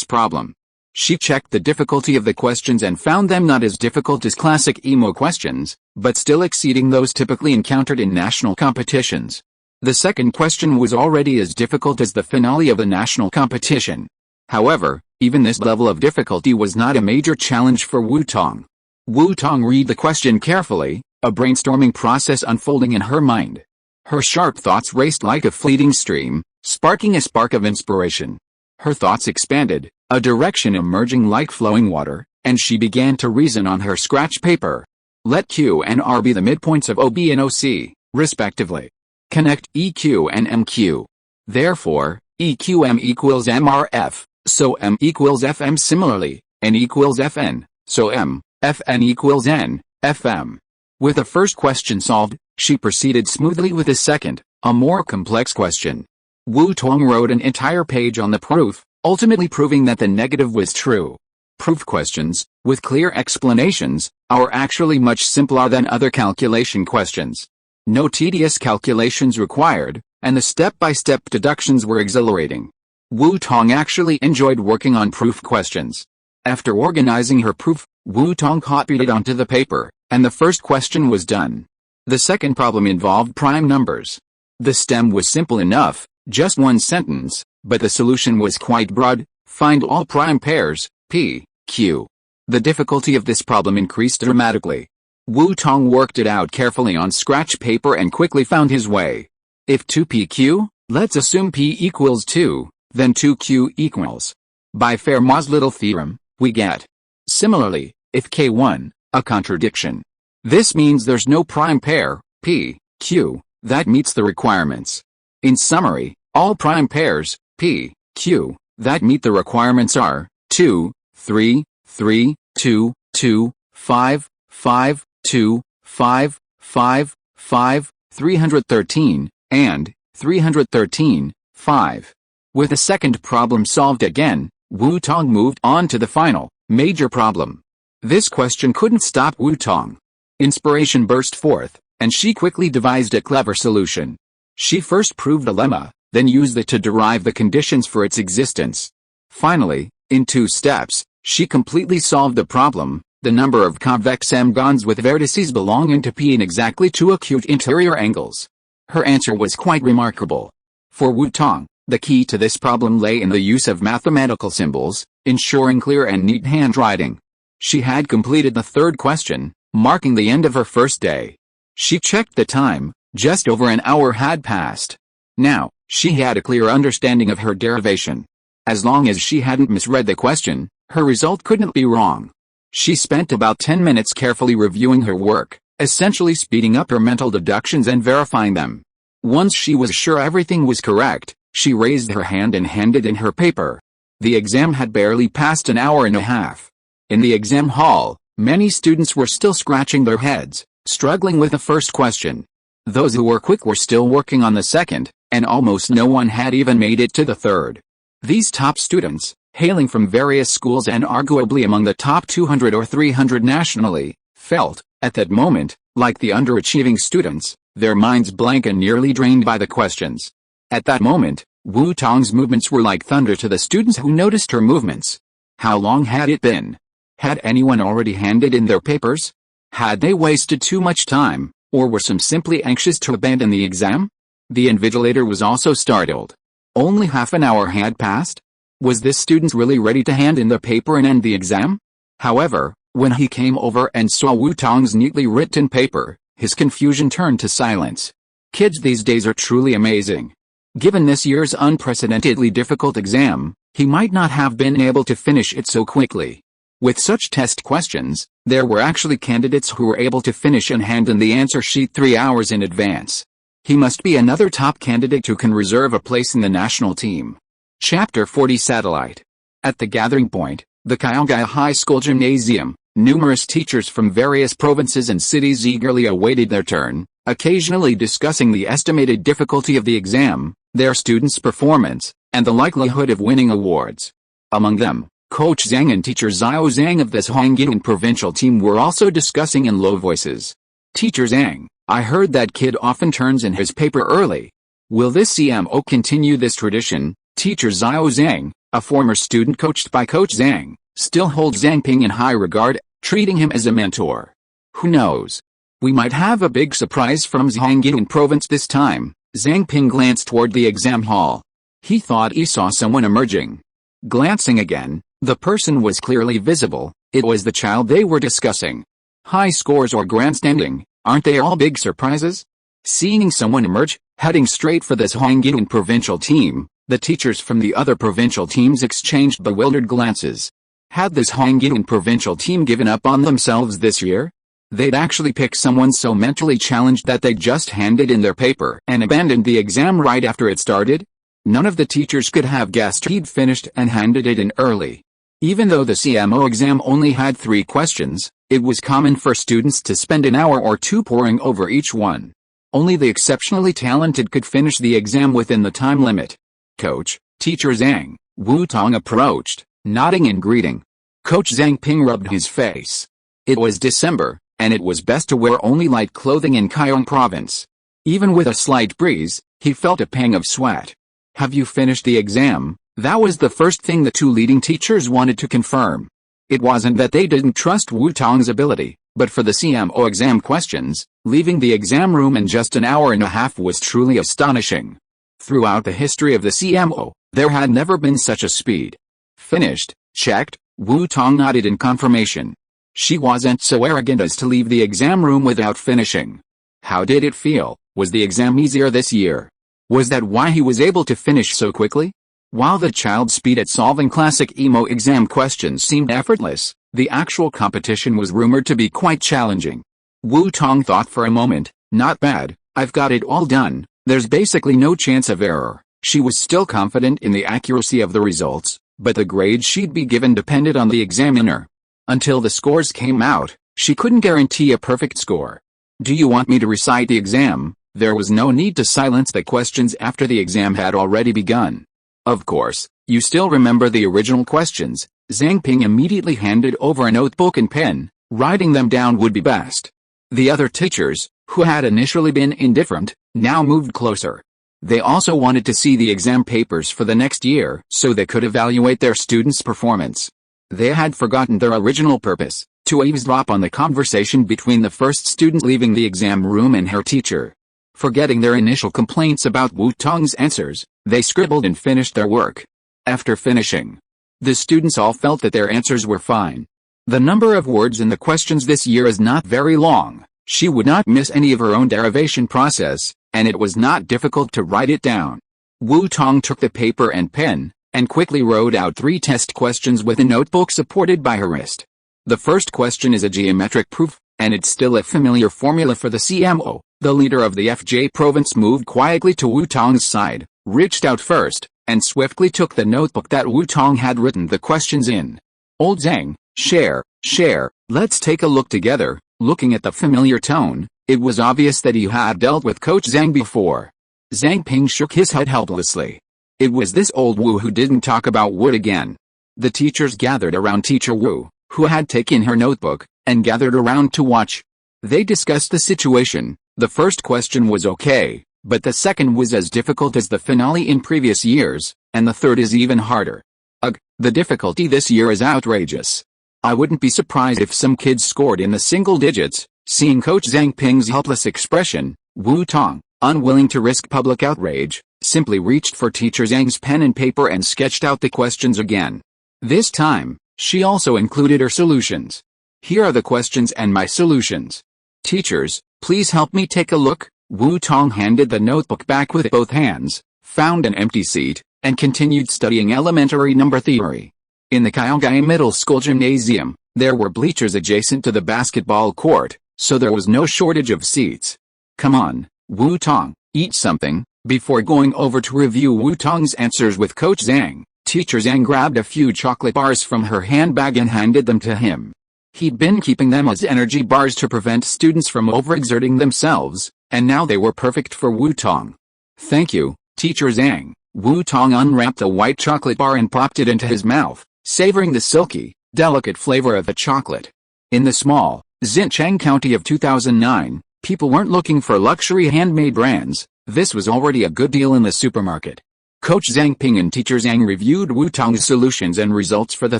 problem. She checked the difficulty of the questions and found them not as difficult as classic IMO questions, but still exceeding those typically encountered in national competitions. The second question was already as difficult as the finale of the national competition. However, even this level of difficulty was not a major challenge for Wu Tong. Wu Tong read the question carefully, a brainstorming process unfolding in her mind. Her sharp thoughts raced like a fleeting stream, sparking a spark of inspiration. Her thoughts expanded, a direction emerging like flowing water, and she began to reason on her scratch paper. Let Q and R be the midpoints of OB and OC, respectively. Connect EQ and MQ. Therefore, EQM equals MRF, so M equals FM similarly, N equals FN, so M, FN equals N, FM. With the first question solved, she proceeded smoothly with the second, a more complex question. Wu Tong wrote an entire page on the proof, ultimately proving that the negative was true. Proof questions, with clear explanations, are actually much simpler than other calculation questions. No tedious calculations required, and the step-by-step deductions were exhilarating. Wu Tong actually enjoyed working on proof questions. After organizing her proof, Wu Tong copied it onto the paper, and the first question was done. The second problem involved prime numbers. The stem was simple enough, just one sentence, but the solution was quite broad: find all prime pairs, P, Q. The difficulty of this problem increased dramatically. Wu Tong worked it out carefully on scratch paper and quickly found his way. If 2PQ, let's assume P equals 2, then 2Q equals. By Fermat's little theorem, we get. Similarly, if K1, a contradiction. This means there's no prime pair, P, Q, that meets the requirements. In summary, all prime pairs, P, Q, that meet the requirements are 2, 3, 3, 2, 2, 5, 5, 2, 5, 5, 5, 313, and 313, 5. With the second problem solved again, Wu Tong moved on to the final, major problem. This question couldn't stop Wu Tong. Inspiration burst forth, and she quickly devised a clever solution. She first proved a lemma, then used it to derive the conditions for its existence. Finally, in 2 steps, she completely solved the problem: the number of convex M-gons with vertices belonging to P in exactly 2 acute interior angles. Her answer was quite remarkable. For Wu Tong, the key to this problem lay in the use of mathematical symbols, ensuring clear and neat handwriting. She had completed the third question, marking the end of her first day. She checked the time. Just over an hour had passed. Now, she had a clear understanding of her derivation. As long as she hadn't misread the question, her result couldn't be wrong. She spent about 10 minutes carefully reviewing her work, essentially speeding up her mental deductions and verifying them. Once she was sure everything was correct, she raised her hand and handed in her paper. The exam had barely passed an hour and a half. In the exam hall, many students were still scratching their heads, struggling with the first question. Those who were quick were still working on the second, and almost no one had even made it to the third. These top students, hailing from various schools and arguably among the top 200 or 300 nationally, felt, at that moment, like the underachieving students, their minds blank and nearly drained by the questions. At that moment, Wu Tong's movements were like thunder to the students who noticed her movements. How long had it been? Had anyone already handed in their papers? Had they wasted too much time, or were some simply anxious to abandon the exam? The invigilator was also startled. Only half an hour had passed? Was this student really ready to hand in the paper and end the exam? However, when he came over and saw Wu Tong's neatly written paper, his confusion turned to silence. Kids these days are truly amazing. Given this year's unprecedentedly difficult exam, he might not have been able to finish it so quickly. With such test questions, there were actually candidates who were able to finish and hand in the answer sheet 3 hours in advance. He must be another top candidate who can reserve a place in the national team. Chapter 40 Satellite. At the gathering point, the Gaokao High School Gymnasium, numerous teachers from various provinces and cities eagerly awaited their turn, occasionally discussing the estimated difficulty of the exam, their students' performance, and the likelihood of winning awards. Among them, Coach Zhang and teacher Xiao Zhang of this Hongyan provincial team were also discussing in low voices. Teacher Zhang, I heard that kid often turns in his paper early. Will this CMO continue this tradition? Teacher Xiao Zhang, a former student coached by Coach Zhang, still holds Zhang Ping in high regard, treating him as a mentor. Who knows? We might have a big surprise from Hongyan province this time. Zhang Ping glanced toward the exam hall. He thought he saw someone emerging. Glancing again, the person was clearly visible. It was the child they were discussing. High scores or grandstanding, aren't they all big surprises? Seeing someone emerge, heading straight for this Hongyan provincial team, the teachers from the other provincial teams exchanged bewildered glances. Had this Hongyan provincial team given up on themselves this year? They'd actually pick someone so mentally challenged that they just handed in their paper and abandoned the exam right after it started? None of the teachers could have guessed he'd finished and handed it in early. Even though the CMO exam only had 3 questions, it was common for students to spend an hour or two poring over each one. Only the exceptionally talented could finish the exam within the time limit. Coach, Teacher Zhang, Wu Tong approached, nodding in greeting. Coach Zhang Ping rubbed his face. It was December, and it was best to wear only light clothing in Gaokao province. Even with a slight breeze, he felt a pang of sweat. Have you finished the exam? That was the first thing the 2 leading teachers wanted to confirm. It wasn't that they didn't trust Wu Tong's ability, but for the CMO exam questions, leaving the exam room in just an hour and a half was truly astonishing. Throughout the history of the CMO, there had never been such a speed. Finished, checked, Wu Tong nodded in confirmation. She wasn't so arrogant as to leave the exam room without finishing. How did it feel? Was the exam easier this year? Was that why he was able to finish so quickly? While the child's speed at solving classic EMO exam questions seemed effortless, the actual competition was rumored to be quite challenging. Wu Tong thought for a moment, not bad, I've got it all done, there's basically no chance of error. She was still confident in the accuracy of the results, but the grade she'd be given depended on the examiner. Until the scores came out, she couldn't guarantee a perfect score. Do you want me to recite the exam? There was no need to silence the questions after the exam had already begun. Of course, you still remember the original questions. Zhang Ping immediately handed over a notebook and pen. Writing them down would be best. The other teachers, who had initially been indifferent, now moved closer. They also wanted to see the exam papers for the next year so they could evaluate their students' performance. They had forgotten their original purpose, to eavesdrop on the conversation between the first student leaving the exam room and her teacher. Forgetting their initial complaints about Wu Tong's answers, they scribbled and finished their work. After finishing, the students all felt that their answers were fine. The number of words in the questions this year is not very long. She would not miss any of her own derivation process, and it was not difficult to write it down. Wu Tong took the paper and pen, and quickly wrote out 3 test questions with a notebook supported by her wrist. The first question is a geometric proof, and it's still a familiar formula for the CMO. The leader of the FJ province moved quietly to Wu Tong's side, reached out first, and swiftly took the notebook that Wu Tong had written the questions in. Old Zhang, share, let's take a look together. Looking at the familiar tone, it was obvious that he had dealt with Coach Zhang before. Zhang Ping shook his head helplessly. It was this old Wu who didn't talk about wood again. The teachers gathered around Teacher Wu, who had taken her notebook, and gathered around to watch. They discussed the situation. The first question was okay, but the second was as difficult as the finale in previous years, and the third is even harder. Ugh, the difficulty this year is outrageous. I wouldn't be surprised if some kids scored in the single digits. Seeing Coach Zhang Ping's helpless expression, Wu Tong, unwilling to risk public outrage, simply reached for Teacher Zhang's pen and paper and sketched out the questions again. This time, she also included her solutions. Here are the questions and my solutions. Teachers, please help me take a look. Wu Tong handed the notebook back with both hands, found an empty seat, and continued studying elementary number theory. In the Gaokao Middle School Gymnasium, there were bleachers adjacent to the basketball court, so there was no shortage of seats. Come on, Wu Tong, eat something. Before going over to review Wu Tong's answers with Coach Zhang, Teacher Zhang grabbed a few chocolate bars from her handbag and handed them to him. He'd been keeping them as energy bars to prevent students from overexerting themselves, and now they were perfect for Wu Tong. Thank you, Teacher Zhang. Wu Tong unwrapped a white chocolate bar and popped it into his mouth, savoring the silky, delicate flavor of the chocolate. In the small, Xinjiang County of 2009, people weren't looking for luxury handmade brands. This was already a good deal in the supermarket. Coach Zhang Ping and Teacher Zhang reviewed Wu Tong's solutions and results for the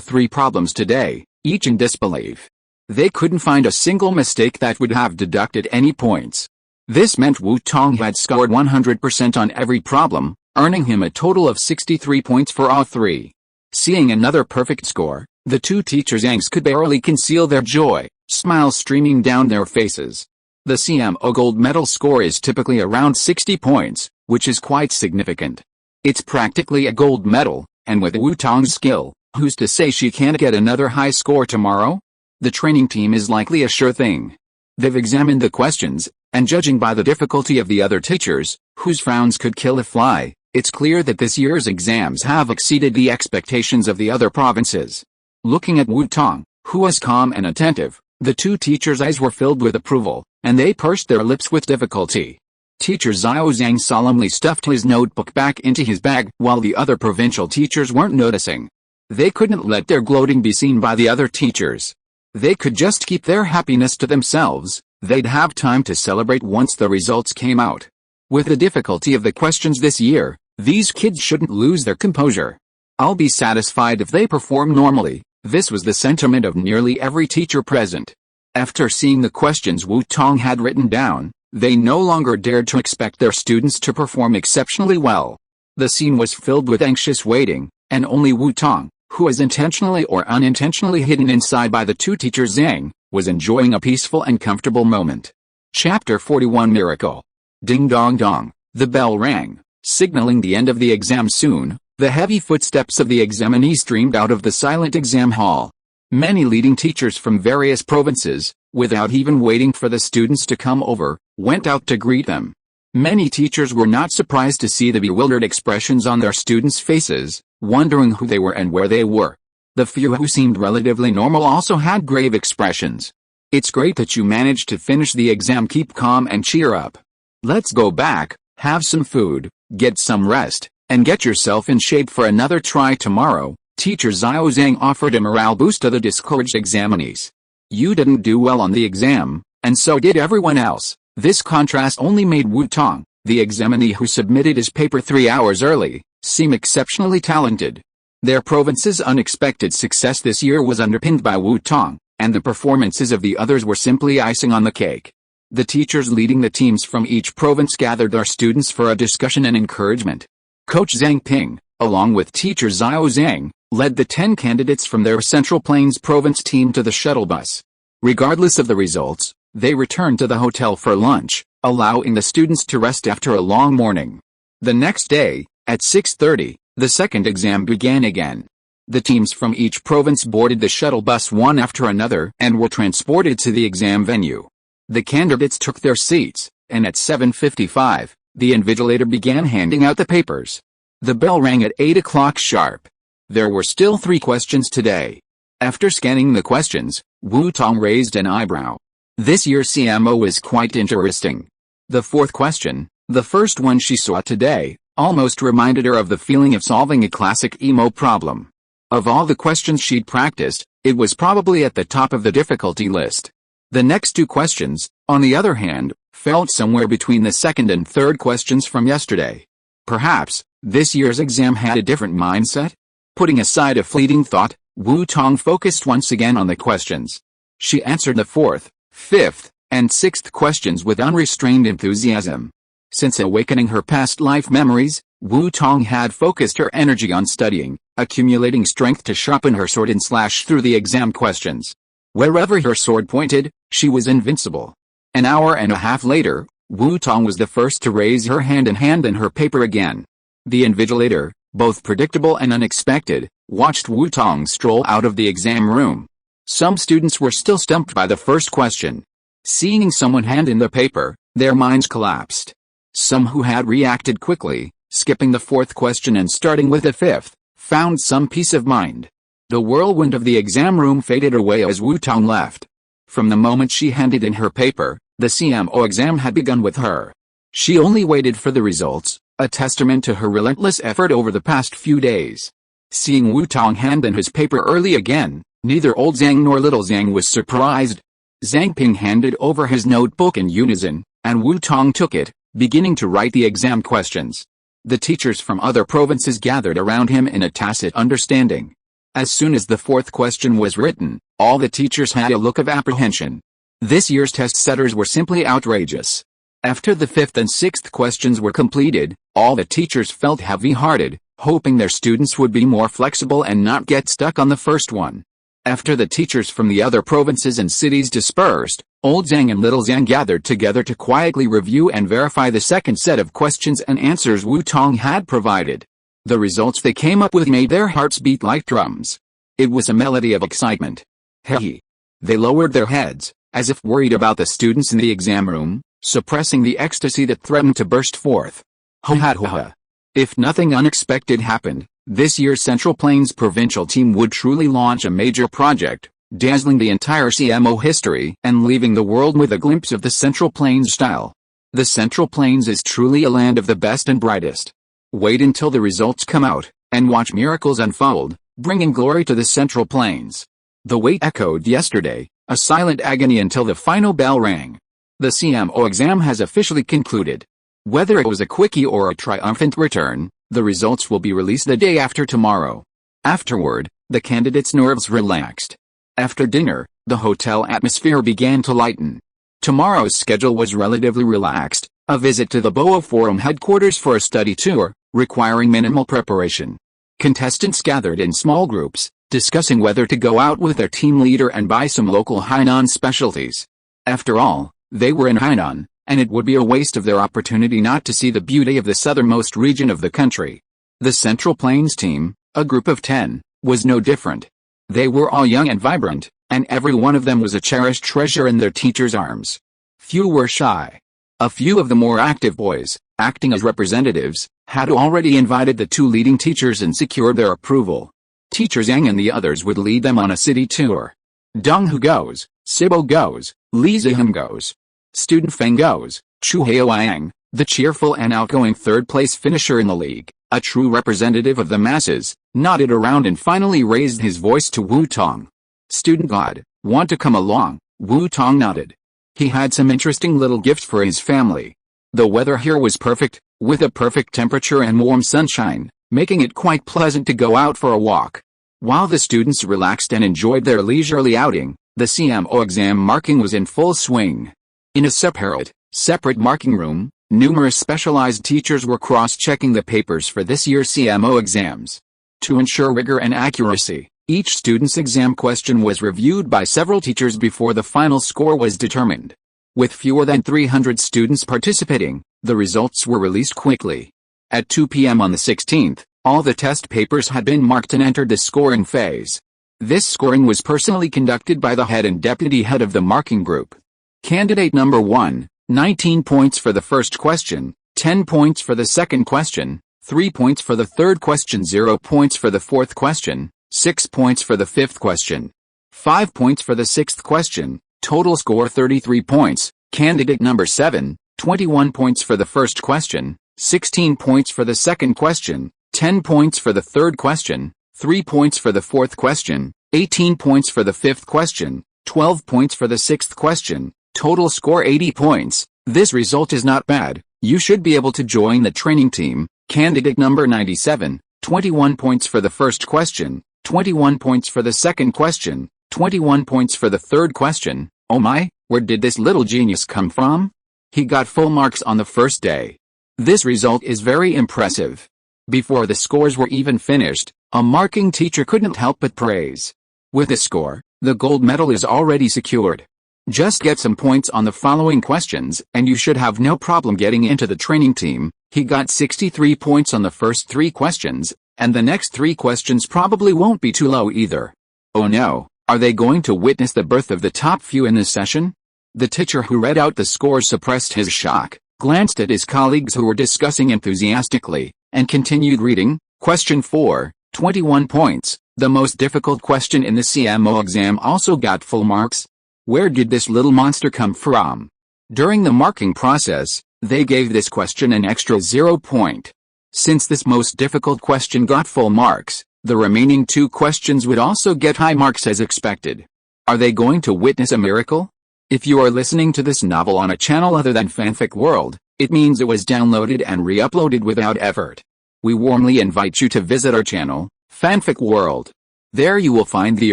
3 problems today, each in disbelief. They couldn't find a single mistake that would have deducted any points. This meant Wu Tong had scored 100% on every problem, earning him a total of 63 points for all 3. Seeing another perfect score, the 2 Teacher Zhangs could barely conceal their joy, smiles streaming down their faces. The CMO gold medal score is typically around 60 points, which is quite significant. It's practically a gold medal, and with Wu Tong's skill, who's to say she can't get another high score tomorrow? The training team is likely a sure thing. They've examined the questions, and judging by the difficulty of the other teachers, whose frowns could kill a fly, it's clear that this year's exams have exceeded the expectations of the other provinces. Looking at Wu Tong, who was calm and attentive, the 2 teachers' eyes were filled with approval, and they pursed their lips with difficulty. Teacher Xiao Zhang solemnly stuffed his notebook back into his bag while the other provincial teachers weren't noticing. They couldn't let their gloating be seen by the other teachers. They could just keep their happiness to themselves. They'd have time to celebrate once the results came out. With the difficulty of the questions this year, these kids shouldn't lose their composure. I'll be satisfied if they perform normally. This was the sentiment of nearly every teacher present. After seeing the questions Wu Tong had written down, they no longer dared to expect their students to perform exceptionally well. The scene was filled with anxious waiting, and only Wu Tong, who was intentionally or unintentionally hidden inside by the 2 teachers Zhang, was enjoying a peaceful and comfortable moment. Chapter 41 Miracle. Ding dong dong, the bell rang, signaling the end of the exam soon. The heavy footsteps of the examinee streamed out of the silent exam hall. Many leading teachers from various provinces, without even waiting for the students to come over, went out to greet them. Many teachers were not surprised to see the bewildered expressions on their students' faces, wondering who they were and where they were. The few who seemed relatively normal also had grave expressions. It's great that you managed to finish the exam. Keep calm and cheer up. Let's go back, have some food, get some rest, and get yourself in shape for another try tomorrow. Teacher Xiao Zhang offered a morale boost to the discouraged examinees. You didn't do well on the exam, and so did everyone else. This contrast only made Wu Tong, the examinee who submitted his paper 3 hours early, seem exceptionally talented. Their province's unexpected success this year was underpinned by Wu Tong, and the performances of the others were simply icing on the cake. The teachers leading the teams from each province gathered their students for a discussion and encouragement. Coach Zhang Ping, along with Teacher Xiao Zhang, led the 10 candidates from their Central Plains province team to the shuttle bus. Regardless of the results, they returned to the hotel for lunch, allowing the students to rest after a long morning. The next day, at 6:30, the second exam began again. The teams from each province boarded the shuttle bus one after another and were transported to the exam venue. The candidates took their seats, and at 7:55, the invigilator began handing out the papers. The bell rang at 8 o'clock sharp. There were still 3 questions today. After scanning the questions, Wu Tong raised an eyebrow. This year's CMO was quite interesting. The 4th question, the first one she saw today, almost reminded her of the feeling of solving a classic emo problem. Of all the questions she'd practiced, it was probably at the top of the difficulty list. The next 2 questions, on the other hand, felt somewhere between the second and third questions from yesterday. Perhaps, this year's exam had a different mindset? Putting aside a fleeting thought, Wu Tong focused once again on the questions. She answered the 4th, 5th, and 6th questions with unrestrained enthusiasm. Since awakening her past life memories, Wu Tong had focused her energy on studying, accumulating strength to sharpen her sword and slash through the exam questions. Wherever her sword pointed, she was invincible. An hour and a half later, Wu Tong was the first to raise her hand and hand in her paper again. The invigilator, both predictable and unexpected, watched Wu Tong stroll out of the exam room. Some students were still stumped by the first question. Seeing someone hand in the paper, their minds collapsed. Some who had reacted quickly, skipping the 4th question and starting with the 5th, found some peace of mind. The whirlwind of the exam room faded away as Wu Tong left. From the moment she handed in her paper, the CMO exam had begun with her. She only waited for the results, a testament to her relentless effort over the past few days. Seeing Wu Tong hand in his paper early again, neither old Zhang nor little Zhang was surprised. Zhang Ping handed over his notebook in unison, and Wu Tong took it, beginning to write the exam questions. The teachers from other provinces gathered around him in a tacit understanding. As soon as the 4th question was written, all the teachers had a look of apprehension. This year's test setters were simply outrageous. After the 5th and 6th questions were completed, all the teachers felt heavy-hearted, hoping their students would be more flexible and not get stuck on the first one. After the teachers from the other provinces and cities dispersed, old Zhang and little Zhang gathered together to quietly review and verify the second set of questions and answers Wu Tong had provided. The results they came up with made their hearts beat like drums. It was a melody of excitement. Hey! They lowered their heads, as if worried about the students in the exam room, suppressing the ecstasy that threatened to burst forth. Ho ha ho ha! If nothing unexpected happened, this year's Central Plains provincial team would truly launch a major project, dazzling the entire CMO history and leaving the world with a glimpse of the Central Plains style. The Central Plains is truly a land of the best and brightest. Wait until the results come out, and watch miracles unfold, bringing glory to the Central Plains. The wait echoed yesterday, a silent agony until the final bell rang. The CMO exam has officially concluded. Whether it was a quickie or a triumphant return, the results will be released the day after tomorrow. Afterward, the candidates' nerves relaxed. After dinner, the hotel atmosphere began to lighten. Tomorrow's schedule was relatively relaxed, a visit to the BOA Forum headquarters for a study tour, requiring minimal preparation. Contestants gathered in small groups, discussing whether to go out with their team leader and buy some local Hainan specialties. After all, they were in Hainan, and it would be a waste of their opportunity not to see the beauty of the southernmost region of the country. The Central Plains team, a group of 10, was no different. They were all young and vibrant, and every one of them was a cherished treasure in their teacher's arms. Few were shy. A few of the more active boys, acting as representatives, had already invited the 2 leading teachers and secured their approval. Teacher Zhang and the others would lead them on a city tour. Dong Hu goes, Sibo goes, Li Zihim goes. Student Feng goes, Chu Haoyang, the cheerful and outgoing third-place finisher in the league, a true representative of the masses, nodded around and finally raised his voice to Wu Tong. Student God, want to come along? Wu Tong nodded. He had some interesting little gifts for his family. The weather here was perfect, with a perfect temperature and warm sunshine, making it quite pleasant to go out for a walk. While the students relaxed and enjoyed their leisurely outing, the CMO exam marking was in full swing. In a separate marking room, numerous specialized teachers were cross-checking the papers for this year's CMO exams. To ensure rigor and accuracy, each student's exam question was reviewed by several teachers before the final score was determined. With fewer than 300 students participating, the results were released quickly. At 2 p.m. on the 16th, all the test papers had been marked and entered the scoring phase. This scoring was personally conducted by the head and deputy head of the marking group. Candidate number 1, 19 points for the first question, 10 points for the second question, 3 points for the third question, 0 points for the fourth question, 6 points for the fifth question, 5 points for the sixth question, total score 33 points. Candidate number 7, 21 points for the first question, 16 points for the second question, 10 points for the third question, 3 points for the fourth question, 18 points for the fifth question, 12 points for the sixth question, total score 80 points. This result is not bad. You should be able to join the training team. Candidate number 97, 21 points for the first question, 21 points for the second question, 21 points for the third question. Oh my, where did this little genius come from? He got full marks on the first day. This result is very impressive. Before the scores were even finished, a marking teacher couldn't help but praise. With this score, the gold medal is already secured. Just get some points on the following questions and you should have no problem getting into the training team. He got 63 points on the first 3 questions, and the next 3 questions probably won't be too low either. Oh no, are they going to witness the birth of the top few in this session? The teacher who read out the scores suppressed his shock, glanced at his colleagues who were discussing enthusiastically, and continued reading. Question 4, 21 points. The most difficult question in the CMO exam also got full marks. Where did this little monster come from? During the marking process, they gave this question an extra 0 point. Since this most difficult question got full marks, the remaining 2 questions would also get high marks as expected. Are they going to witness a miracle? If you are listening to this novel on a channel other than Fanfic World, it means it was downloaded and re-uploaded without effort. We warmly invite you to visit our channel, Fanfic World. There you will find the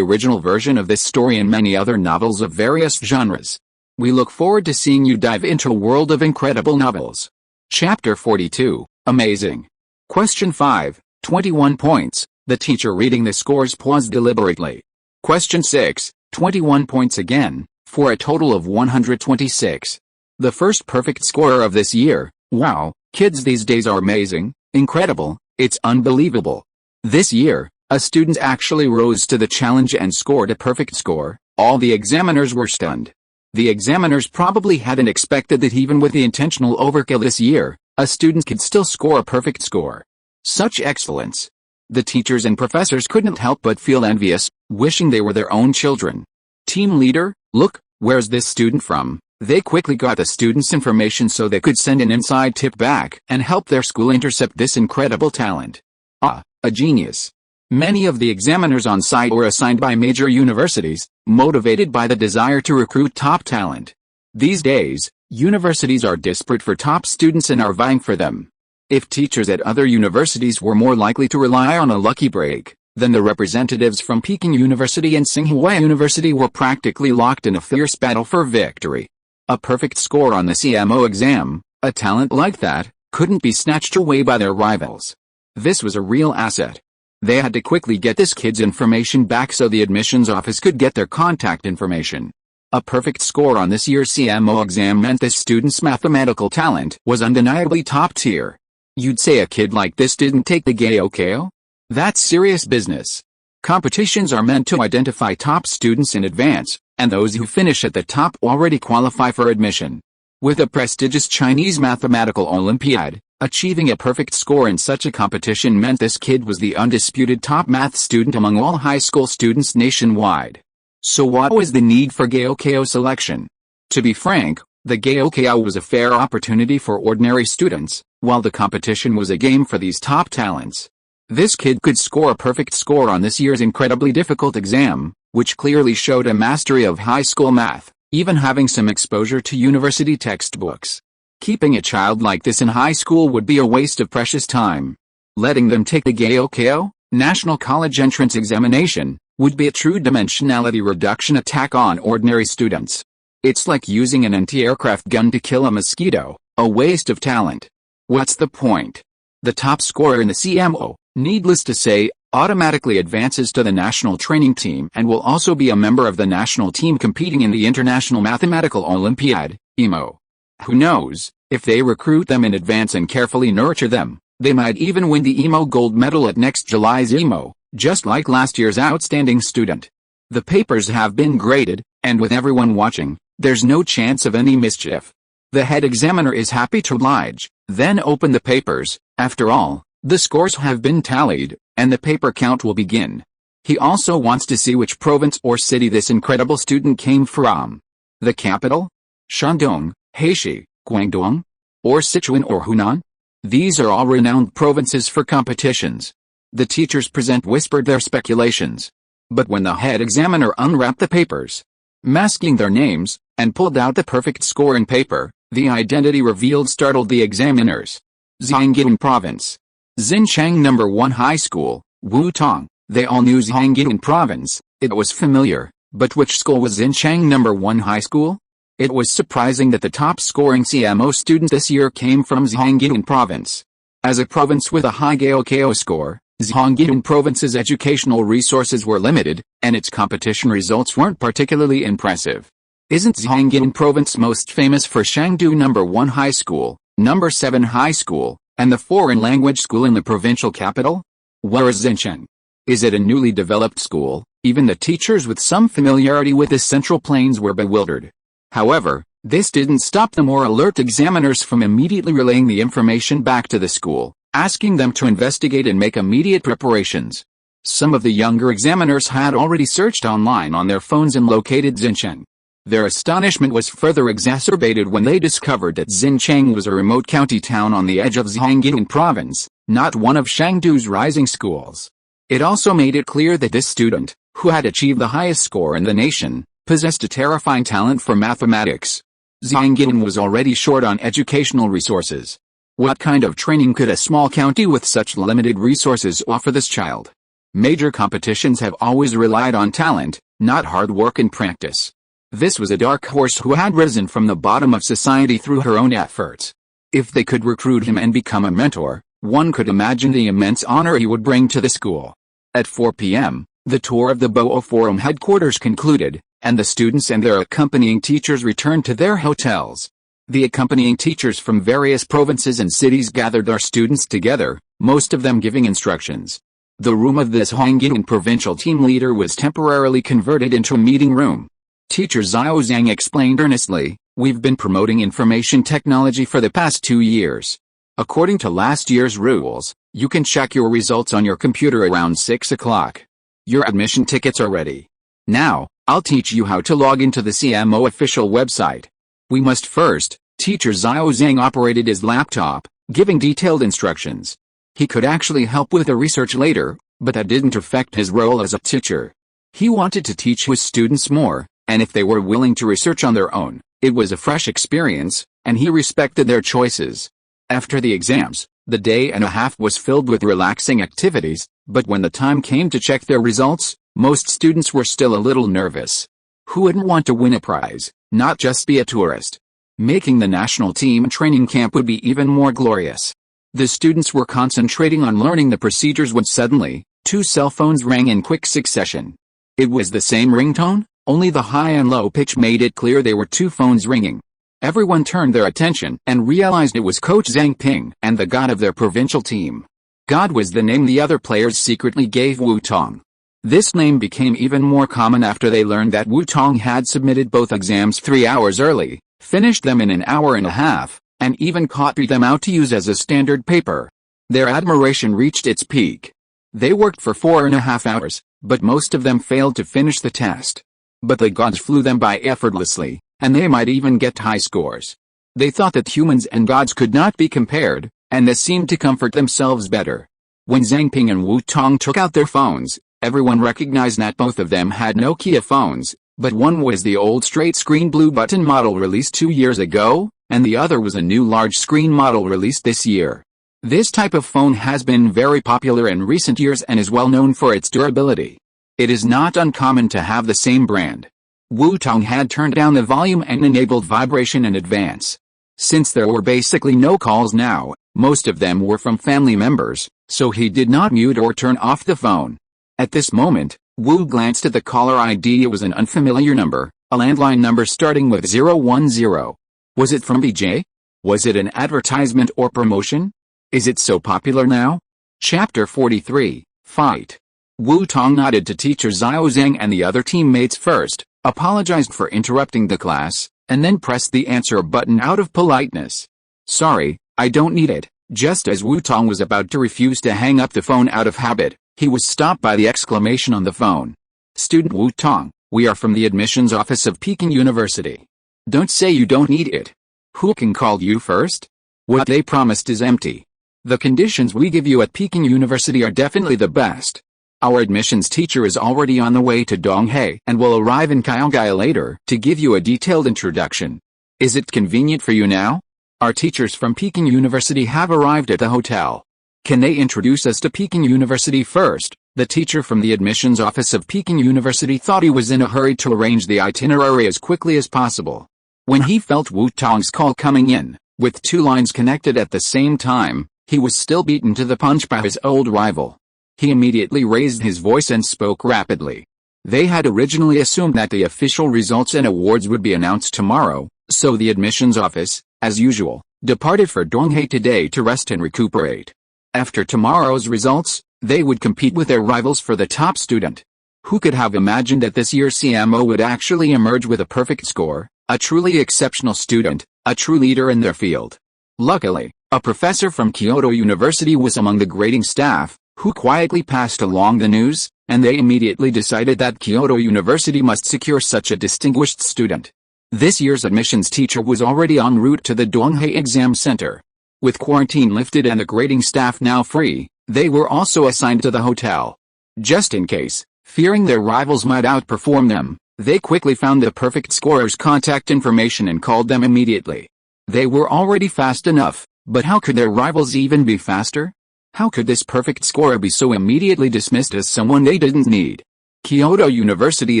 original version of this story and many other novels of various genres. We look forward to seeing you dive into a world of incredible novels. Chapter 42, Amazing. Question 5, 21 points. The teacher reading the scores paused deliberately. Question 6, 21 points again, for a total of 126. The first perfect scorer of this year. Wow, kids these days are amazing, incredible, it's unbelievable. This year, a student actually rose to the challenge and scored a perfect score. All the examiners were stunned. The examiners probably hadn't expected that even with the intentional overkill this year, a student could still score a perfect score. Such excellence. The teachers and professors couldn't help but feel envious, wishing they were their own children. Team leader, look, where's this student from? They quickly got the student's information so they could send an inside tip back and help their school intercept this incredible talent. Ah, a genius. Many of the examiners on site were assigned by major universities, motivated by the desire to recruit top talent. These days, universities are desperate for top students and are vying for them. If teachers at other universities were more likely to rely on a lucky break, then the representatives from Peking University and Tsinghua University were practically locked in a fierce battle for victory. A perfect score on the CMO exam, a talent like that, couldn't be snatched away by their rivals. This was a real asset. They had to quickly get this kid's information back so the admissions office could get their contact information. A perfect score on this year's CMO exam meant this student's mathematical talent was undeniably top tier. You'd say a kid like this didn't take the Gaokao? That's serious business. Competitions are meant to identify top students in advance, and those who finish at the top already qualify for admission. With a prestigious Chinese mathematical Olympiad, achieving a perfect score in such a competition meant this kid was the undisputed top math student among all high school students nationwide. So what was the need for Gaokao selection? To be frank, the Gaokao was a fair opportunity for ordinary students, while the competition was a game for these top talents. This kid could score a perfect score on this year's incredibly difficult exam, which clearly showed a mastery of high school math, even having some exposure to university textbooks. Keeping a child like this in high school would be a waste of precious time. Letting them take the Gaokao, National College Entrance Examination, would be a true dimensionality reduction attack on ordinary students. It's like using an anti-aircraft gun to kill a mosquito, a waste of talent. What's the point? The top scorer in the CMO, needless to say, automatically advances to the national training team and will also be a member of the national team competing in the International Mathematical Olympiad, IMO. Who knows, if they recruit them in advance and carefully nurture them, they might even win the IMO gold medal at next July's IMO, just like last year's outstanding student. The papers have been graded, and with everyone watching, there's no chance of any mischief. The head examiner is happy to oblige, then open the papers. After all, the scores have been tallied, and the paper count will begin. He also wants to see which province or city this incredible student came from. The capital? Shandong, Heishi, Guangdong? Or Sichuan or Hunan? These are all renowned provinces for competitions. The teachers whispered their speculations. But when the head examiner unwrapped the papers, masking their names, and pulled out the perfect scoring paper, the identity revealed startled the examiners. Zhejiang Province. Xinjiang No. 1 High School, Wutong. They all knew Zhejiang Province, it was familiar, but which school was Xinjiang No. 1 High School? It was surprising that the top-scoring CMO student this year came from Zhejiang Province. As a province with a high Gaokao score, Zhejiang Province's educational resources were limited, and its competition results weren't particularly impressive. Isn't Zhejiang Province most famous for Shangdu No. 1 High School, No. 7 High School, and the foreign language school in the provincial capital? Where is Xinjiang? Is it a newly developed school? Even the teachers with some familiarity with the Central Plains were bewildered. However, this didn't stop the more alert examiners from immediately relaying the information back to the school, asking them to investigate and make immediate preparations. Some of the younger examiners had already searched online on their phones and located Xinjiang. Their astonishment was further exacerbated when they discovered that Xinjiang was a remote county town on the edge of Zhejiang Province, not one of Shangdu's rising schools. It also made it clear that this student, who had achieved the highest score in the nation, possessed a terrifying talent for mathematics. Zhejiang was already short on educational resources. What kind of training could a small county with such limited resources offer this child? Major competitions have always relied on talent, not hard work and practice. This was a dark horse who had risen from the bottom of society through her own efforts. If they could recruit him and become a mentor, one could imagine the immense honor he would bring to the school. At 4 p.m., the tour of the Bo Forum headquarters concluded, and the students and their accompanying teachers returned to their hotels. The accompanying teachers from various provinces and cities gathered their students together, most of them giving instructions. The room of the Zhejiang provincial team leader was temporarily converted into a meeting room. Teacher Xiao Zhang explained earnestly, "We've been promoting information technology for the past 2 years. According to last year's rules, you can check your results on your computer around 6 o'clock. Your admission tickets are ready. Now, I'll teach you how to log into the CMO official website. We must first." Teacher Xiao Zhang operated his laptop, giving detailed instructions. He could actually help with the research later, but that didn't affect his role as a teacher. He wanted to teach his students more, and if they were willing to research on their own, it was a fresh experience, and he respected their choices. After the exams, the day and a half was filled with relaxing activities, but when the time came to check their results, most students were still a little nervous. Who wouldn't want to win a prize, not just be a tourist? Making the national team training camp would be even more glorious. The students were concentrating on learning the procedures when suddenly, 2 cell phones rang in quick succession. It was the same ringtone, only the high and low pitch made it clear they were 2 phones ringing. Everyone turned their attention and realized it was Coach Zhang Ping and the god of their provincial team. God was the name the other players secretly gave Wutong. This name became even more common after they learned that Wutong had submitted both exams 3 hours early, finished them in an hour and a half, and even copied them out to use as a standard paper. Their admiration reached its peak. They worked for 4.5 hours, but most of them failed to finish the test. But the gods flew them by effortlessly, and they might even get high scores. They thought that humans and gods could not be compared, and this seemed to comfort themselves better. When Zhang Ping and Wutong took out their phones, everyone recognized that both of them had Nokia phones, but one was the old straight-screen blue button model released 2 years ago, and the other was a new large-screen model released this year. This type of phone has been very popular in recent years and is well known for its durability. It is not uncommon to have the same brand. Wutong had turned down the volume and enabled vibration in advance. Since there were basically no calls now, most of them were from family members, so he did not mute or turn off the phone. At this moment, Wu glanced at the caller ID. It was an unfamiliar number, a landline number starting with 010. Was it from BJ? Was it an advertisement or promotion? Is it so popular now? Chapter 43, Fight. Wu Tong nodded to teacher Xiao Zhang and the other teammates first, apologized for interrupting the class, and then pressed the answer button out of politeness. Sorry, I don't need it. Just as Wu Tong was about to refuse to hang up the phone out of habit, he was stopped by the exclamation on the phone. Student Wu Tong, we are from the admissions office of Peking University. Don't say you don't need it. Who can call you first? What they promised is empty. The conditions we give you at Peking University are definitely the best. Our admissions teacher is already on the way to Donghai and will arrive in Gaokao later to give you a detailed introduction. Is it convenient for you now? Our teachers from Peking University have arrived at the hotel. Can they introduce us to Peking University first? The teacher from the admissions office of Peking University thought he was in a hurry to arrange the itinerary as quickly as possible. When he felt Wu Tong's call coming in, with two lines connected at the same time, he was still beaten to the punch by his old rival. He immediately raised his voice and spoke rapidly. They had originally assumed that the official results and awards would be announced tomorrow, so the admissions office, as usual, departed for Donghai today to rest and recuperate. After tomorrow's results, they would compete with their rivals for the top student. Who could have imagined that this year's CMO would actually emerge with a perfect score, a truly exceptional student, a true leader in their field? Luckily, a professor from Kyoto University was among the grading staff, who quietly passed along the news, and they immediately decided that Kyoto University must secure such a distinguished student. This year's admissions teacher was already en route to the Donghai exam center. With quarantine lifted and the grading staff now free, they were also assigned to the hotel. Just in case, fearing their rivals might outperform them, they quickly found the perfect scorer's contact information and called them immediately. They were already fast enough, but how could their rivals even be faster? How could this perfect scorer be so immediately dismissed as someone they didn't need? Kyoto University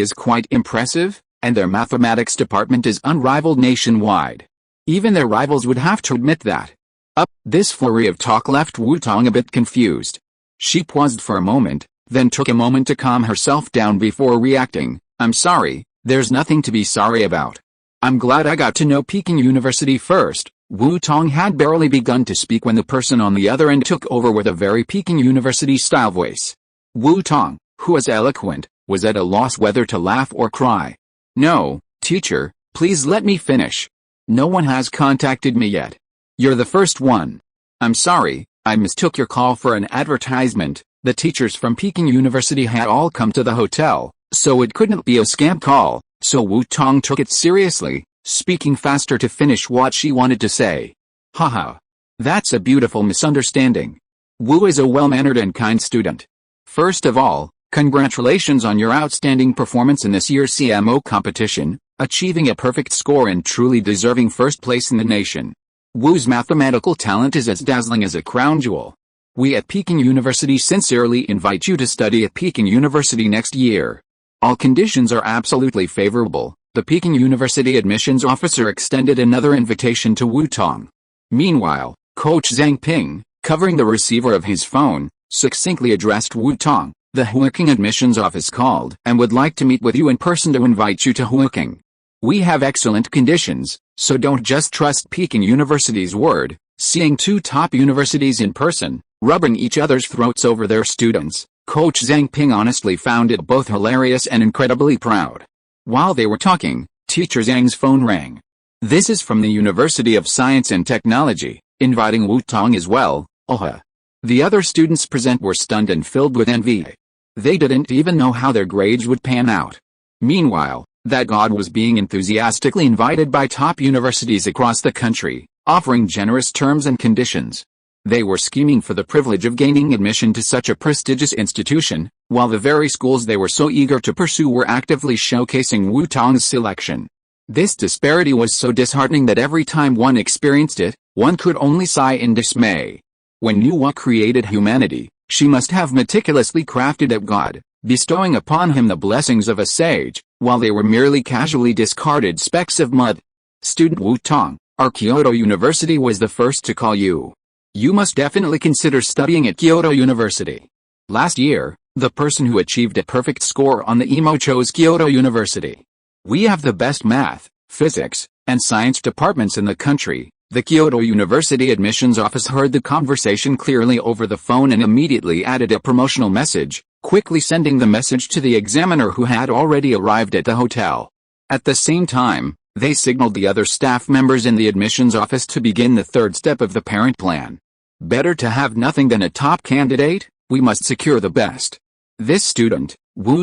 is quite impressive, and their mathematics department is unrivaled nationwide. Even their rivals would have to admit that. This flurry of talk left Wu Tong a bit confused. She paused for a moment, then took a moment to calm herself down before reacting. I'm sorry, there's nothing to be sorry about. I'm glad I got to know Peking University first. Wu Tong had barely begun to speak when the person on the other end took over with a very Peking University-style voice. Wu Tong, who was eloquent, was at a loss whether to laugh or cry. No, teacher, please let me finish. No one has contacted me yet. You're the first one. I'm sorry, I mistook your call for an advertisement. The teachers from Peking University had all come to the hotel, so it couldn't be a scam call, so Wu Tong took it seriously, speaking faster to finish what she wanted to say. Haha. That's a beautiful misunderstanding. Wu is a well-mannered and kind student. First of all, congratulations on your outstanding performance in this year's CMO competition, achieving a perfect score and truly deserving first place in the nation. Wu's mathematical talent is as dazzling as a crown jewel. We at Peking University sincerely invite you to study at Peking University next year. All conditions are absolutely favorable. The Peking University admissions officer extended another invitation to Wu Tong. Meanwhile, Coach Zhang Ping, covering the receiver of his phone, succinctly addressed Wu Tong. The Huaking admissions office called and would like to meet with you in person to invite you to Huaking. We have excellent conditions, so don't just trust Peking University's word. Seeing two top universities in person, rubbing each other's throats over their students, Coach Zhang Ping honestly found it both hilarious and incredibly proud. While they were talking, Teacher Zhang's phone rang. This is from the University of Science and Technology, inviting Wu Tong as well. The other students present were stunned and filled with envy. They didn't even know how their grades would pan out. Meanwhile, that god was being enthusiastically invited by top universities across the country, offering generous terms and conditions. They were scheming for the privilege of gaining admission to such a prestigious institution, while the very schools they were so eager to pursue were actively showcasing Wu Tong's selection. This disparity was so disheartening that every time one experienced it, one could only sigh in dismay. When Nuwa created humanity, she must have meticulously crafted a god, bestowing upon him the blessings of a sage, while they were merely casually discarded specks of mud. Student Wu Tong, our Kyoto University was the first to call you. You must definitely consider studying at Kyoto University. Last year, the person who achieved a perfect score on the EMO chose Kyoto University. We have the best math, physics, and science departments in the country. The Kyoto University admissions office heard the conversation clearly over the phone and immediately added a promotional message, quickly sending the message to the examiner who had already arrived at the hotel. At the same time, they signaled the other staff members in the admissions office to begin the third step of the parent plan. Better to have nothing than a top candidate, we must secure the best. This student,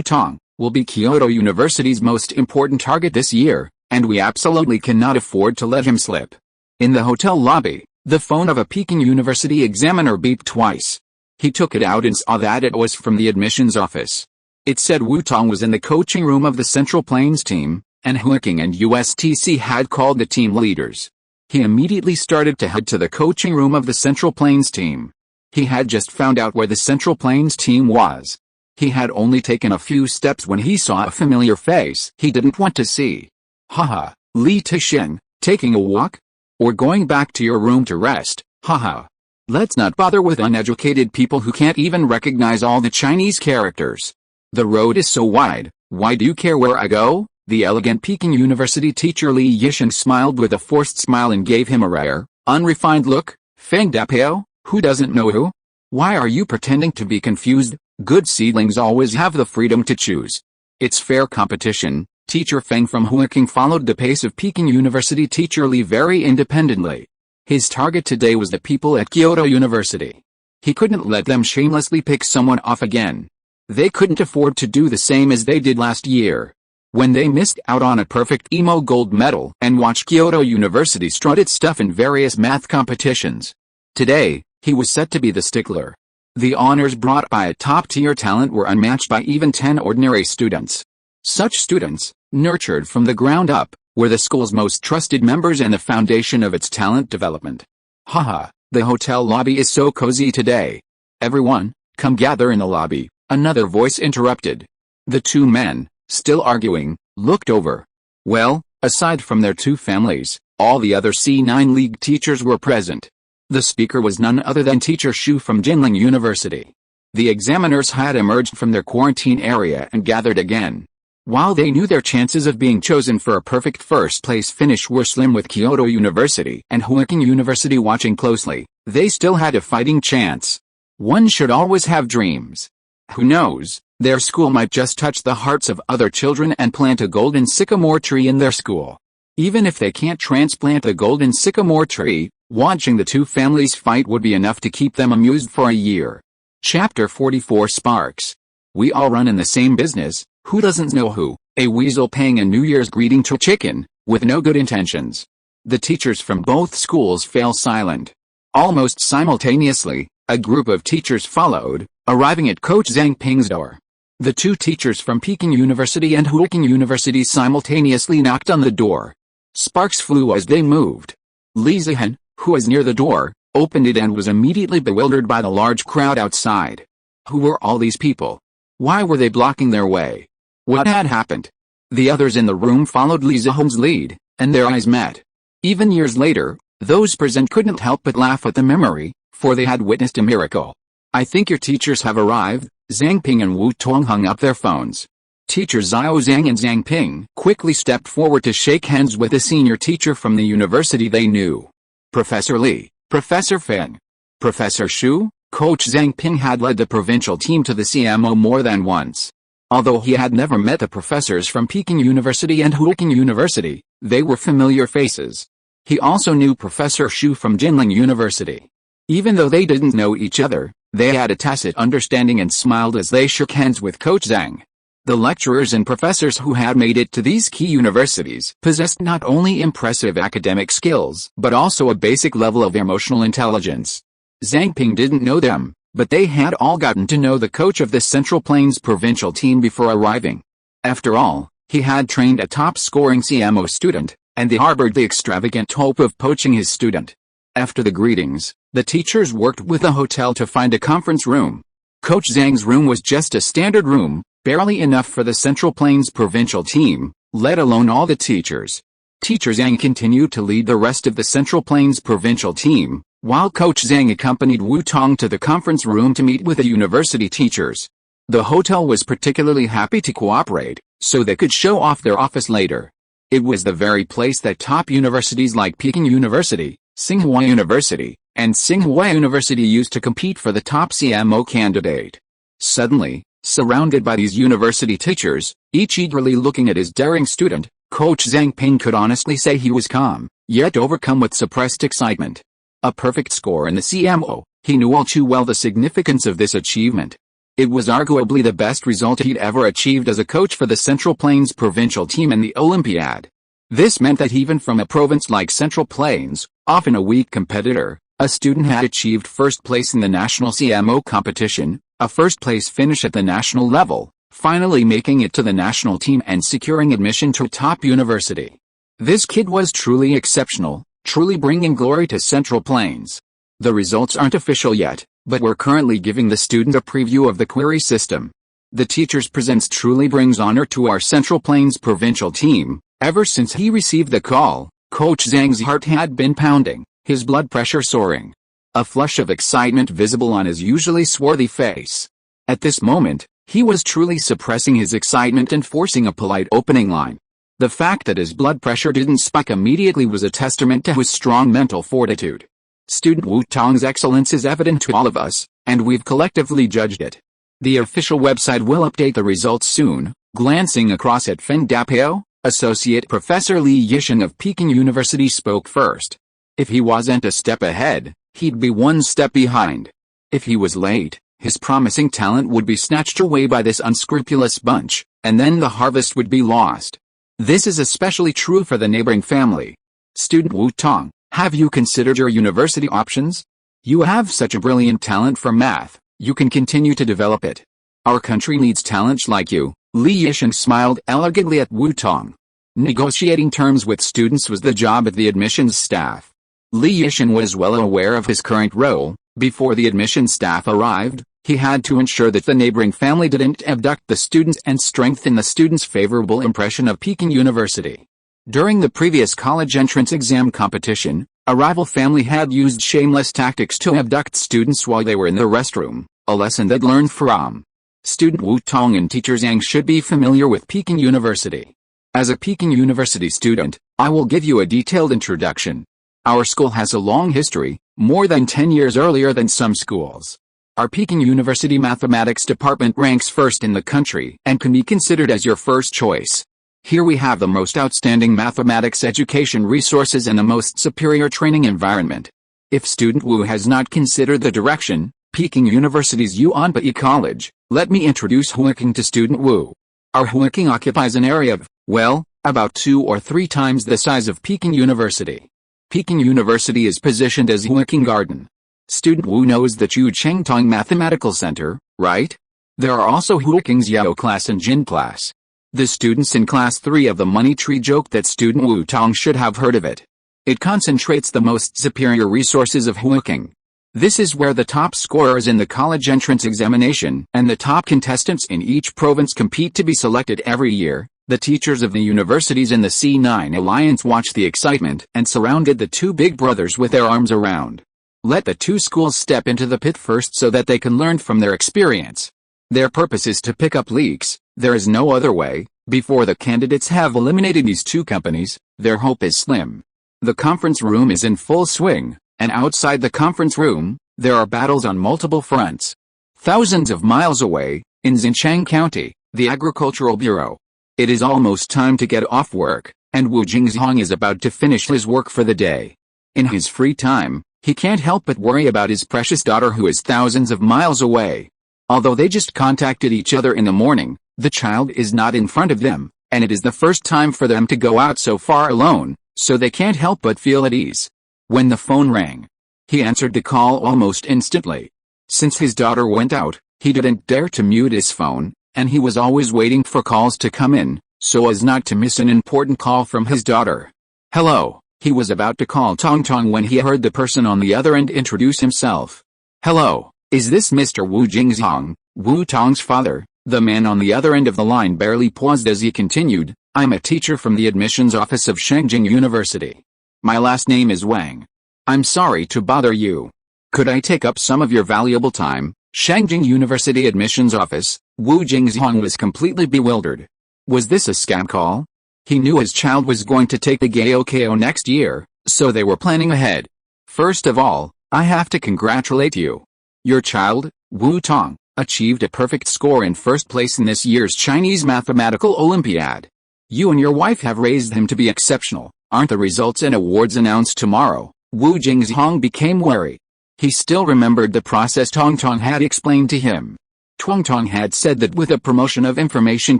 Tong, will be Kyoto University's most important target this year, and we absolutely cannot afford to let him slip. In the hotel lobby, the phone of a Peking University examiner beeped twice. He took it out and saw that it was from the admissions office. It said Tong was in the coaching room of the Central Plains team, and Huiking and USTC had called the team leaders. He immediately started to head to the coaching room of the Central Plains team. He had just found out where the Central Plains team was. He had only taken a few steps when he saw a familiar face he didn't want to see. Haha, Li Tixin, taking a walk? Or going back to your room to rest, haha. Let's not bother with uneducated people who can't even recognize all the Chinese characters. The road is so wide, why do you care where I go? The elegant Peking University teacher Li Yixin smiled with a forced smile and gave him a rare, unrefined look. Feng Dapao, who doesn't know who? Why are you pretending to be confused? Good seedlings always have the freedom to choose. It's fair competition. Teacher Feng from Huiking followed the pace of Peking University teacher Li very independently. His target today was the people at Kyoto University. He couldn't let them shamelessly pick someone off again. They couldn't afford to do the same as they did last year, when they missed out on a perfect EMO gold medal and watched Kyoto University strut its stuff in various math competitions. Today, he was set to be the stickler. The honors brought by a top-tier talent were unmatched by even 10 ordinary students. Such students, nurtured from the ground up, were the school's most trusted members and the foundation of its talent development. Haha, the hotel lobby is so cozy today. Everyone, come gather in the lobby, another voice interrupted. The two men, still arguing, looked over. Well, aside from their two families, all the other C9 League teachers were present. The speaker was none other than teacher Shu from Jinling University. The examiners had emerged from their quarantine area and gathered again. While they knew their chances of being chosen for a perfect first-place finish were slim with Kyoto University and Huiking University watching closely, they still had a fighting chance. One should always have dreams. Who knows, their school might just touch the hearts of other children and plant a golden sycamore tree in their school. Even if they can't transplant the golden sycamore tree, watching the two families fight would be enough to keep them amused for a year. Chapter 44 Sparks. We all run in the same business. Who doesn't know who? A weasel paying a New Year's greeting to a chicken, with no good intentions. The teachers from both schools fell silent. Almost simultaneously, a group of teachers followed, arriving at Coach Zhang Ping's door. The two teachers from Peking University and Huiking University simultaneously knocked on the door. Sparks flew as they moved. Li Zihan, who was near the door, opened it and was immediately bewildered by the large crowd outside. Who were all these people? Why were they blocking their way? What had happened? The others in the room followed Li Zihan's lead, and their eyes met. Even years later, those present couldn't help but laugh at the memory, for they had witnessed a miracle. I think your teachers have arrived. Zhang Ping and Wu Tong hung up their phones. Teachers Xiao Zhang and Zhang Ping quickly stepped forward to shake hands with a senior teacher from the university they knew. Professor Li, Professor Feng, Professor Shu. Coach Zhang Ping had led the provincial team to the CMO more than once. Although he had never met the professors from Peking University and Huiking University, they were familiar faces. He also knew Professor Shu from Jinling University. Even though they didn't know each other, they had a tacit understanding and smiled as they shook hands with Coach Zhang. The lecturers and professors who had made it to these key universities possessed not only impressive academic skills but also a basic level of emotional intelligence. Zhang Ping didn't know them, but they had all gotten to know the coach of the Central Plains provincial team before arriving. After all, he had trained a top-scoring CMO student, and they harbored the extravagant hope of poaching his student. After the greetings, the teachers worked with the hotel to find a conference room. Coach Zhang's room was just a standard room, barely enough for the Central Plains provincial team, let alone all the teachers. Teacher Zhang continued to lead the rest of the Central Plains provincial team, while Coach Zhang accompanied Wu Tong to the conference room to meet with the university teachers. The hotel was particularly happy to cooperate, so they could show off their office later. It was the very place that top universities like Peking University, Tsinghua University, and Tsinghua University used to compete for the top CMO candidate. Suddenly, surrounded by these university teachers, each eagerly looking at his daring student, Coach Zhang Ping could honestly say he was calm, yet overcome with suppressed excitement. A perfect score in the CMO, he knew all too well the significance of this achievement. It was arguably the best result he'd ever achieved as a coach for the Central Plains provincial team in the Olympiad. This meant that even from a province like Central Plains, often a weak competitor, a student had achieved first place in the national CMO competition, a first-place finish at the national level, finally making it to the national team and securing admission to a top university. This kid was truly exceptional, truly bringing glory to Central Plains. The results aren't official yet, but we're currently giving the student a preview of the query system. The teacher's presence truly brings honor to our Central Plains provincial team. Ever since he received the call, Coach Zhang's heart had been pounding, his blood pressure soaring. A flush of excitement visible on his usually swarthy face. At this moment, he was truly suppressing his excitement and forcing a polite opening line. The fact that his blood pressure didn't spike immediately was a testament to his strong mental fortitude. Student Wu Tong's excellence is evident to all of us, and we've collectively judged it. The official website will update the results soon. Glancing across at Feng Dapao, Associate Professor Li Yishan of Peking University spoke first. If he wasn't a step ahead, he'd be one step behind. If he was late, his promising talent would be snatched away by this unscrupulous bunch, and then the harvest would be lost. This is especially true for the neighboring family. Student Wu Tong, have you considered your university options? You have such a brilliant talent for math, you can continue to develop it. Our country needs talent like you. Li Yishan smiled elegantly at Wu Tong. Negotiating terms with students was the job of the admissions staff. Li Yishan was well aware of his current role. Before the admissions staff arrived, he had to ensure that the neighboring family didn't abduct the students and strengthen the students' favorable impression of Peking University. During the previous college entrance exam competition, a rival family had used shameless tactics to abduct students while they were in the restroom, a lesson they'd learned from. Student Wu Tong and teacher Zhang should be familiar with Peking University. As a Peking University student, I will give you a detailed introduction. Our school has a long history, more than 10 years earlier than some schools. Our Peking University Mathematics Department ranks first in the country and can be considered as your first choice. Here we have the most outstanding mathematics education resources and the most superior training environment. If student Wu has not considered the direction, Peking University's Yuanbai College, let me introduce Huiking to student Wu. Our Huiking occupies an area of, well, about 2 or 3 times the size of Peking University. Peking University is positioned as Huiking Garden. Student Wu knows the Chu Chengtong Mathematical Center, right? There are also Huiking's Yao class and Jin class. The students in class 3 of the money tree joke that student Wu Tong should have heard of it. It concentrates the most superior resources of Huiking. This is where the top scorers in the college entrance examination and the top contestants in each province compete to be selected every year. The teachers of the universities in the C9 Alliance watched the excitement and surrounded the 2 big brothers with their arms around. Let the 2 schools step into the pit first so that they can learn from their experience. Their purpose is to pick up leaks. There is no other way. Before the candidates have eliminated these 2 companies, their hope is slim. The conference room is in full swing, and outside the conference room, there are battles on multiple fronts. Thousands of miles away, in Xinjiang County, the Agricultural Bureau. It is almost time to get off work, and Wu Jingzhong is about to finish his work for the day. In his free time, he can't help but worry about his precious daughter who is thousands of miles away. Although they just contacted each other in the morning, the child is not in front of them, and it is the first time for them to go out so far alone, so they can't help but feel at ease. When the phone rang, he answered the call almost instantly. Since his daughter went out, he didn't dare to mute his phone, and he was always waiting for calls to come in, so as not to miss an important call from his daughter. Hello, he was about to call Tong when he heard the person on the other end introduce himself. Hello, is this Mr. Wu Jingzhong, Wu Tong's father? The man on the other end of the line barely paused as he continued, I'm a teacher from the admissions office of Shengjing University. My last name is Wang. I'm sorry to bother you. Could I take up some of your valuable time? Shengjing University admissions office. Wu Jingzhong was completely bewildered. Was this a scam call? He knew his child was going to take the Gaokao next year, so they were planning ahead. First of all, I have to congratulate you. Your child, Wu Tong, achieved a perfect score in first place in this year's Chinese Mathematical Olympiad. You and your wife have raised him to be exceptional. Aren't the results and awards announced tomorrow? Wu Jingzhong became wary. He still remembered the process Tong had explained to him. Tong had said that with a promotion of information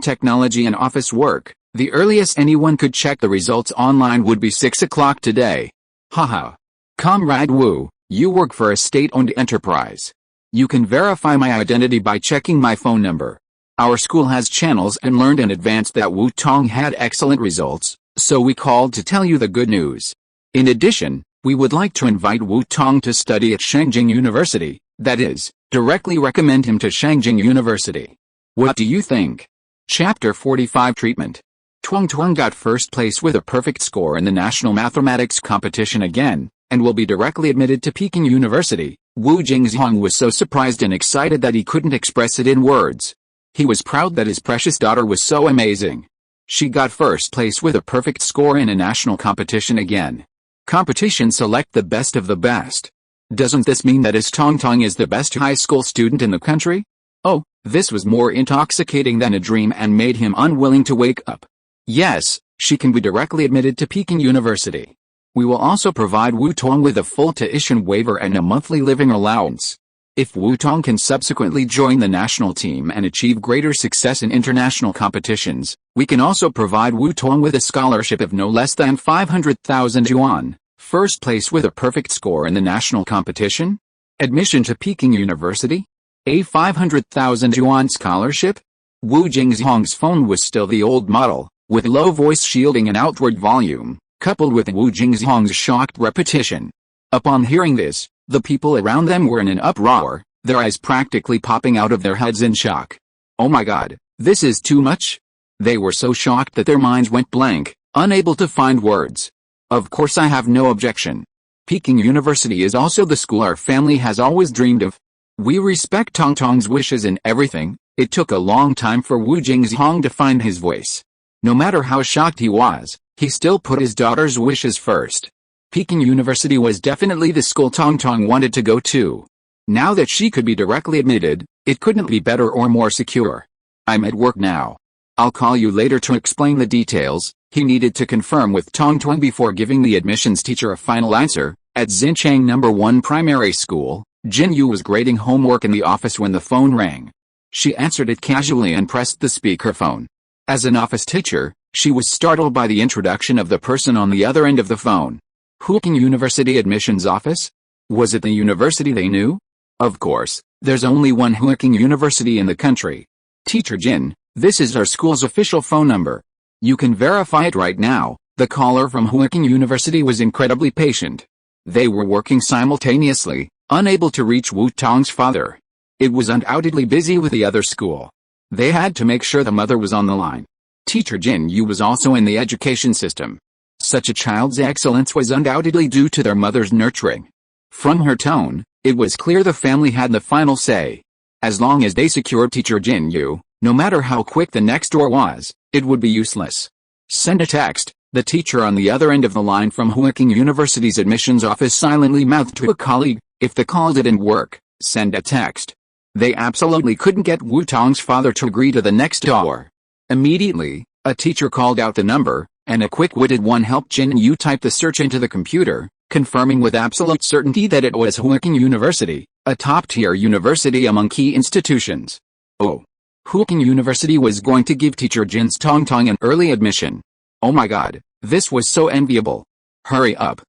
technology and office work, the earliest anyone could check the results online would be 6 o'clock today. Haha. Comrade Wu, you work for a state-owned enterprise. You can verify my identity by checking my phone number. Our school has channels and learned in advance that Wu Tong had excellent results, so we called to tell you the good news. In addition, we would like to invite Wu Tong to study at Shengjing University, that is, directly recommend him to Shengjing University. What do you think? Chapter 45 Treatment. Tong got first place with a perfect score in the national mathematics competition again, and will be directly admitted to Peking University. Wu Jingzhong was so surprised and excited that he couldn't express it in words. He was proud that his precious daughter was so amazing. She got first place with a perfect score in a national competition again. Competition select the best of the best. Doesn't this mean that his Tong is the best high school student in the country? Oh, this was more intoxicating than a dream and made him unwilling to wake up. Yes, she can be directly admitted to Peking University. We will also provide Wu Tong with a full tuition waiver and a monthly living allowance. If Wu Tong can subsequently join the national team and achieve greater success in international competitions, we can also provide Wu Tong with a scholarship of no less than 500,000 yuan, first place with a perfect score in the national competition? Admission to Peking University? A 500,000 yuan scholarship? Wu Jingzhong's phone was still the old model, with low voice shielding and outward volume, coupled with Wu Jingzhong's shocked repetition. Upon hearing this, the people around them were in an uproar, their eyes practically popping out of their heads in shock. Oh my god, this is too much? They were so shocked that their minds went blank, unable to find words. Of course I have no objection. Peking University is also the school our family has always dreamed of. We respect Tong's wishes in everything. It took a long time for Wu Jingzhong to find his voice. No matter how shocked he was, he still put his daughter's wishes first. Peking University was definitely the school Tong wanted to go to. Now that she could be directly admitted, it couldn't be better or more secure. I'm at work now. I'll call you later to explain the details. He needed to confirm with Tong before giving the admissions teacher a final answer. At Xinchang No. 1 Primary School, Jin Yu was grading homework in the office when the phone rang. She answered it casually and pressed the speakerphone. As an office teacher, she was startled by the introduction of the person on the other end of the phone. Peking University admissions office? Was it the university they knew? Of course, there's only one Peking University in the country. Teacher Jin, this is our school's official phone number. You can verify it right now. The caller from Peking University was incredibly patient. They were working simultaneously, unable to reach Wu Tong's father. It was undoubtedly busy with the other school. They had to make sure the mother was on the line. Teacher Jin Yu was also in the education system. Such a child's excellence was undoubtedly due to their mother's nurturing. From her tone, it was clear the family had the final say. As long as they secured Teacher Jin Yu, no matter how quick the next door was, it would be useless. Send a text. The teacher on the other end of the line from Peking University's admissions office silently mouthed to a colleague, if the call didn't work, send a text. They absolutely couldn't get Wu Tong's father to agree to the next door. Immediately, a teacher called out the number, and a quick-witted one helped Jin Yu type the search into the computer, confirming with absolute certainty that it was Peking University, a top-tier university among key institutions. Oh. Peking University was going to give teacher Jin's Tong an early admission. Oh my god, this was so enviable. Hurry up,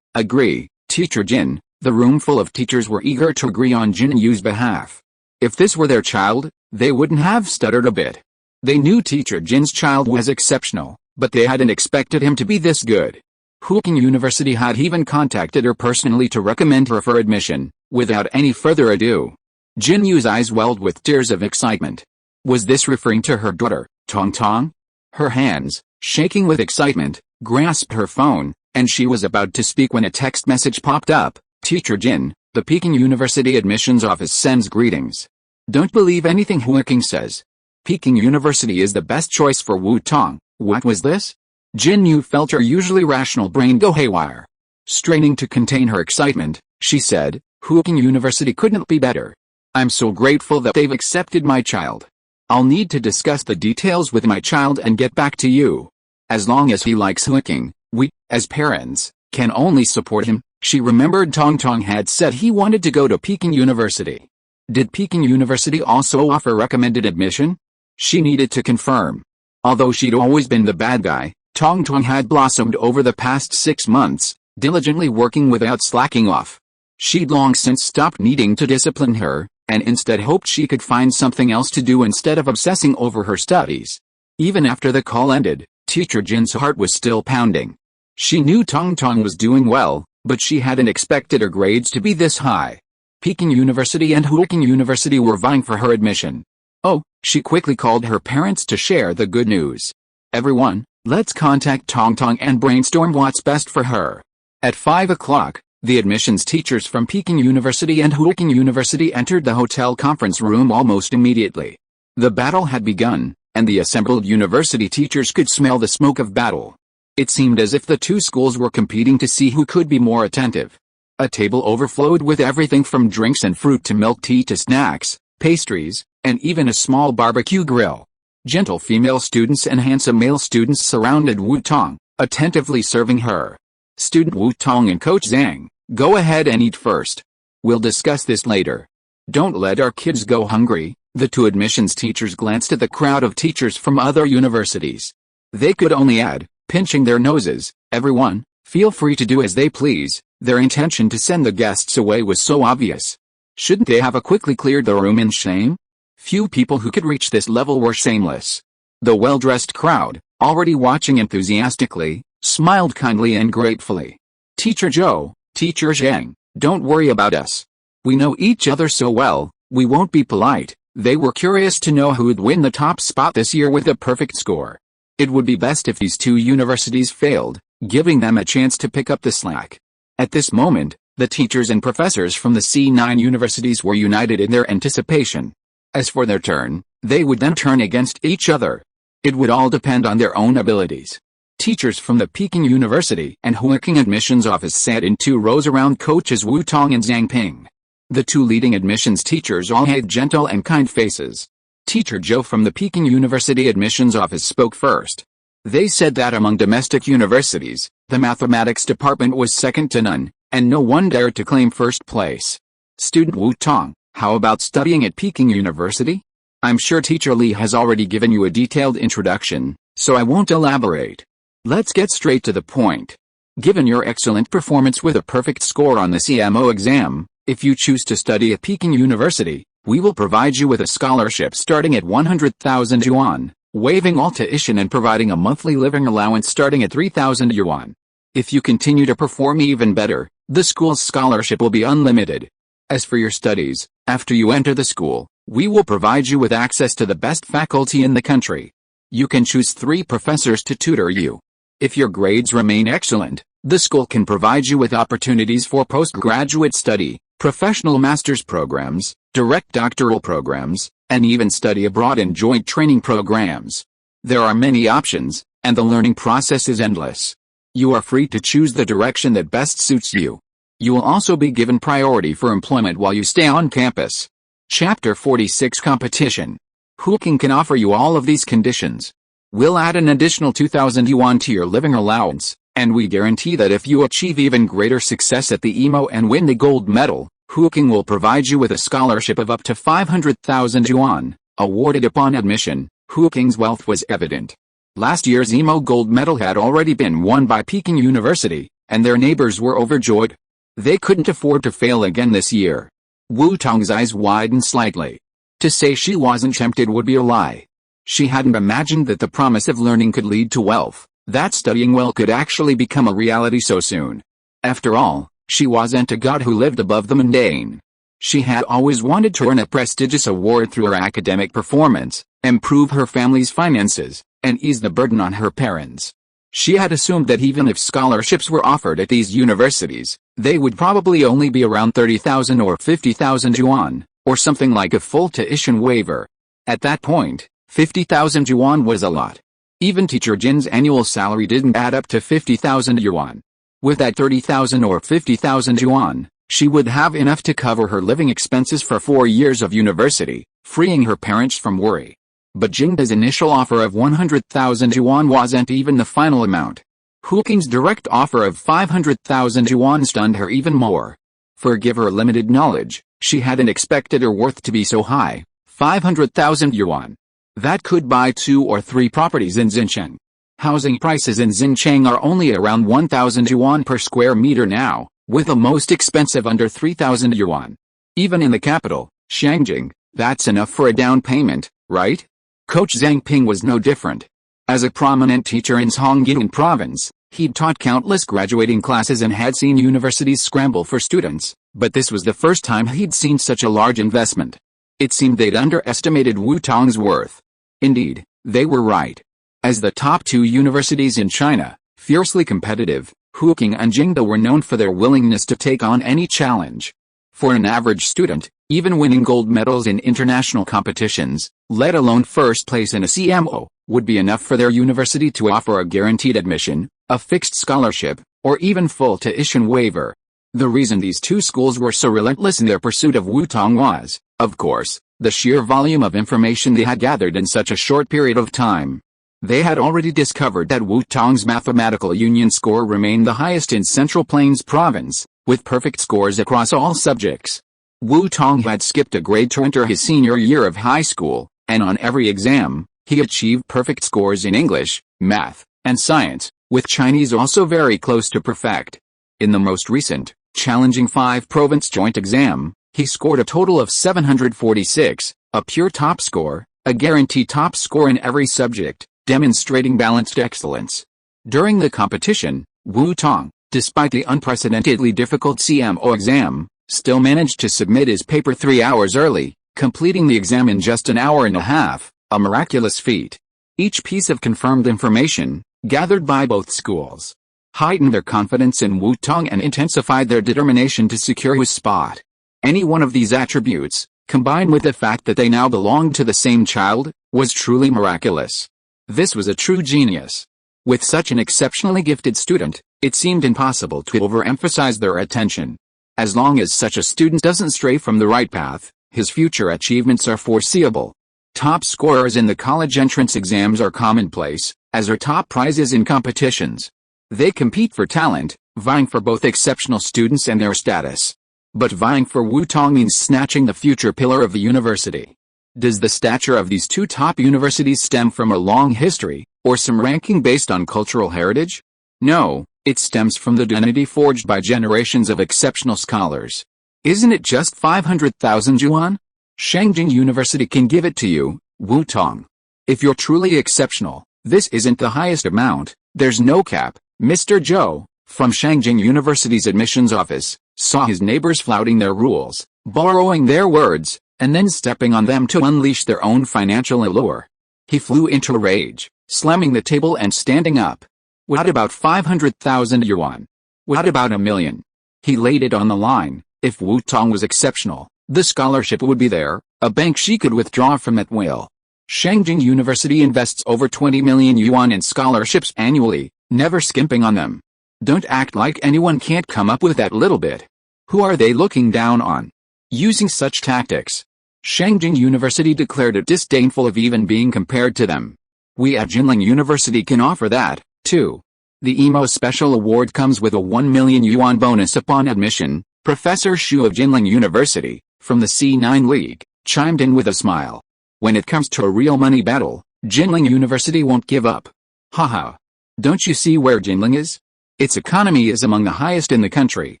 agree, Teacher Jin. The room full of teachers were eager to agree on Jin Yu's behalf. If this were their child, they wouldn't have stuttered a bit. They knew Teacher Jin's child was exceptional, but they hadn't expected him to be this good. Peking University had even contacted her personally to recommend her for admission. Without any further ado, Jin Yu's eyes welled with tears of excitement. Was this referring to her daughter, Tong? Her hands, shaking with excitement, grasped her phone, and she was about to speak when a text message popped up. Teacher Jin, the Peking University admissions office sends greetings. Don't believe anything Huiking says. Peking University is the best choice for Wu Tong. What was this? Jin Yu felt her usually rational brain go haywire. Straining to contain her excitement, she said, Huiking University couldn't be better. I'm so grateful that they've accepted my child. I'll need to discuss the details with my child and get back to you. As long as he likes Huiking, we, as parents, can only support him. She remembered Tong had said he wanted to go to Peking University. Did Peking University also offer recommended admission? She needed to confirm. Although she'd always been the bad guy, Tong had blossomed over the past 6 months, diligently working without slacking off. She'd long since stopped needing to discipline her, and instead hoped she could find something else to do instead of obsessing over her studies. Even after the call ended, Teacher Jin's heart was still pounding. She knew Tong was doing well, but she hadn't expected her grades to be this high. Peking University and Huiking University were vying for her admission. Oh, she quickly called her parents to share the good news. Everyone, let's contact Tong and brainstorm what's best for her. At 5 o'clock, the admissions teachers from Peking University and Huiking University entered the hotel conference room almost immediately. The battle had begun, and the assembled university teachers could smell the smoke of battle. It seemed as if the two schools were competing to see who could be more attentive. A table overflowed with everything from drinks and fruit to milk tea to snacks, pastries, and even a small barbecue grill. Gentle female students and handsome male students surrounded Wu Tong, attentively serving her. Student Wu Tong and Coach Zhang, go ahead and eat first. We'll discuss this later. Don't let our kids go hungry. The two admissions teachers glanced at the crowd of teachers from other universities. They could only add, pinching their noses, everyone, feel free to do as they please. Their intention to send the guests away was so obvious. Shouldn't they have quickly cleared the room in shame? Few people who could reach this level were shameless. The well-dressed crowd, already watching enthusiastically, smiled kindly and gratefully. Teacher Zhou, Teacher Zhang, don't worry about us. We know each other so well, we won't be polite. They were curious to know who'd win the top spot this year with a perfect score. It would be best if these two universities failed, giving them a chance to pick up the slack. At this moment, the teachers and professors from the C9 universities were united in their anticipation. As for their turn, they would then turn against each other. It would all depend on their own abilities. Teachers from the Peking University and Huiking admissions office sat in 2 rows around coaches Wu Tong and Zhang Ping. The 2 leading admissions teachers all had gentle and kind faces. Teacher Zhou from the Peking University admissions office spoke first. They said that among domestic universities, the mathematics department was second to none, and no one dared to claim first place. Student Wu Tong, how about studying at Peking University? I'm sure Teacher Li has already given you a detailed introduction, so I won't elaborate. Let's get straight to the point. Given your excellent performance with a perfect score on the CMO exam, if you choose to study at Peking University, we will provide you with a scholarship starting at 100,000 yuan, waiving all tuition and providing a monthly living allowance starting at 3,000 yuan. If you continue to perform even better, the school's scholarship will be unlimited. As for your studies, after you enter the school, we will provide you with access to the best faculty in the country. You can choose 3 professors to tutor you. If your grades remain excellent, the school can provide you with opportunities for postgraduate study, professional master's programs, direct doctoral programs, and even study abroad and joint training programs. There are many options, and the learning process is endless. You are free to choose the direction that best suits you. You will also be given priority for employment while you stay on campus. Chapter 46 Competition. Huiking can offer you all of these conditions. We'll add an additional 2,000 yuan to your living allowance, and we guarantee that if you achieve even greater success at the EMO and win the gold medal, Huiking will provide you with a scholarship of up to 500,000 yuan. Awarded upon admission, Huiking's wealth was evident. Last year's EMO gold medal had already been won by Peking University, and their neighbors were overjoyed. They couldn't afford to fail again this year. Wu Tong's eyes widened slightly. To say she wasn't tempted would be a lie. She hadn't imagined that the promise of learning could lead to wealth, that studying well could actually become a reality so soon. After all, she wasn't a god who lived above the mundane. She had always wanted to earn a prestigious award through her academic performance, improve her family's finances, and ease the burden on her parents. She had assumed that even if scholarships were offered at these universities, they would probably only be around 30,000 or 50,000 yuan, or something like a full tuition waiver. At that point, 50,000 yuan was a lot. Even teacher Jin's annual salary didn't add up to 50,000 yuan. With that 30,000 or 50,000 yuan, she would have enough to cover her living expenses for 4 years of university, freeing her parents from worry. But Jingda's initial offer of 100,000 yuan wasn't even the final amount. Huqing's direct offer of 500,000 yuan stunned her even more. Forgive her limited knowledge, she hadn't expected her worth to be so high. 500,000 yuan. That could buy 2 or 3 properties in Xincheng. Housing prices in Xincheng are only around 1,000 yuan per square meter now, with the most expensive under 3,000 yuan. Even in the capital, Shangjing, that's enough for a down payment, right? Coach Zhang Ping was no different. As a prominent teacher in Zhongyin province, he'd taught countless graduating classes and had seen universities scramble for students, but this was the first time he'd seen such a large investment. It seemed they'd underestimated Wutong's worth. Indeed, they were right. As the top 2 universities in China, fiercely competitive, Huqing and Jingda were known for their willingness to take on any challenge. For an average student, even winning gold medals in international competitions, let alone first place in a CMO, would be enough for their university to offer a guaranteed admission, a fixed scholarship, or even full tuition waiver. The reason these 2 schools were so relentless in their pursuit of Wutong was, of course, the sheer volume of information they had gathered in such a short period of time. They had already discovered that Wutong's mathematical union score remained the highest in Central Plains Province, with perfect scores across all subjects. Wutong had skipped a grade to enter his senior year of high school, and on every exam, he achieved perfect scores in English, math, and science, with Chinese also very close to perfect. In the most recent, challenging 5-province joint exam, he scored a total of 746, a pure top score, a guaranteed top score in every subject, demonstrating balanced excellence. During the competition, Wutong, despite the unprecedentedly difficult CMO exam, still managed to submit his paper 3 hours early, completing the exam in just an hour and a half, a miraculous feat. Each piece of confirmed information, gathered by both schools, heightened their confidence in Wutong and intensified their determination to secure his spot. Any one of these attributes, combined with the fact that they now belonged to the same child, was truly miraculous. This was a true genius. With such an exceptionally gifted student, it seemed impossible to overemphasize their attention. As long as such a student doesn't stray from the right path, his future achievements are foreseeable. Top scorers in the college entrance exams are commonplace, as are top prizes in competitions. They compete for talent, vying for both exceptional students and their status. But vying for Wutong means snatching the future pillar of the university. Does the stature of these 2 top universities stem from a long history, or some ranking based on cultural heritage? No, it stems from the identity forged by generations of exceptional scholars. Isn't it just 500,000 yuan? Shangjing University can give it to you, Wutong. If you're truly exceptional, this isn't the highest amount, there's no cap. Mr. Zhou, from Shangjing University's admissions office, saw his neighbors flouting their rules, borrowing their words, and then stepping on them to unleash their own financial allure. He flew into a rage, slamming the table and standing up. What about 500,000 yuan? What about 1 million? He laid it on the line. If Wutong was exceptional, the scholarship would be there, a bank she could withdraw from at will. Shangjing University invests over 20 million yuan in scholarships annually, never skimping on them. Don't act like anyone can't come up with that little bit. Who are they looking down on? Using such tactics, Shangjing University declared it disdainful of even being compared to them. We at Jinling University can offer that, too. The EMO Special Award comes with a 1 million yuan bonus upon admission. Professor Xu of Jinling University, from the C9 League, chimed in with a smile. When it comes to a real money battle, Jinling University won't give up. Haha. Don't you see where Jinling is? Its economy is among the highest in the country.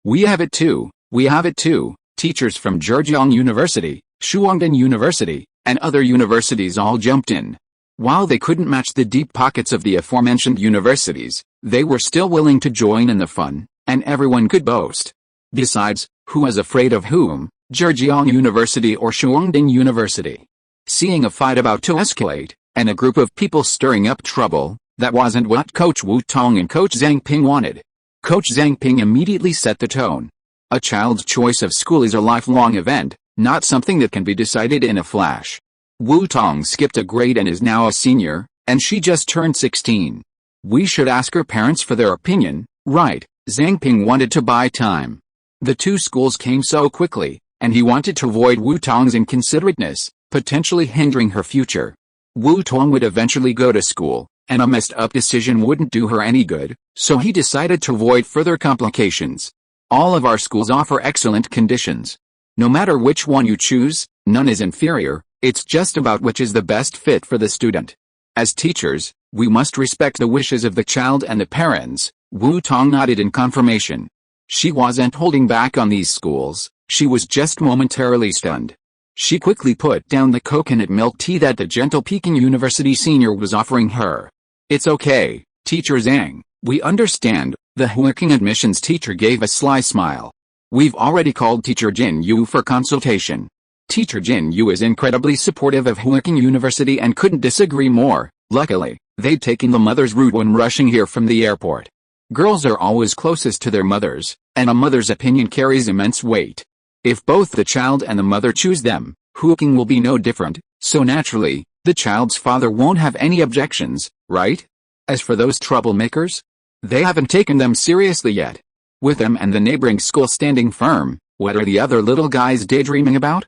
We have it too. Teachers from Zhejiang University, Shuangdan University, and other universities all jumped in. While they couldn't match the deep pockets of the aforementioned universities, they were still willing to join in the fun, and everyone could boast. Besides, who is afraid of whom, Zhejiang University or Shuangdan University? Seeing a fight about to escalate, and a group of people stirring up trouble. That wasn't what Coach Wu Tong and Coach Zhang Ping wanted. Coach Zhang Ping immediately set the tone. A child's choice of school is a lifelong event, not something that can be decided in a flash. Wu Tong skipped a grade and is now a senior, and she just turned 16. We should ask her parents for their opinion, right? Zhang Ping wanted to buy time. The two schools came so quickly, and he wanted to avoid Wu Tong's inconsiderateness, potentially hindering her future. Wu Tong would eventually go to school, and a messed-up decision wouldn't do her any good, so he decided to avoid further complications. All of our schools offer excellent conditions. No matter which one you choose, none is inferior, it's just about which is the best fit for the student. As teachers, we must respect the wishes of the child and the parents. Wu Tong nodded in confirmation. She wasn't holding back on these schools, she was just momentarily stunned. She quickly put down the coconut milk tea that the gentle Peking University senior was offering her. It's okay, Teacher Zhang, we understand, the Huaking admissions teacher gave a sly smile. We've already called Teacher Jin Yu for consultation. Teacher Jin Yu is incredibly supportive of Huaking University and couldn't disagree more. Luckily, they'd taken the mother's route when rushing here from the airport. Girls are always closest to their mothers, and a mother's opinion carries immense weight. If both the child and the mother choose them, Huaking will be no different, so naturally, the child's father won't have any objections, right? As for those troublemakers, they haven't taken them seriously yet. With them and the neighboring school standing firm, what are the other little guys daydreaming about?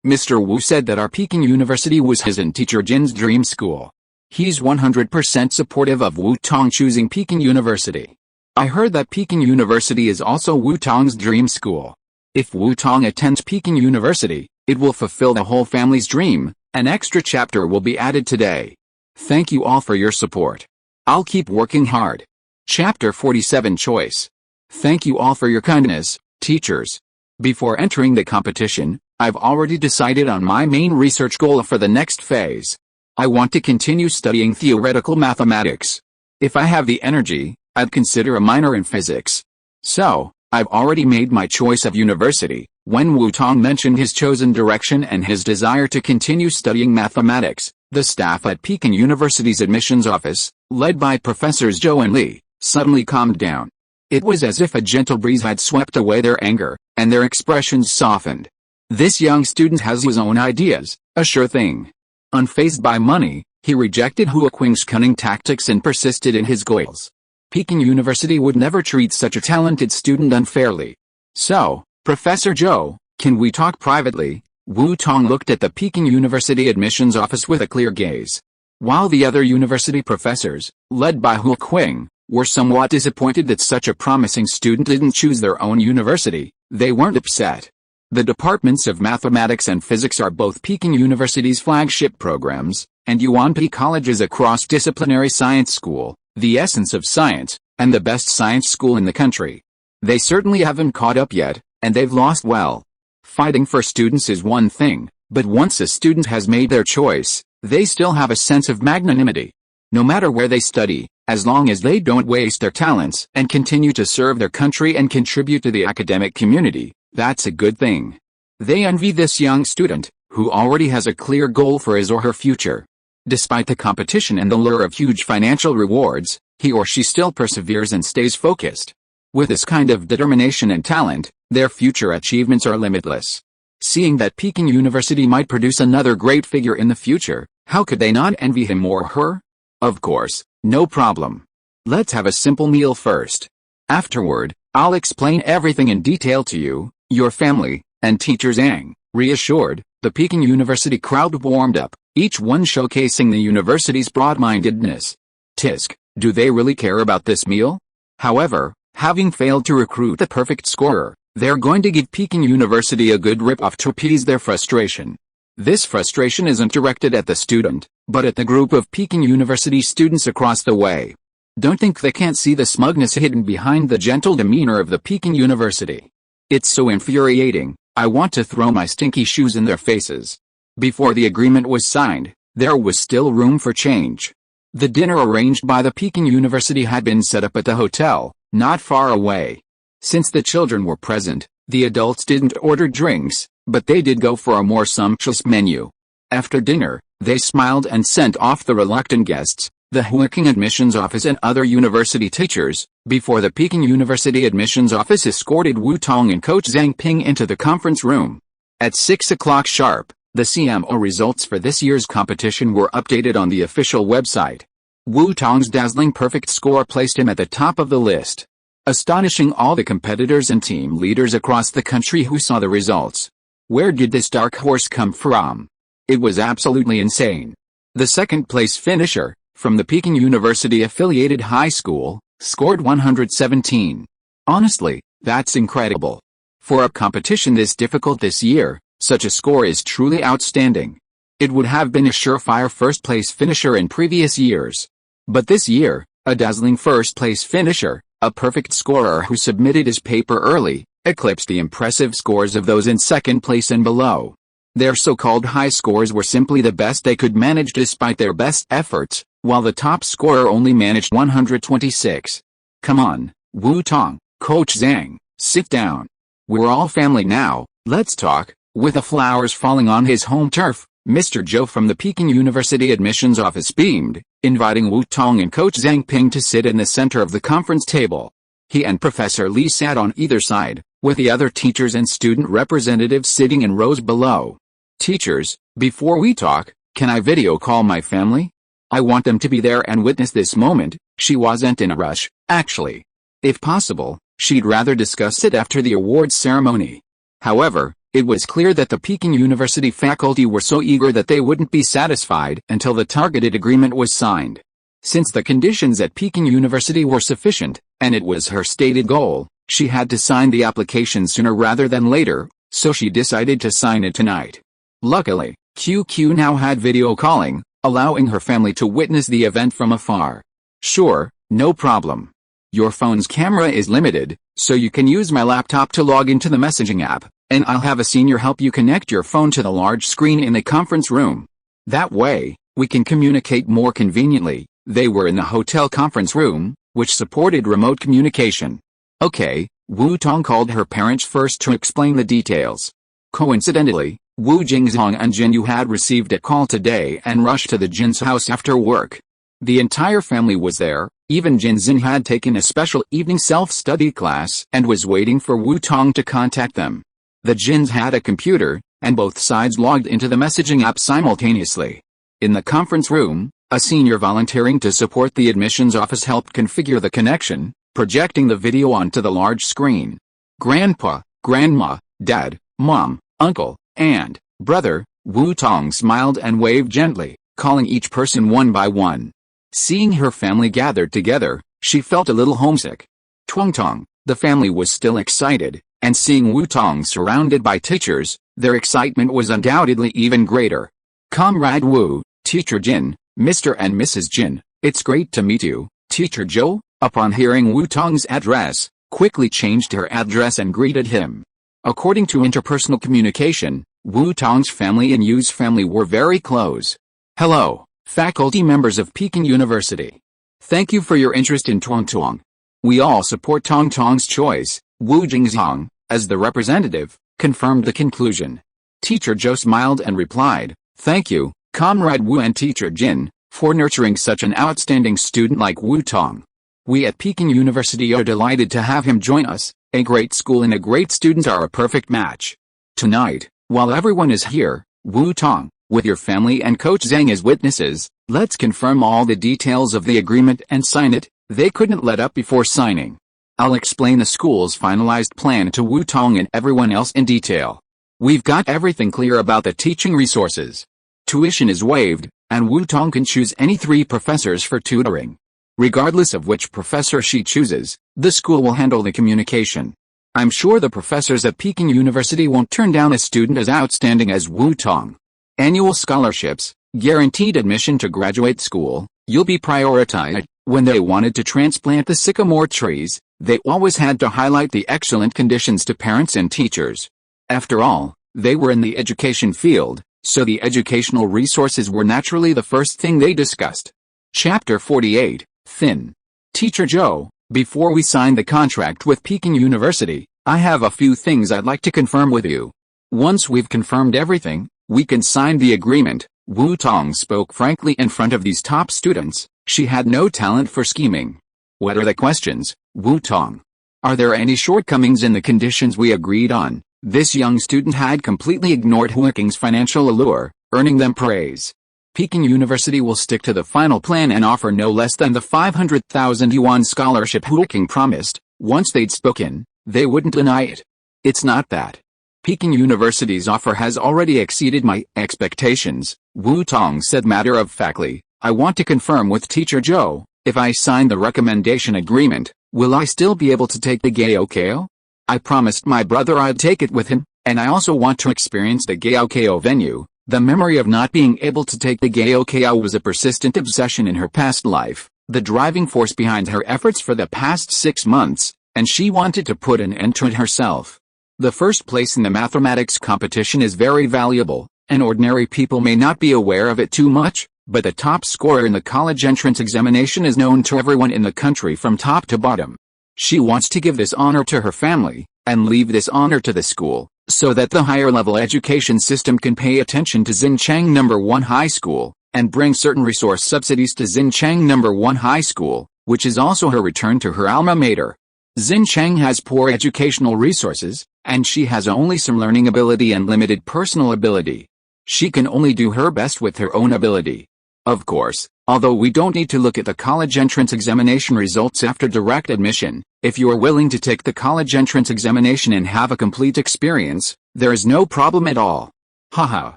Mr. Wu said that our Peking University was his and Teacher Jin's dream school. He's 100% supportive of Wu Tong choosing Peking University. I heard that Peking University is also Wu Tong's dream school. If Wu Tong attends Peking University, it will fulfill the whole family's dream. An extra chapter will be added today. Thank you all for your support. I'll keep working hard. Chapter 47 Choice. Thank you all for your kindness, teachers. Before entering the competition, I've already decided on my main research goal for the next phase. I want to continue studying theoretical mathematics. If I have the energy, I'd consider a minor in physics. So, I've already made my choice of university. When Wu Tong mentioned his chosen direction and his desire to continue studying mathematics, the staff at Peking University's admissions office, led by Professors Zhou and Li, suddenly calmed down. It was as if a gentle breeze had swept away their anger, and their expressions softened. This young student has his own ideas, a sure thing. Unfazed by money, he rejected Huaqing's cunning tactics and persisted in his goals. Peking University would never treat such a talented student unfairly. So, Professor Zhou, can we talk privately? Wu Tong looked at the Peking University admissions office with a clear gaze. While the other university professors, led by Huaqing, were somewhat disappointed that such a promising student didn't choose their own university, they weren't upset. The departments of mathematics and physics are both Peking University's flagship programs, and Yuanpi College is a cross-disciplinary science school, the essence of science, and the best science school in the country. They certainly haven't caught up yet, and they've lost well. Fighting for students is one thing, but once a student has made their choice, they still have a sense of magnanimity. No matter where they study, as long as they don't waste their talents and continue to serve their country and contribute to the academic community, that's a good thing. They envy this young student, who already has a clear goal for his or her future. Despite the competition and the lure of huge financial rewards, he or she still perseveres and stays focused. With this kind of determination and talent, their future achievements are limitless. Seeing that Peking University might produce another great figure in the future, how could they not envy him or her? Of course, no problem. Let's have a simple meal first. Afterward, I'll explain everything in detail to you, your family, and Teacher Zhang. Reassured, the Peking University crowd warmed up, each one showcasing the university's broad-mindedness. Tisk, do they really care about this meal? However, having failed to recruit the perfect scorer, they're going to give Peking University a good rip-off to appease their frustration. This frustration isn't directed at the student, but at the group of Peking University students across the way. Don't think they can't see the smugness hidden behind the gentle demeanor of the Peking University. It's so infuriating, I want to throw my stinky shoes in their faces. Before the agreement was signed, there was still room for change. The dinner arranged by the Peking University had been set up at the hotel, not far away. Since the children were present, the adults didn't order drinks, but they did go for a more sumptuous menu. After dinner, They smiled and sent off the reluctant guests, the Huaking admissions office and other university teachers, before the Peking University admissions office escorted Wu Tong and Coach Zhang Ping into the conference room. At 6 o'clock sharp, the CMO results for this year's competition were updated on the official website. Wu Tong's dazzling perfect score placed him at the top of the list, astonishing all the competitors and team leaders across the country who saw the results. Where did this dark horse come from? It was absolutely insane. The second-place finisher, from the Peking University-affiliated high school, scored 117. Honestly, that's incredible. For a competition this difficult this year, such a score is truly outstanding. It would have been a surefire first-place finisher in previous years. But this year, a dazzling first-place finisher, a perfect scorer who submitted his paper early, eclipsed the impressive scores of those in second place and below. Their so-called high scores were simply the best they could manage despite their best efforts, while the top scorer only managed 126. Come on, Wu Tong, Coach Zhang, sit down. We're all family now, let's talk. With the flowers falling on his home turf, Mr. Zhou from the Peking University admissions office beamed, inviting Wu Tong and Coach Zhang Ping to sit in the center of the conference table. He and Professor Li sat on either side, with the other teachers and student representatives sitting in rows below. Teachers, before we talk, can I video call my family? I want them to be there and witness this moment. She wasn't in a rush, actually. If possible, she'd rather discuss it after the awards ceremony. However, it was clear that the Peking University faculty were so eager that they wouldn't be satisfied until the targeted agreement was signed. Since the conditions at Peking University were sufficient, and it was her stated goal, she had to sign the application sooner rather than later, so she decided to sign it tonight. Luckily, QQ now had video calling, allowing her family to witness the event from afar. Sure, no problem. Your phone's camera is limited, so you can use my laptop to log into the messaging app, and I'll have a senior help you connect your phone to the large screen in the conference room. That way, we can communicate more conveniently. They were in the hotel conference room, which supported remote communication. Okay, Wu Tong called her parents first to explain the details. Coincidentally, Wu Jingzhong and Jin Yu had received a call today and rushed to the Jin's house after work. The entire family was there, even Jin Xin had taken a special evening self-study class and was waiting for Wu Tong to contact them. The Jins had a computer, and both sides logged into the messaging app simultaneously. In the conference room, a senior volunteering to support the admissions office helped configure the connection, projecting the video onto the large screen. Grandpa, Grandma, Dad, Mom, Uncle, and brother, Wu Tong smiled and waved gently, calling each person one by one. Seeing her family gathered together, she felt a little homesick. Tong, the family was still excited, and seeing Wu Tong surrounded by teachers, their excitement was undoubtedly even greater. Comrade Wu, Teacher Jin, Mr. and Mrs. Jin, it's great to meet you. Teacher Zhou, upon hearing Wu Tong's address, quickly changed her address and greeted him. According to interpersonal communication, Wu Tong's family and Yu's family were very close. Hello, faculty members of Peking University. Thank you for your interest in Tong. We all support Tong's choice. Wu Jingzhong, as the representative, confirmed the conclusion. Teacher Zhou smiled and replied, thank you, Comrade Wu and Teacher Jin, for nurturing such an outstanding student like Wu Tong. We at Peking University are delighted to have him join us. A great school and a great student are a perfect match. Tonight, while everyone is here, Wu Tong, with your family and Coach Zhang as witnesses, let's confirm all the details of the agreement and sign it. They couldn't let up before signing. I'll explain the school's finalized plan to Wu Tong and everyone else in detail. We've got everything clear about the teaching resources. Tuition is waived, and Wu Tong can choose any 3 professors for tutoring. Regardless of which professor she chooses, the school will handle the communication. I'm sure the professors at Peking University won't turn down a student as outstanding as Wu Tong. Annual scholarships, guaranteed admission to graduate school, you'll be prioritized. When they wanted to transplant the sycamore trees, they always had to highlight the excellent conditions to parents and teachers. After all, they were in the education field, so the educational resources were naturally the first thing they discussed. Chapter 48, Thin. Teacher Zhou, before we sign the contract with Peking University, I have a few things I'd like to confirm with you. Once we've confirmed everything, we can sign the agreement. Wu Tong spoke frankly in front of these top students. She had no talent for scheming. What are the questions, Wu Tong? Are there any shortcomings in the conditions we agreed on? This young student had completely ignored Huiking's financial allure, earning them praise. Peking University will stick to the final plan and offer no less than the 500,000 yuan scholarship Huiking promised. Once they'd spoken, they wouldn't deny it. It's not that. Peking University's offer has already exceeded my expectations, Wu Tong said matter-of-factly. I want to confirm with Teacher Zhou, if I sign the recommendation agreement, will I still be able to take the Gaokao? I promised my brother I'd take it with him, and I also want to experience the Gaokao venue. The memory of not being able to take the Gaokao was a persistent obsession in her past life, the driving force behind her efforts for the past 6 months, and she wanted to put an end to it herself. The first place in the mathematics competition is very valuable, and ordinary people may not be aware of it too much, but the top scorer in the college entrance examination is known to everyone in the country from top to bottom. She wants to give this honor to her family, and leave this honor to the school, so that the higher level education system can pay attention to Xinjiang No. 1 High School, and bring certain resource subsidies to Xinjiang No. 1 High School, which is also her return to her alma mater. Xinjiang has poor educational resources, and she has only some learning ability and limited personal ability. She can only do her best with her own ability. Of course, although we don't need to look at the college entrance examination results after direct admission, if you are willing to take the college entrance examination and have a complete experience, there is no problem at all. Haha.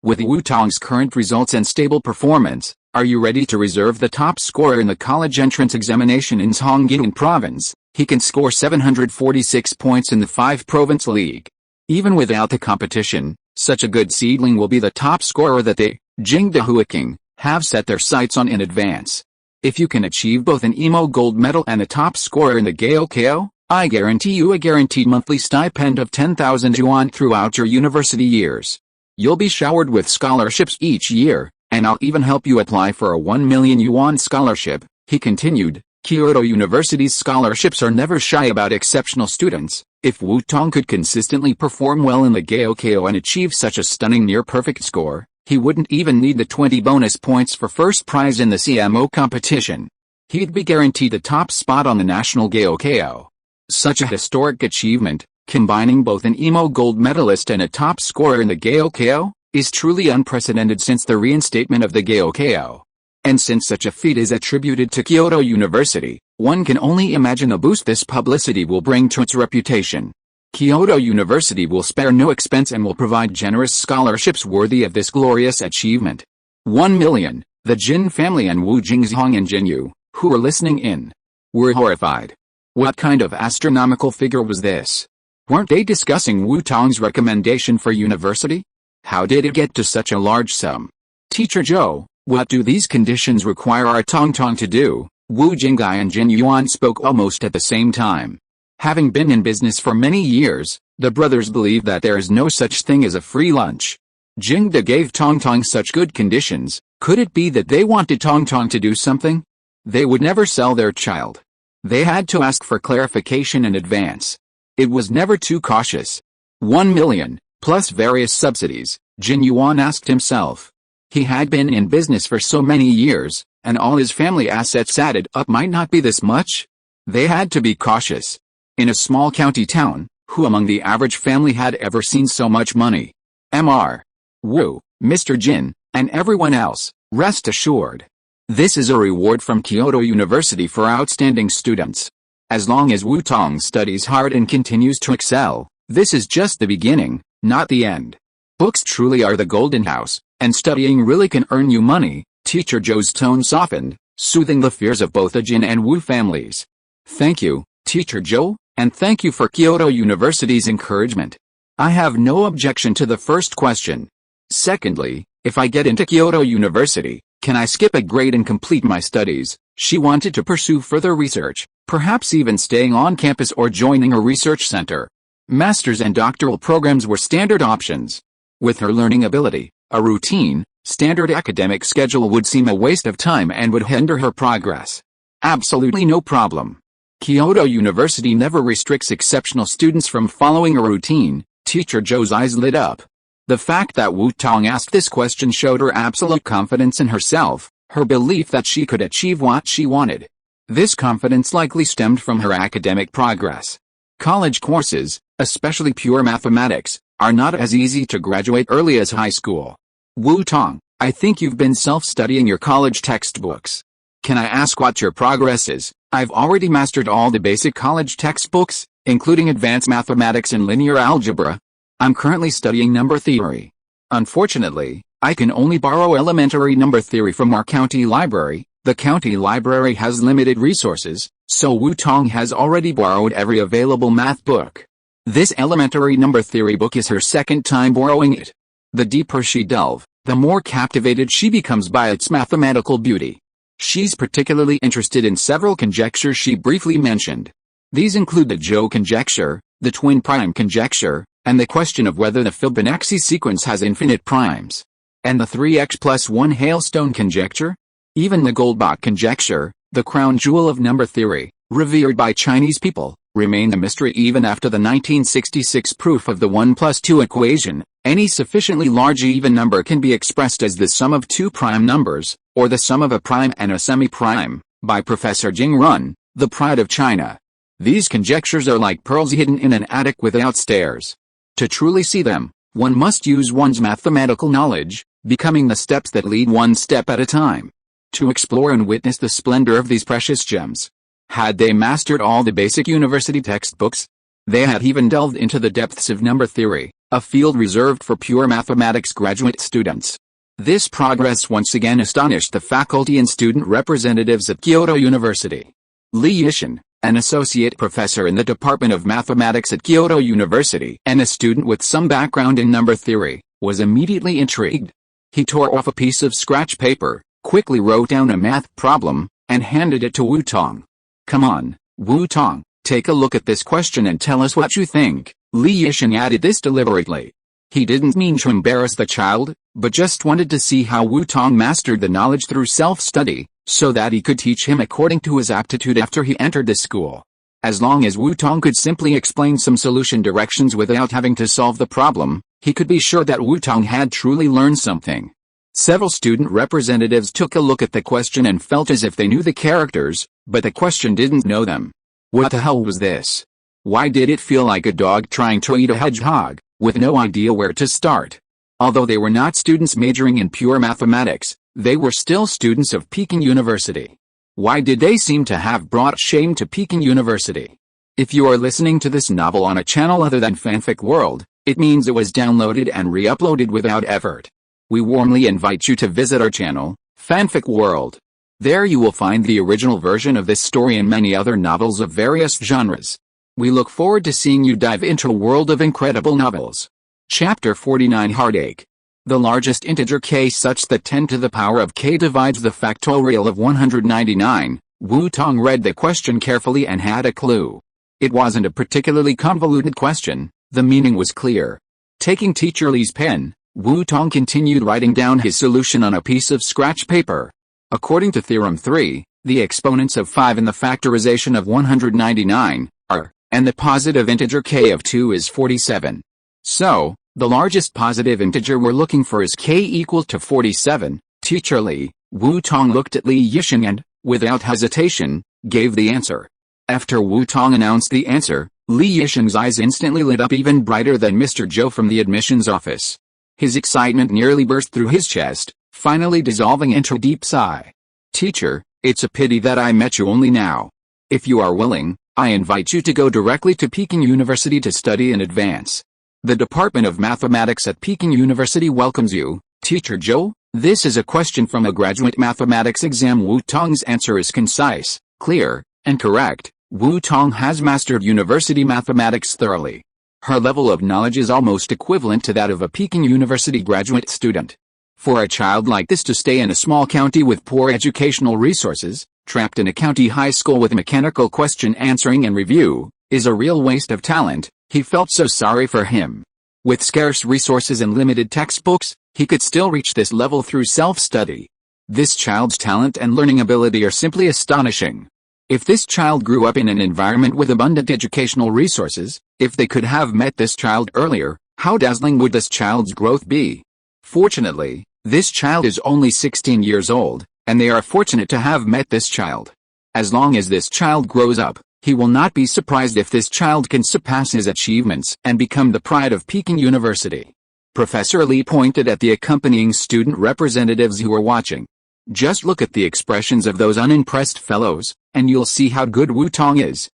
With Wu Tong's current results and stable performance, are you ready to reserve the top scorer in the college entrance examination in Zhongyan Province? He can score 746 points in the 5 province league. Even without the competition, such a good seedling will be the top scorer that they, Jingde Huiking, have set their sights on in advance. If you can achieve both an EMO gold medal and the top scorer in the Gaokao, I guarantee you a guaranteed monthly stipend of 10,000 yuan throughout your university years. You'll be showered with scholarships each year, and I'll even help you apply for a 1 million yuan scholarship, he continued. Kyoto University's scholarships are never shy about exceptional students. If Wu Tong could consistently perform well in the Gaokao and achieve such a stunning near-perfect score, he wouldn't even need the 20 bonus points for first prize in the CMO competition. He'd be guaranteed the top spot on the national Gaokao. Such a historic achievement, combining both an EMO gold medalist and a top scorer in the Gaokao, is truly unprecedented since the reinstatement of the Gaokao. And since such a feat is attributed to Kyoto University, one can only imagine the boost this publicity will bring to its reputation. Kyoto University will spare no expense and will provide generous scholarships worthy of this glorious achievement. 1 million, the Jin family and Wu Jingzhong and Jinyu, who were listening in, were horrified. What kind of astronomical figure was this? Weren't they discussing Wu Tong's recommendation for university? How did it get to such a large sum? Teacher Zhou, what do these conditions require our Tong to do? Wu Jinggai and Jin Yuan spoke almost at the same time. Having been in business for many years, the brothers believe that there is no such thing as a free lunch. Jingda gave Tong such good conditions. Could it be that they wanted Tong to do something? They would never sell their child. They had to ask for clarification in advance. It was never too cautious. 1 million, plus various subsidies, Jin Yuan asked himself. He had been in business for so many years, and all his family assets added up might not be this much. They had to be cautious. In a small county town, who among the average family had ever seen so much money? Mr. Wu, Mr. Jin, and everyone else, rest assured. This is a reward from Kyoto University for outstanding students. As long as Wu Tong studies hard and continues to excel, this is just the beginning, not the end. Books truly are the golden house, and studying really can earn you money. Teacher Zhou's tone softened, soothing the fears of both the Jin and Wu families. Thank you, Teacher Zhou, and thank you for Kyoto University's encouragement. I have no objection to the first question. Secondly, if I get into Kyoto University, can I skip a grade and complete my studies? She wanted to pursue further research, perhaps even staying on campus or joining a research center. Master's and doctoral programs were standard options. With her learning ability, a routine, standard academic schedule would seem a waste of time and would hinder her progress. Absolutely no problem. Kyoto University never restricts exceptional students from following a routine. Teacher Zhou's eyes lit up. The fact that Wu Tong asked this question showed her absolute confidence in herself, her belief that she could achieve what she wanted. This confidence likely stemmed from her academic progress. College courses, especially pure mathematics, are not as easy to graduate early as high school. Wu Tong, I think you've been self-studying your college textbooks. Can I ask what your progress is? I've already mastered all the basic college textbooks, including advanced mathematics and linear algebra. I'm currently studying number theory. Unfortunately, I can only borrow elementary number theory from our county library. The county library has limited resources, so Wu Tong has already borrowed every available math book. This elementary number theory book is her second time borrowing it. The deeper she delves, the more captivated she becomes by its mathematical beauty. She's particularly interested in several conjectures she briefly mentioned. These include the Zhou conjecture, the twin prime conjecture, and the question of whether the Fibonacci sequence has infinite primes. And the 3x plus 1 hailstone conjecture? Even the Goldbach conjecture, the crown jewel of number theory, revered by Chinese people, remained a mystery even after the 1966 proof of the 1 plus 2 equation. Any sufficiently large even number can be expressed as the sum of two prime numbers, or the sum of a prime and a semi-prime, by Professor Jing Run, the pride of China. These conjectures are like pearls hidden in an attic without stairs. To truly see them, one must use one's mathematical knowledge, becoming the steps that lead one step at a time, to explore and witness the splendor of these precious gems. Had they mastered all the basic university textbooks? They had even delved into the depths of number theory, a field reserved for pure mathematics graduate students. This progress once again astonished the faculty and student representatives at Kyoto University. Li Yishan, an associate professor in the Department of Mathematics at Kyoto University and a student with some background in number theory, was immediately intrigued. He tore off a piece of scratch paper, quickly wrote down a math problem, and handed it to Wu Tong. "Come on, Wu Tong, take a look at this question and tell us what you think." Li Yishan added this deliberately. He didn't mean to embarrass the child, but just wanted to see how Wu Tong mastered the knowledge through self-study, so that he could teach him according to his aptitude after he entered the school. As long as Wu Tong could simply explain some solution directions without having to solve the problem, he could be sure that Wu Tong had truly learned something. Several student representatives took a look at the question and felt as if they knew the characters, but the question didn't know them. What the hell was this? Why did it feel like a dog trying to eat a hedgehog, with no idea where to start? Although they were not students majoring in pure mathematics, they were still students of Peking University. Why did they seem to have brought shame to Peking University? If you are listening to this novel on a channel other than Fanfic World, it means it was downloaded and re-uploaded without effort. We warmly invite you to visit our channel, Fanfic World. There you will find the original version of this story and many other novels of various genres. We look forward to seeing you dive into a world of incredible novels. Chapter 49 Heartache. The largest integer k such that 10 to the power of k divides the factorial of 199. Wu Tong read the question carefully and had a clue. It wasn't a particularly convoluted question, the meaning was clear. Taking Teacher Li's pen, Wu Tong continued writing down his solution on a piece of scratch paper. According to Theorem 3, the exponents of 5 in the factorization of 199 are, and the positive integer k of 2 is 47. So, the largest positive integer we're looking for is k equal to 47. Teacher Li. Wu Tong looked at Li Yishan and, without hesitation, gave the answer. After Wu Tong announced the answer, Li Yishan's eyes instantly lit up even brighter than Mr. Zhou from the admissions office. His excitement nearly burst through his chest, finally dissolving into a deep sigh. "Teacher, it's a pity that I met you only now. If you are willing, I invite you to go directly to Peking University to study in advance. The Department of Mathematics at Peking University welcomes you, Teacher Zhou." This is a question from a graduate mathematics exam. Wu Tong's answer is concise, clear, and correct. Wu Tong has mastered university mathematics thoroughly. Her level of knowledge is almost equivalent to that of a Peking University graduate student. For a child like this to stay in a small county with poor educational resources, trapped in a county high school with mechanical question answering and review, is a real waste of talent. He felt so sorry for him. With scarce resources and limited textbooks, he could still reach this level through self-study. This child's talent and learning ability are simply astonishing. If this child grew up in an environment with abundant educational resources, if they could have met this child earlier, How dazzling would this child's growth be? Fortunately, this child is only 16 years old, and they are fortunate to have met this child. As long as this child grows up, he will not be surprised if this child can surpass his achievements and become the pride of Peking University. Professor Lee pointed at the accompanying student representatives who were watching. Just look at the expressions of those unimpressed fellows, and you'll see how good Wu Tong is.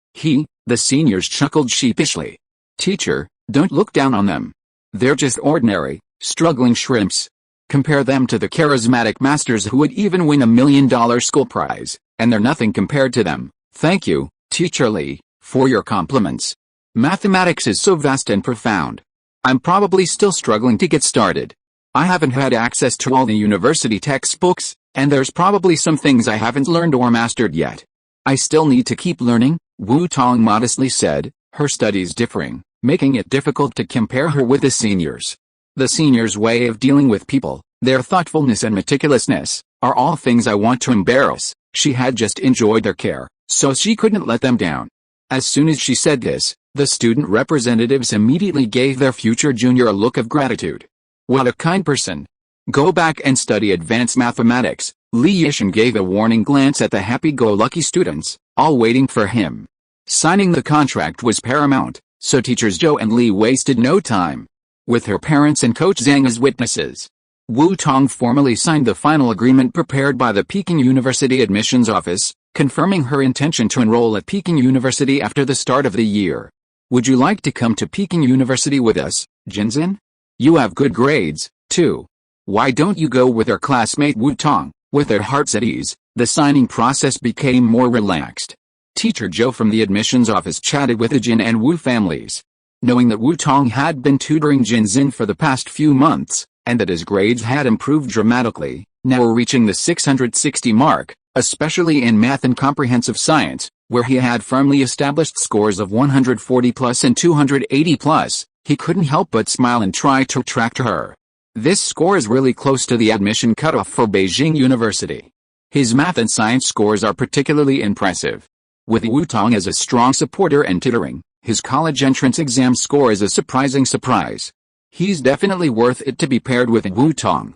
The seniors chuckled sheepishly. Teacher, don't look down on them. They're just ordinary, struggling shrimps. Compare them to the charismatic masters who would even win $1 million school prize, and they're nothing compared to them. Thank you, Teacher Lee, for your compliments. Mathematics is so vast and profound. I'm probably still struggling to get started. I haven't had access to all the university textbooks, and there's probably some things I haven't learned or mastered yet. I still need to keep learning, Wu Tong modestly said, her studies differing, making it difficult to compare her with the seniors. The seniors' way of dealing with people, their thoughtfulness and meticulousness, are all things I want to embarrass. She had just enjoyed their care, so she couldn't let them down. As soon as she said this, the student representatives immediately gave their future junior a look of gratitude. What a kind person. Go back and study advanced mathematics. Li Yishan gave a warning glance at the happy-go-lucky students, all waiting for him. Signing the contract was paramount, so teachers Zhou and Li wasted no time. With her parents and Coach Zhang as witnesses, Wu Tong formally signed the final agreement prepared by the Peking University Admissions Office, confirming her intention to enroll at Peking University after the start of the year. Would you like to come to Peking University with us, Jinzhen? You have good grades, too. Why don't you go with our classmate Wu Tong? With their hearts at ease, the signing process became more relaxed. Teacher Zhou from the admissions office chatted with the Jin and Wu families. Knowing that Wu Tong had been tutoring Jinzhen for the past few months, and that his grades had improved dramatically, now reaching the 660 mark, especially in math and comprehensive science, where he had firmly established scores of 140 plus and 280 plus, he couldn't help but smile and try to attract her. This score is really close to the admission cutoff for Beijing University. His math and science scores are particularly impressive. With Wu Tong as a strong supporter and tutoring, his college entrance exam score is a surprising surprise. He's definitely worth it to be paired with Wu Tong.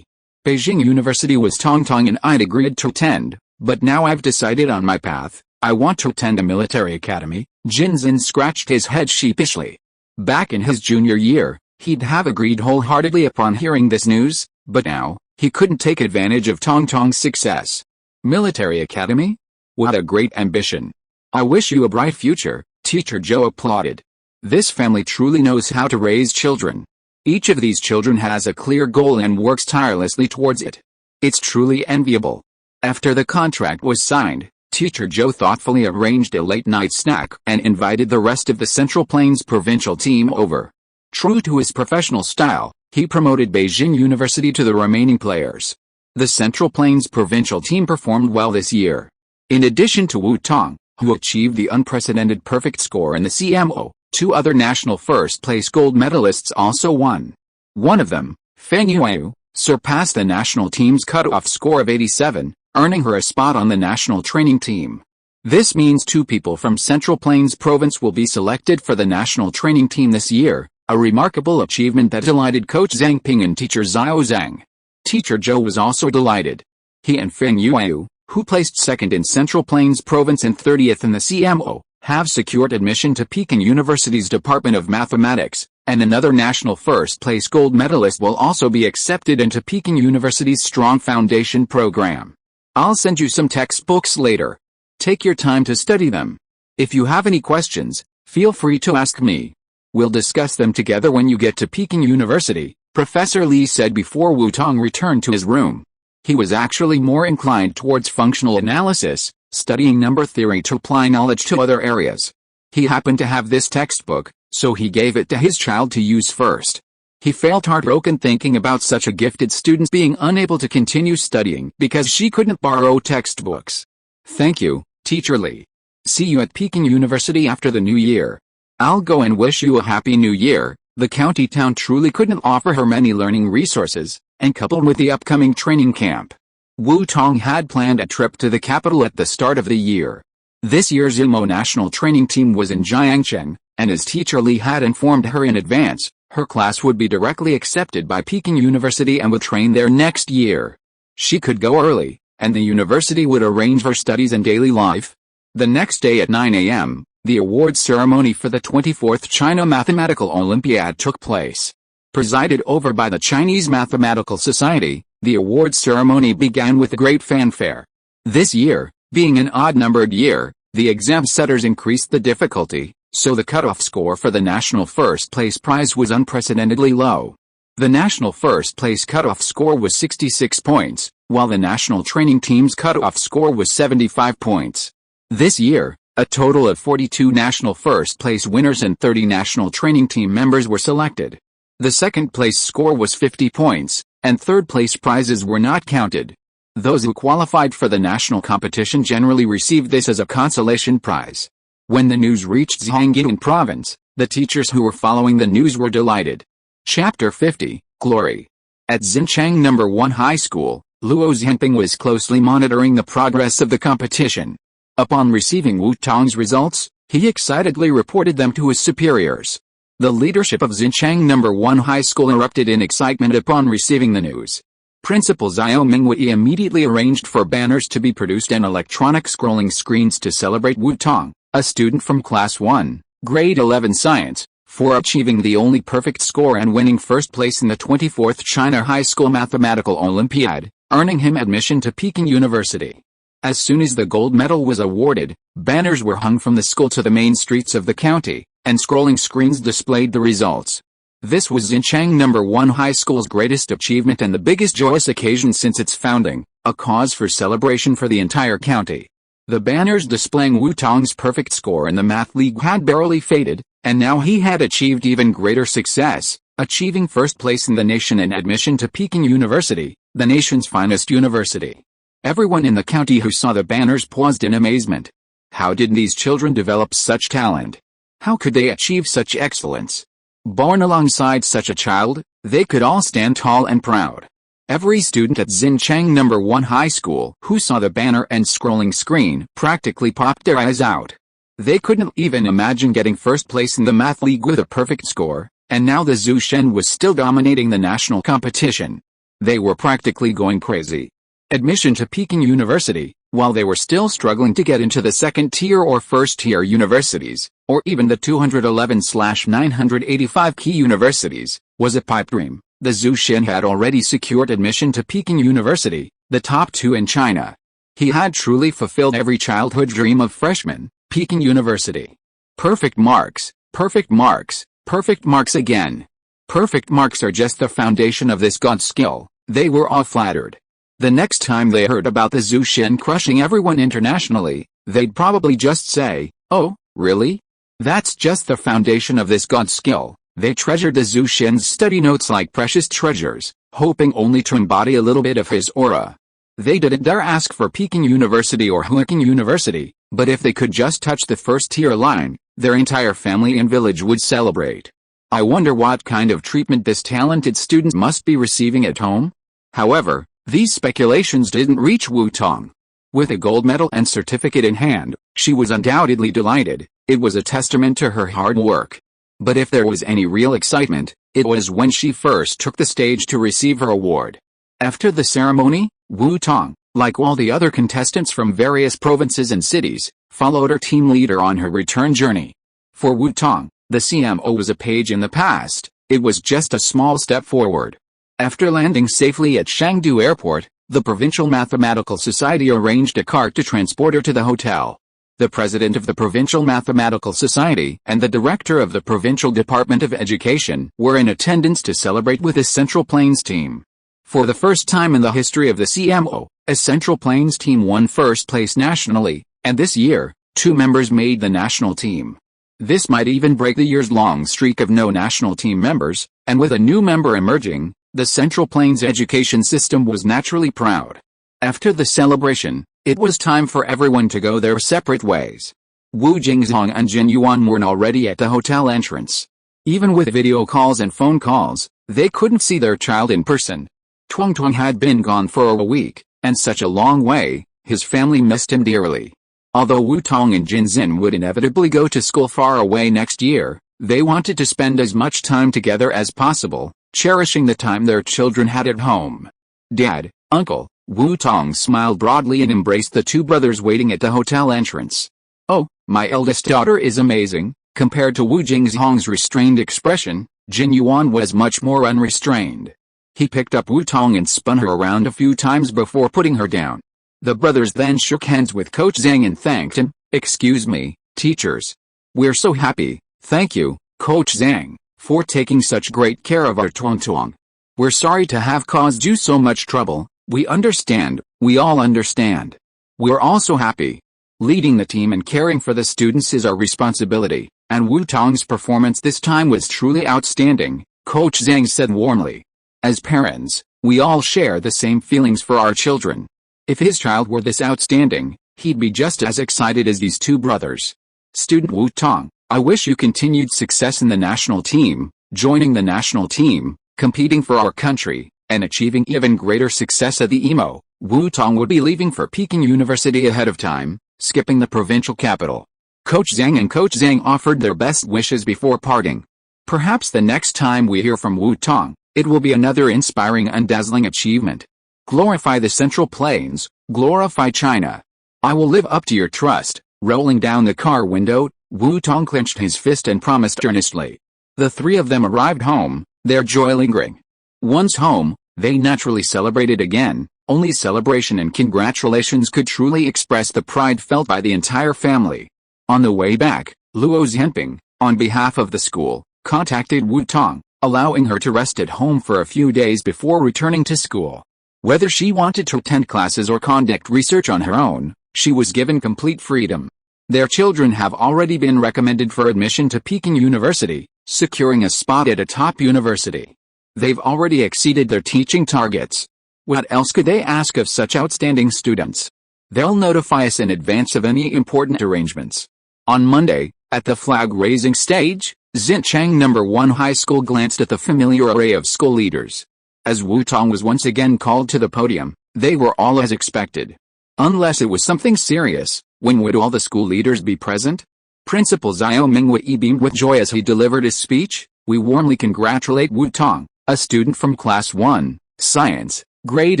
Beijing University was Tong and I'd agreed to attend, but now I've decided on my path. I want to attend a military academy. Jinzhen scratched his head sheepishly. Back in his junior year, he'd have agreed wholeheartedly upon hearing this news, but now, he couldn't take advantage of Tong's success. Military academy? What a great ambition. I wish you a bright future, Teacher Zhou applauded. This family truly knows how to raise children. Each of these children has a clear goal and works tirelessly towards it. It's truly enviable. After the contract was signed, Teacher Zhou thoughtfully arranged a late-night snack and invited the rest of the Central Plains provincial team over. True to his professional style, he promoted Beijing University to the remaining players. The Central Plains provincial team performed well this year. In addition to Wu Tong, who achieved the unprecedented perfect score in the CMO, 2 other national first-place gold medalists also won. One of them, Feng Yuyu, surpassed the national team's cutoff score of 87, earning her a spot on the national training team. This means 2 people from Central Plains Province will be selected for the national training team this year, a remarkable achievement that delighted Coach Zhang Ping and Teacher Xiao Zhang. Teacher Zhou was also delighted. He and Feng Yuyu, who placed 2nd in Central Plains Province and 30th in the CMO, have secured admission to Peking University's Department of Mathematics, and another national first-place gold medalist will also be accepted into Peking University's Strong Foundation program. I'll send you some textbooks later. Take your time to study them. If you have any questions, feel free to ask me. We'll discuss them together when you get to Peking University, Professor Lee said before Wu Tong returned to his room. He was actually more inclined towards functional analysis, studying number theory to apply knowledge to other areas. He happened to have this textbook, so he gave it to his child to use first. He felt heartbroken thinking about such a gifted student being unable to continue studying because she couldn't borrow textbooks. Thank you, Teacher Lee. See you at Peking University after the new year. I'll go and wish you a happy new year. The county town truly couldn't offer her many learning resources, and coupled with the upcoming training camp, Wu Tong had planned a trip to the capital at the start of the year. This year's ILMO national training team was in Jiangcheng, and as Teacher Lee had informed her in advance, Her class would be directly accepted by Peking University and would train there next year. She could go early, and the university would arrange her studies and daily life. The next day at 9 a.m., the awards ceremony for the 24th China Mathematical Olympiad took place. Presided over by the Chinese Mathematical Society, the awards ceremony began with great fanfare. This year, being an odd-numbered year, the exam setters increased the difficulty, so the cutoff score for the national first-place prize was unprecedentedly low. The national first-place cutoff score was 66 points, while the national training team's cutoff score was 75 points. This year, a total of 42 national first-place winners and 30 national training team members were selected. The second-place score was 50 points, and third-place prizes were not counted. Those who qualified for the national competition generally received this as a consolation prize. When the news reached Zhejiang province, the teachers who were following the news were delighted. Chapter 50, Glory. At Xinchang No. 1 High School, Luo Zhenping was closely monitoring the progress of the competition. Upon receiving Wu Tong's results, he excitedly reported them to his superiors. The leadership of Xinchang No. 1 High School erupted in excitement upon receiving the news. Principal Xiao Mingwei immediately arranged for banners to be produced and electronic scrolling screens to celebrate Wu Tong, a student from Class 1, Grade 11 Science, for achieving the only perfect score and winning first place in the 24th China High School Mathematical Olympiad, earning him admission to Peking University. As soon as the gold medal was awarded, banners were hung from the school to the main streets of the county, and scrolling screens displayed the results. This was Xinchang No. 1 High School's greatest achievement and the biggest joyous occasion since its founding, a cause for celebration for the entire county. The banners displaying Wu Tong's perfect score in the math league had barely faded, and now he had achieved even greater success, achieving first place in the nation and admission to Peking University, the nation's finest university. Everyone in the county who saw the banners paused in amazement. How did these children develop such talent? How could they achieve such excellence? Born alongside such a child, they could all stand tall and proud. Every student at Xinchang No. 1 High School who saw the banner and scrolling screen practically popped their eyes out. They couldn't even imagine getting first place in the math league with a perfect score, and now the Zhu Shen was still dominating the national competition. They were practically going crazy. Admission to Peking University, while they were still struggling to get into the second-tier or first-tier universities, or even the 211/985 key universities, was a pipe dream. The Zhu Shen had already secured admission to Peking University, the top 2 in China. He had truly fulfilled every childhood dream of freshman, Peking University. Perfect marks, perfect marks, perfect marks again. Perfect marks are just the foundation of this god skill. They were all flattered. The next time they heard about the Zhu Shen crushing everyone internationally, they'd probably just say, "Oh, really? That's just the foundation of this god skill." They treasured the Zhu Shen's study notes like precious treasures, hoping only to embody a little bit of his aura. They didn't dare ask for Peking University or Huaqing University, but if they could just touch the first-tier line, their entire family and village would celebrate. I wonder what kind of treatment this talented student must be receiving at home? However, these speculations didn't reach Wu Tong. With a gold medal and certificate in hand, she was undoubtedly delighted. It was a testament to her hard work. But if there was any real excitement, it was when she first took the stage to receive her award. After the ceremony, Wu Tong, like all the other contestants from various provinces and cities, followed her team leader on her return journey. For Wu Tong, the CMO was a page in the past. It was just a small step forward. After landing safely at Chengdu Airport, the Provincial Mathematical Society arranged a cart to transport her to the hotel. The president of the Provincial Mathematical Society and the director of the Provincial Department of Education were in attendance to celebrate with the Central Plains team. For the first time in the history of the CMO, a Central Plains team won first place nationally, and this year, 2 members made the national team. This might even break the years-long streak of no national team members, and with a new member emerging, the Central Plains education system was naturally proud. After the celebration, it was time for everyone to go their separate ways. Wu Jingzhong and Jin Yuan were already at the hotel entrance. Even with video calls and phone calls, they couldn't see their child in person. Tong had been gone for a week, and such a long way, his family missed him dearly. Although Wu Tong and Jin Xin would inevitably go to school far away next year, They wanted to spend as much time together as possible, cherishing the time their children had at home. Dad, Uncle, Wu Tong smiled broadly and embraced the two brothers waiting at the hotel entrance. Oh, my eldest daughter is amazing. Compared to Wu Jingzhong's restrained expression, Jin Yuan was much more unrestrained. He picked up Wu Tong and spun her around a few times before putting her down. The brothers then shook hands with Coach Zhang and thanked him. Excuse me, teachers. We're so happy, thank you, Coach Zhang, for taking such great care of our Tong. We're sorry to have caused you so much trouble. We understand, we all understand. We're also happy. Leading the team and caring for the students is our responsibility, and Wu Tong's performance this time was truly outstanding, Coach Zhang said warmly. As parents, we all share the same feelings for our children. If his child were this outstanding, he'd be just as excited as these two brothers. Student Wu Tong, I wish you continued success in the national team, joining the national team, competing for our country, and achieving even greater success at the EMO. Wu Tong would be leaving for Peking University ahead of time, skipping the provincial capital. Coach Zhang and Coach Zhang offered their best wishes before parting. Perhaps the next time we hear from Wu Tong, it will be another inspiring and dazzling achievement. Glorify the Central Plains, glorify China. I will live up to your trust. Rolling down the car window, Wu Tong clenched his fist and promised earnestly. The three of them arrived home, their joy lingering. Once home, they naturally celebrated again. Only celebration and congratulations could truly express the pride felt by the entire family. On the way back, Luo Zhenping, on behalf of the school, contacted Wu Tong, allowing her to rest at home for a few days before returning to school. Whether she wanted to attend classes or conduct research on her own, she was given complete freedom. Their children have already been recommended for admission to Peking University, securing a spot at a top university. They've already exceeded their teaching targets. What else could they ask of such outstanding students? They'll notify us in advance of any important arrangements. On Monday, at the flag-raising stage, Xinchang No. 1 High School glanced at the familiar array of school leaders. As Wu Tong was once again called to the podium, they were all as expected. Unless it was something serious, when would all the school leaders be present? Principal Xiao Mingwei beamed with joy as he delivered his speech. We warmly congratulate Wu Tong, a student from Class 1, Science, Grade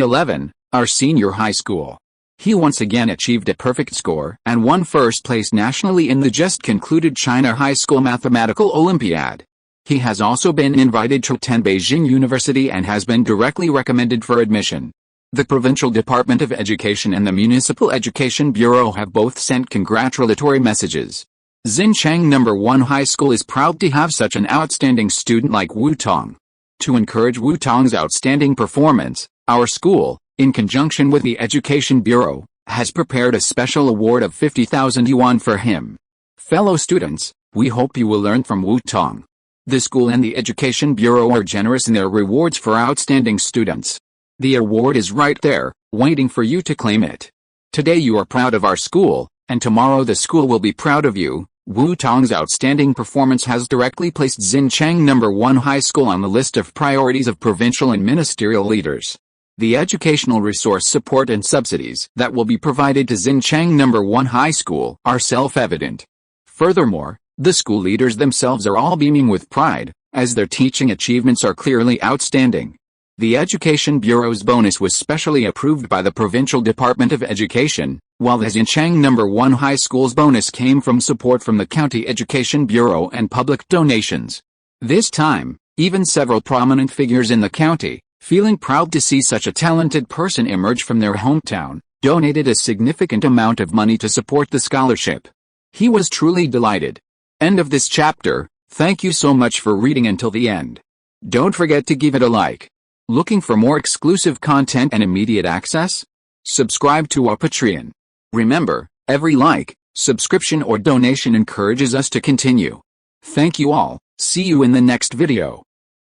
11, our senior high school. He once again achieved a perfect score and won first place nationally in the just concluded China High School Mathematical Olympiad. He has also been invited to attend Beijing University and has been directly recommended for admission. The Provincial Department of Education and the Municipal Education Bureau have both sent congratulatory messages. Xinchang No. 1 High School is proud to have such an outstanding student like Wu Tong. To encourage Wu Tong's outstanding performance, our school, in conjunction with the Education Bureau, has prepared a special award of 50,000 yuan for him. Fellow students, we hope you will learn from Wu Tong. The school and the Education Bureau are generous in their rewards for outstanding students. The award is right there, waiting for you to claim it. Today you are proud of our school, and tomorrow the school will be proud of you. Wu Tong's outstanding performance has directly placed Xinchang No. 1 High School on the list of priorities of provincial and ministerial leaders. The educational resource support and subsidies that will be provided to Xinchang No. 1 High School are self-evident. Furthermore, the school leaders themselves are all beaming with pride, as their teaching achievements are clearly outstanding. The Education Bureau's bonus was specially approved by the Provincial Department of Education, while the Xinchang No. 1 High School's bonus came from support from the County Education Bureau and public donations. This time, even several prominent figures in the county, feeling proud to see such a talented person emerge from their hometown, donated a significant amount of money to support the scholarship. He was truly delighted. End of this chapter. Thank you so much for reading until the end. Don't forget to give it a like. Looking for more exclusive content and immediate access? Subscribe to our Patreon. Remember, every like, subscription or donation encourages us to continue. Thank you all. See you in the next video.